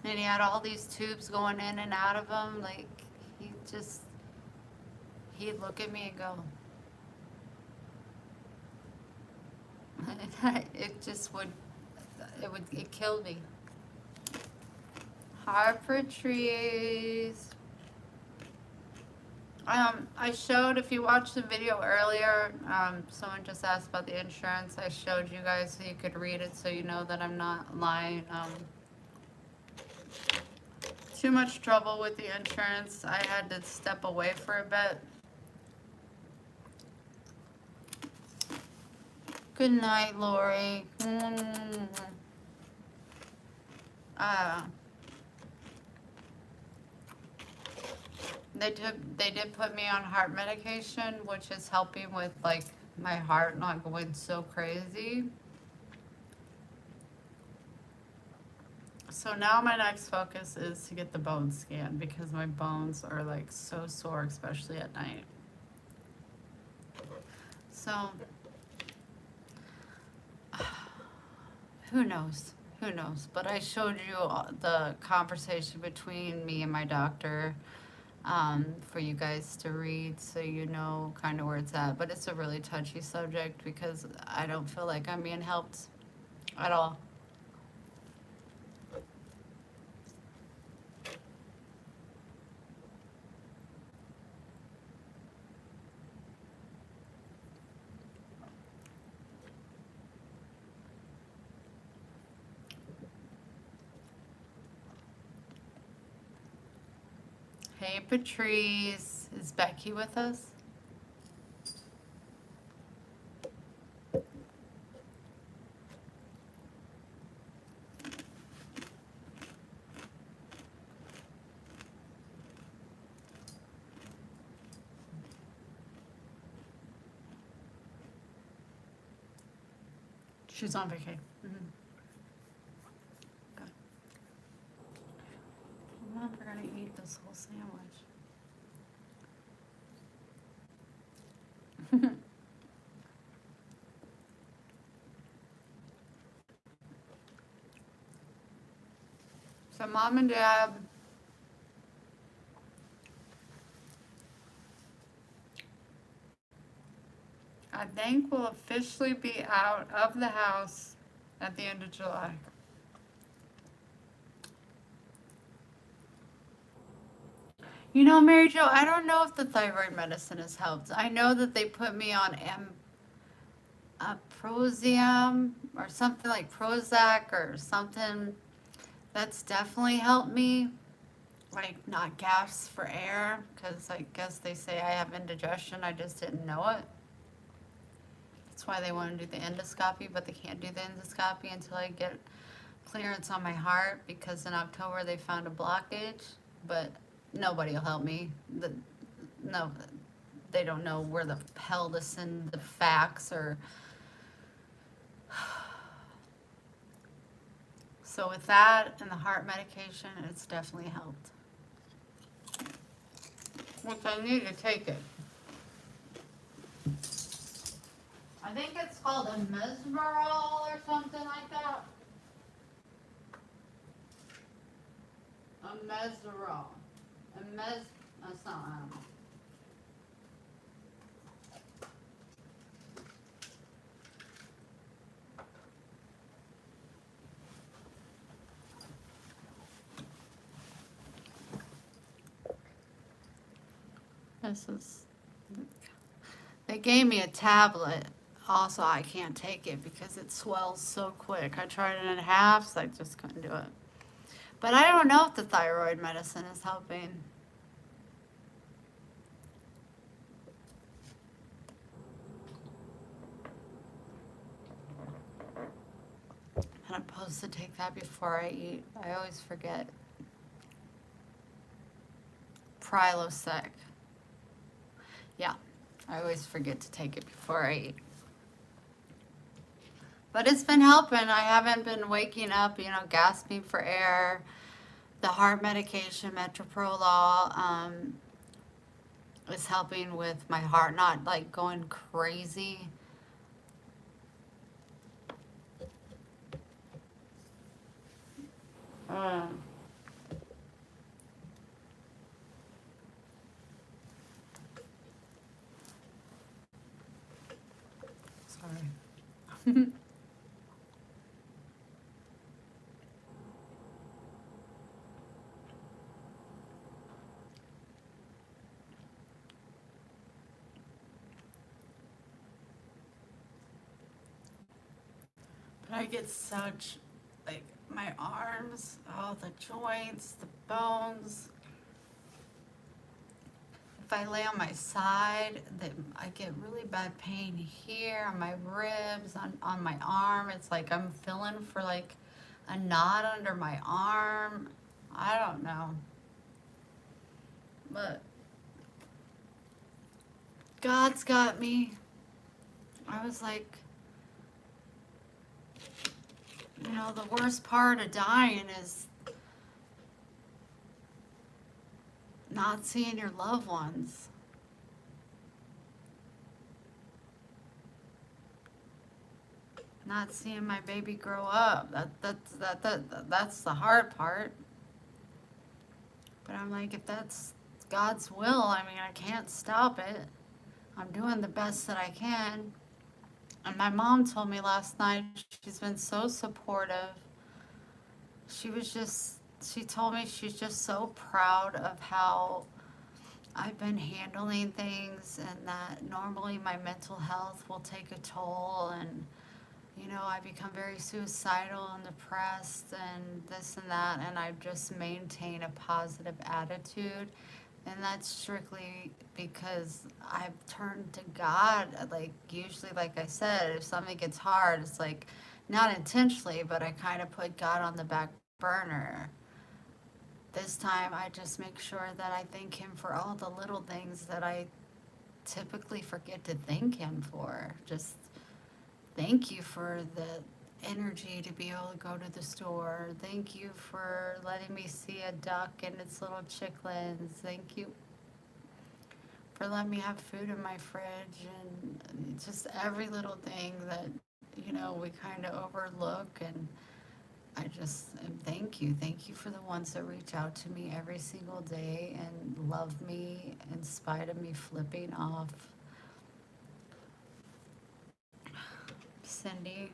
And he had all these tubes going in and out of him. Like, he'd look at me and go. It killed me. Heart for trees. I showed, if you watched the video earlier, someone just asked about the insurance. I showed you guys so you could read it so you know that I'm not lying. Too much trouble with the insurance. I had to step away for a bit. Good night, Lori. They did put me on heart medication, which is helping with like my heart not going so crazy. So now my next focus is to get the bone scan because my bones are like so sore, especially at night. So who knows? Who knows? But I showed you the conversation between me and my doctor. For you guys to read so you know kind of where it's at. But it's a really touchy subject because I don't feel like I'm being helped at all. Hey, Patrice. Is Becky with us? She's on vacation. Good. I'm never gonna eat this whole sandwich. So mom and dad, I think will officially be out of the house at the end of July. You know, Mary Jo, I don't know if the thyroid medicine has helped. I know that they put me on Prozium or something like Prozac or something. That's definitely helped me, like not gasp for air, because I guess they say I have indigestion. I just didn't know it. That's why they want to do the endoscopy, but they can't do the endoscopy until I get clearance on my heart, because in October they found a blockage, but nobody will help me. No, they don't know where the hell to send the fax or. So with that and the heart medication, it's definitely helped. Which I need to take it. I think it's called a mesmerol or something like that. A mesmerol. That's not, I don't know. They gave me a tablet. Also, I can't take it because it swells so quick. I tried it in half, so I just couldn't do it. But I don't know if the thyroid medicine is helping. And I'm supposed to take that before I eat. I always forget. Prilosec. Yeah, I always forget to take it before I eat. But it's been helping. I haven't been waking up, gasping for air. The heart medication, metoprolol, is helping with my heart not like going crazy. Sorry. But I get such, like, my arms, all the joints, the bones. If I lay on my side, I get really bad pain here, on my ribs, on my arm. It's like I'm feeling for, like, a knot under my arm. I don't know. But God's got me. I was like, the worst part of dying is not seeing your loved ones. Not seeing my baby grow up. That's the hard part. But I'm like, if that's God's will, I mean, I can't stop it. I'm doing the best that I can. And my mom told me last night, she's been so supportive. She told me she's just so proud of how I've been handling things, and that normally my mental health will take a toll, and I become very suicidal and depressed and this and that, and I just maintain a positive attitude. And that's strictly because I've turned to God. Like, usually, like I said, if something gets hard, it's like, not intentionally, but I kind of put God on the back burner. This time, I just make sure that I thank Him for all the little things that I typically forget to thank Him for. Just Thank you for the energy to be able to go to the store. Thank you for letting me see a duck and its little chicklets. Thank you for letting me have food in my fridge and just every little thing that, we kind of overlook. And I just thank you. Thank you for the ones that reach out to me every single day and love me in spite of me flipping off. Cindy,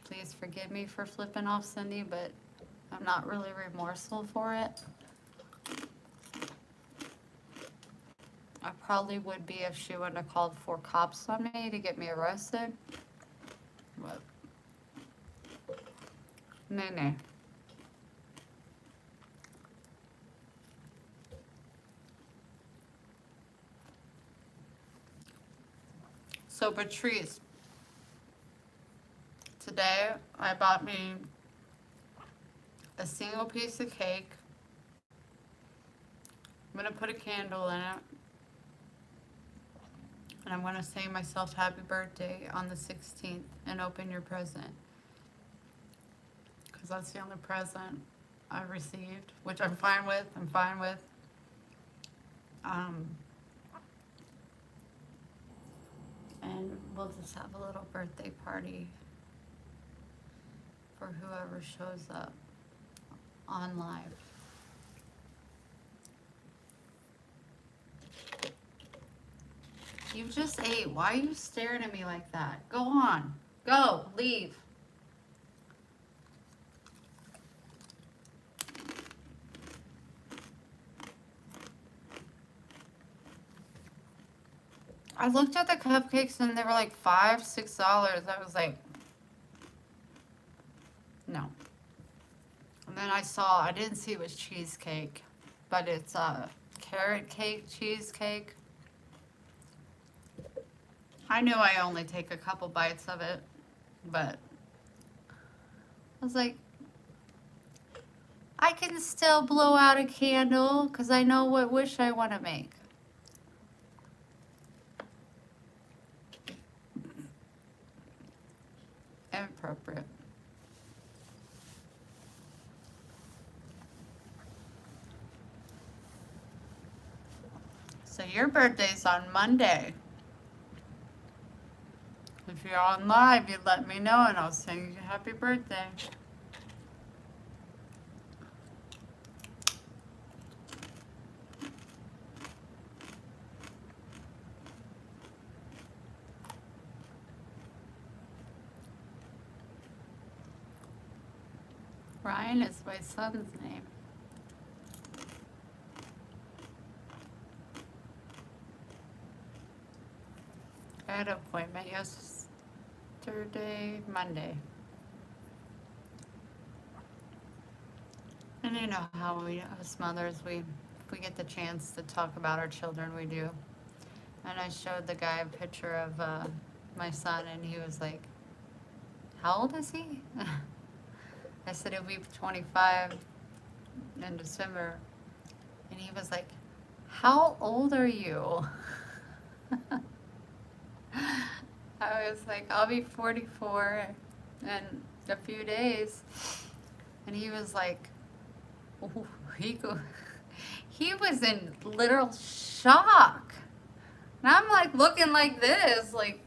please forgive me for flipping off Cindy, but I'm not really remorseful for it. I probably would be if she wouldn't have called 4 cops on me to get me arrested. But, no. So, Patrice, today I bought me a single piece of cake. I'm going to put a candle in it. And I'm going to say myself happy birthday on the 16th and open your present. Because that's the only present I've received, which I'm fine with. And we'll just have a little birthday party for whoever shows up on live. You just ate. Why are you staring at me like that? Go on. Go. Leave. I looked at the cupcakes and they were like $5, $6. I was like, no. And then I didn't see it was cheesecake, but it's a carrot cake cheesecake. I knew I only take a couple bites of it, but I was like, I can still blow out a candle because I know what wish I want to make. Inappropriate. So your birthday's on Monday. If you're on live, you let me know and I'll sing you happy birthday. Ryan is my son's name. I had an appointment Monday. And you know how we, as mothers, we get the chance to talk about our children, we do. And I showed the guy a picture of my son, and he was like, how old is he? I said, he'll be 25 in December. And he was like, how old are you? I was like, I'll be 44 in a few days. And he was like, oh, he was in literal shock. And I'm like looking like this, like,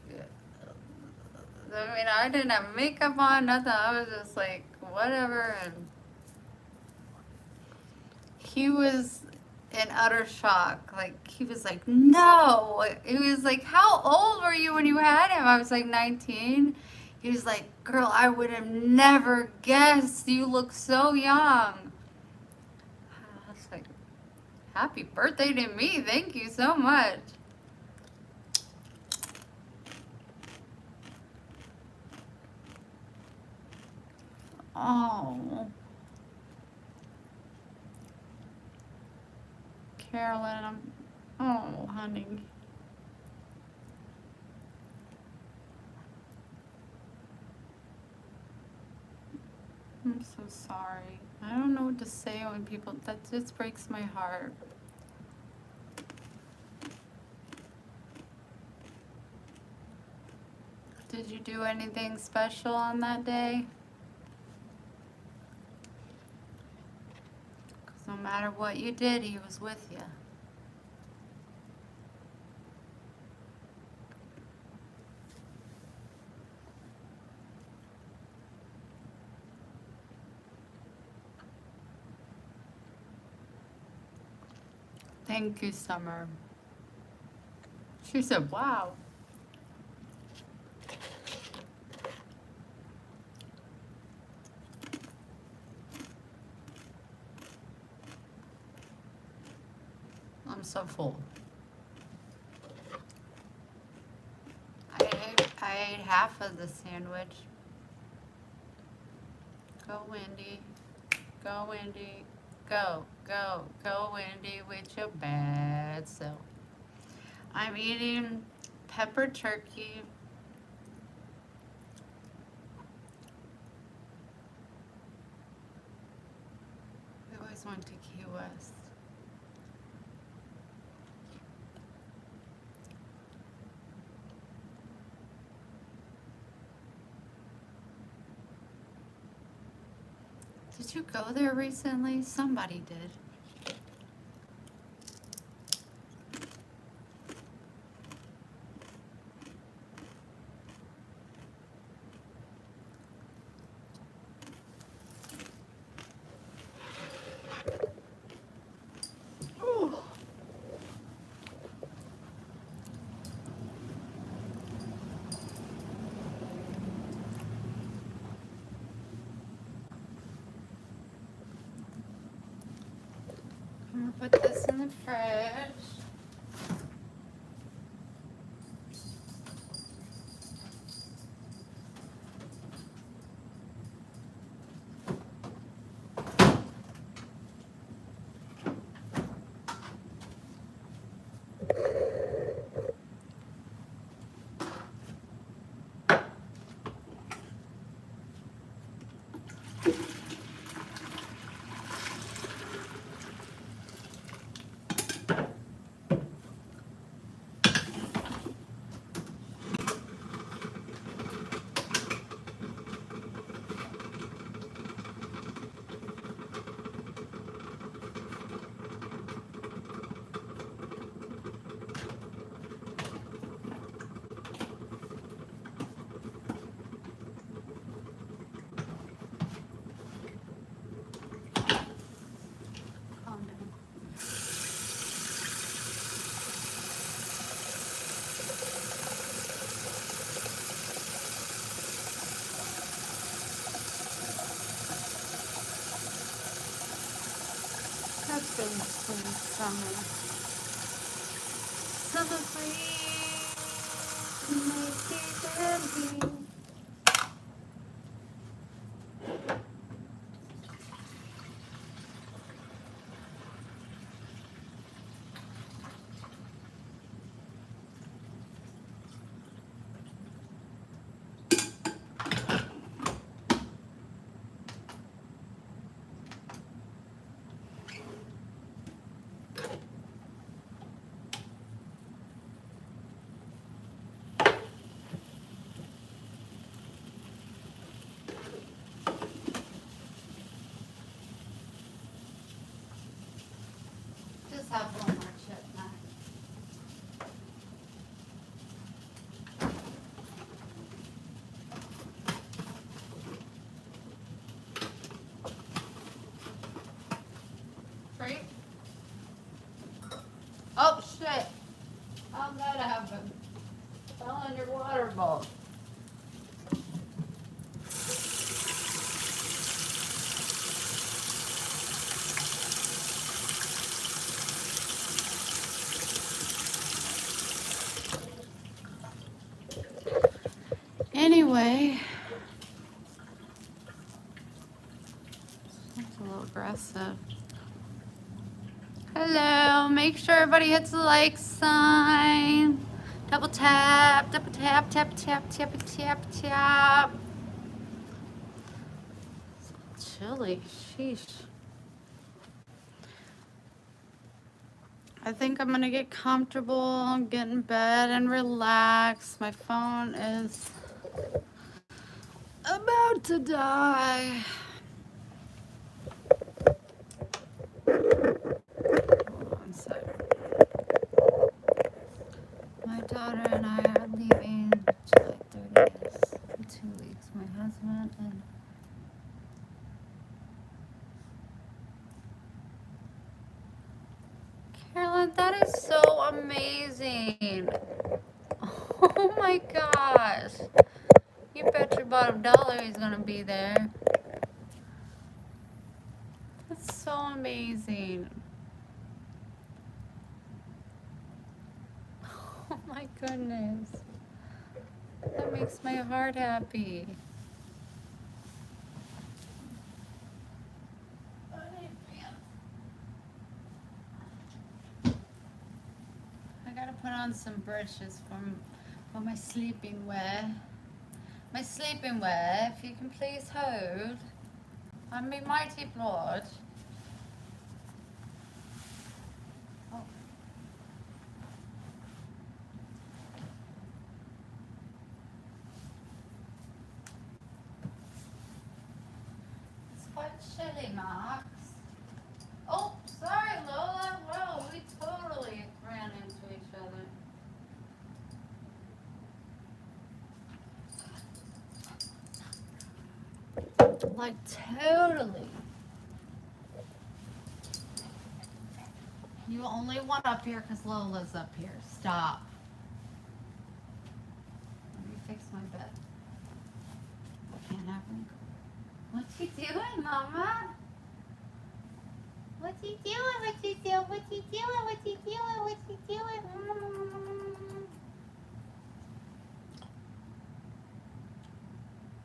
I mean, I didn't have makeup on, nothing. I was just like, whatever. And he was in utter shock. Like, he was like, no. He was like, how old were you when you had him? I was like 19. He was like, girl, I would have never guessed. You look so young. I was like, happy birthday to me. Thank you so much. Oh. Carolyn, oh, honey. I'm so sorry. I don't know what to say when people, that just breaks my heart. Did you do anything special on that day? 'Cause no matter what you did, he was with you. Thank you, Summer. She said, wow. I'm so full. I ate half of the sandwich. Go, Wendy. Go, Wendy. Go, go, go, Wendy, with your bad self. I'm eating pepper turkey. We always went to Key West. Did you go there recently? Somebody did. Ooh. I'm gonna put this in the fridge. Calm down. That's really sweet, Summer. Summer breeze makes it happy. Just have one more chip, Matt. Right? Oh shit! How'd that happen? Fell in your water bowl. Anyway, that's a little aggressive. Hello, make sure everybody hits the like sign. Double tap, tap, tap, tap, tap, tap, tap. It's chilly, sheesh. I think I'm gonna get comfortable, get in bed and relax. My phone is About to die. Hold on a sec. My daughter and I are leaving July 30th in 2 weeks. My husband and Carolyn, that is so amazing. Oh my gosh. You bet your bottom dollar he's gonna be there. That's so amazing. Oh my goodness. That makes my heart happy. I gotta put on some brushes for my sleeping wear. My sleeping wear, if you can please hold. I'm my mighty blood. Oh. It's quite chilly, Max. Oh, sorry, Lola. Well, we totally ran into each other. Like, totally. You only want up here because Lola's up here. Stop. Let me fix my bed. I can't have any. What you doing, Mama? What you doing? What you doing? What you doing? What you doing? What you doing?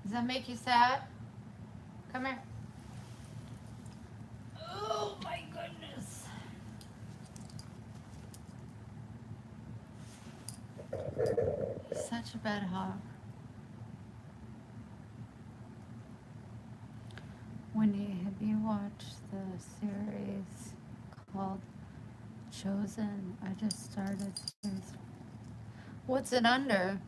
Does that make you sad? Come here. Oh my goodness. He's such a bad hog. Wendy, have you watched the series called Chosen? I just started. What's it under?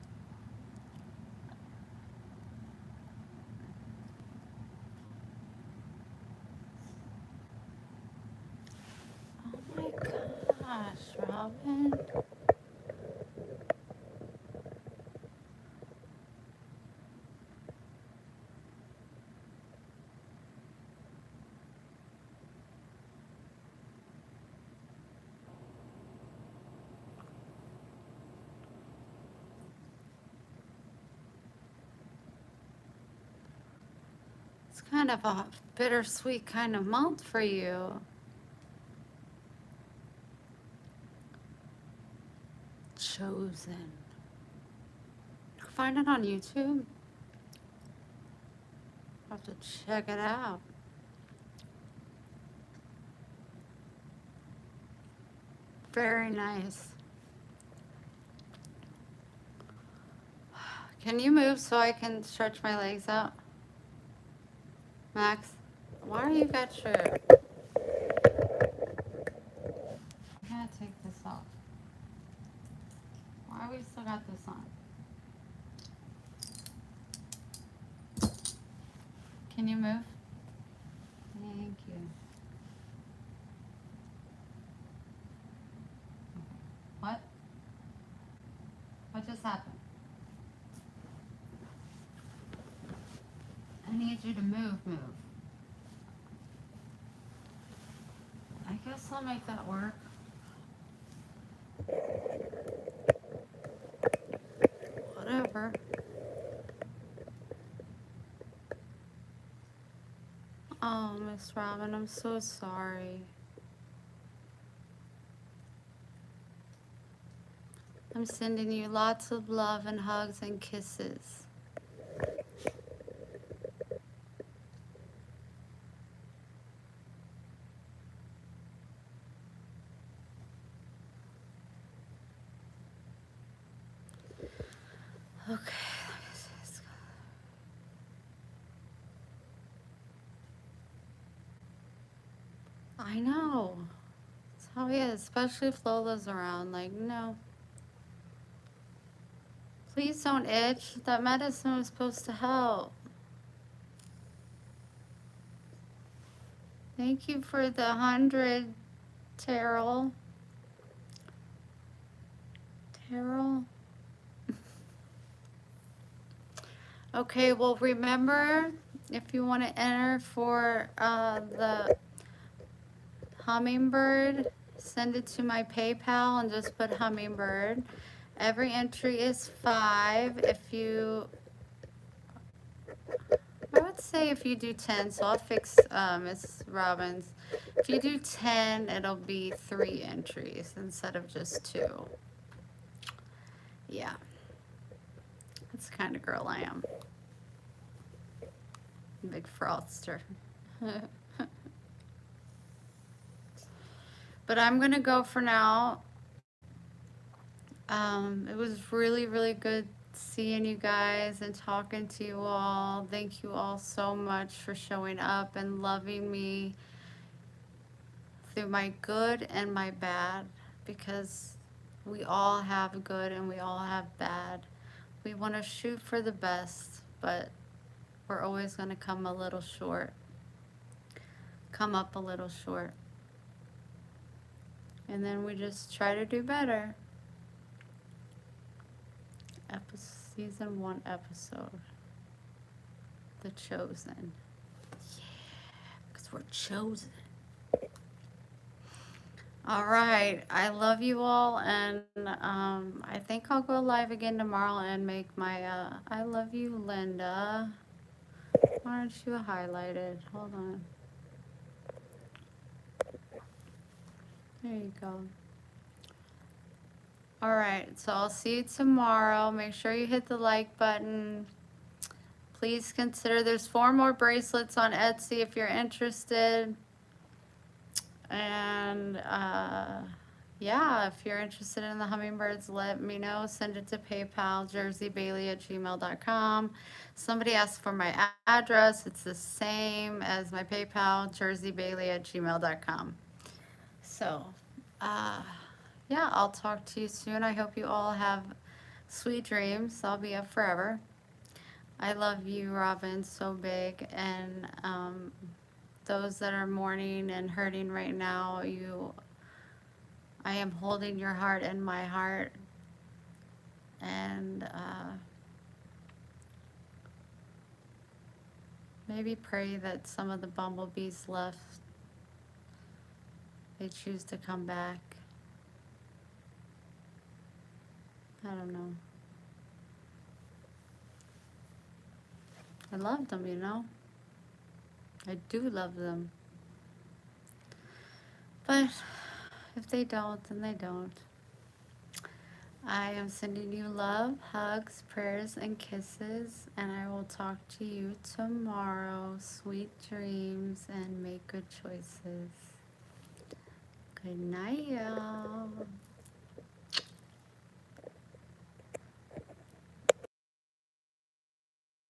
Oh my gosh, Robin. It's kind of a bittersweet kind of month for you. Chosen. You can find it on YouTube. I'll have to check it out. Very nice. Can you move so I can stretch my legs out? Max, why are you got your... I'm gonna take this off. Why we still got this on? Can you move? Thank you. What? What just happened? I need you to move. I guess I'll make that work. Whatever. Oh, Miss Robin, I'm so sorry. I'm sending you lots of love and hugs and kisses. Okay. I know. That's how he is, especially if Lola's around. Like, no. Please don't itch. That medicine was supposed to help. Thank you for the 100, Terrell. Terrell? Okay, well, remember, if you want to enter for the Hummingbird, send it to my PayPal and just put Hummingbird. Every entry is 5. If you, I would say if you do 10, so I'll fix Miss Robbins. If you do 10, it'll be 3 entries instead of just 2. Yeah, that's the kind of girl I am. Big fraudster. But I'm going to go for now. It was really, really good seeing you guys and talking to you all. Thank you all so much for showing up and loving me through my good and my bad, because we all have good and we all have bad. We want to shoot for the best, but we're always going to come a little short. Come up a little short. And then we just try to do better. Season 1 episode. The Chosen. Yeah, because we're chosen. All right. I love you all, and I think I'll go live again tomorrow and make my I love you, Linda. Why aren't you highlighted? Hold on. There you go. All right. So I'll see you tomorrow. Make sure you hit the like button. Please consider, there's 4 more bracelets on Etsy if you're interested. And yeah, if you're interested in the hummingbirds, let me know. Send it to PayPal, jerseybailey@gmail.com. Somebody asked for my address. It's the same as my PayPal, jerseybailey@gmail.com. So, yeah, I'll talk to you soon. I hope you all have sweet dreams. I'll be up forever. I love you, Robin, so big. And those that are mourning and hurting right now, I am holding your heart in my heart. And maybe pray that some of the bumblebees left, they choose to come back. I don't know. I love them, you know. I do love them. But if they don't, then they don't. I am sending you love, hugs, prayers, and kisses, and I will talk to you tomorrow. Sweet dreams and make good choices. Good night, y'all.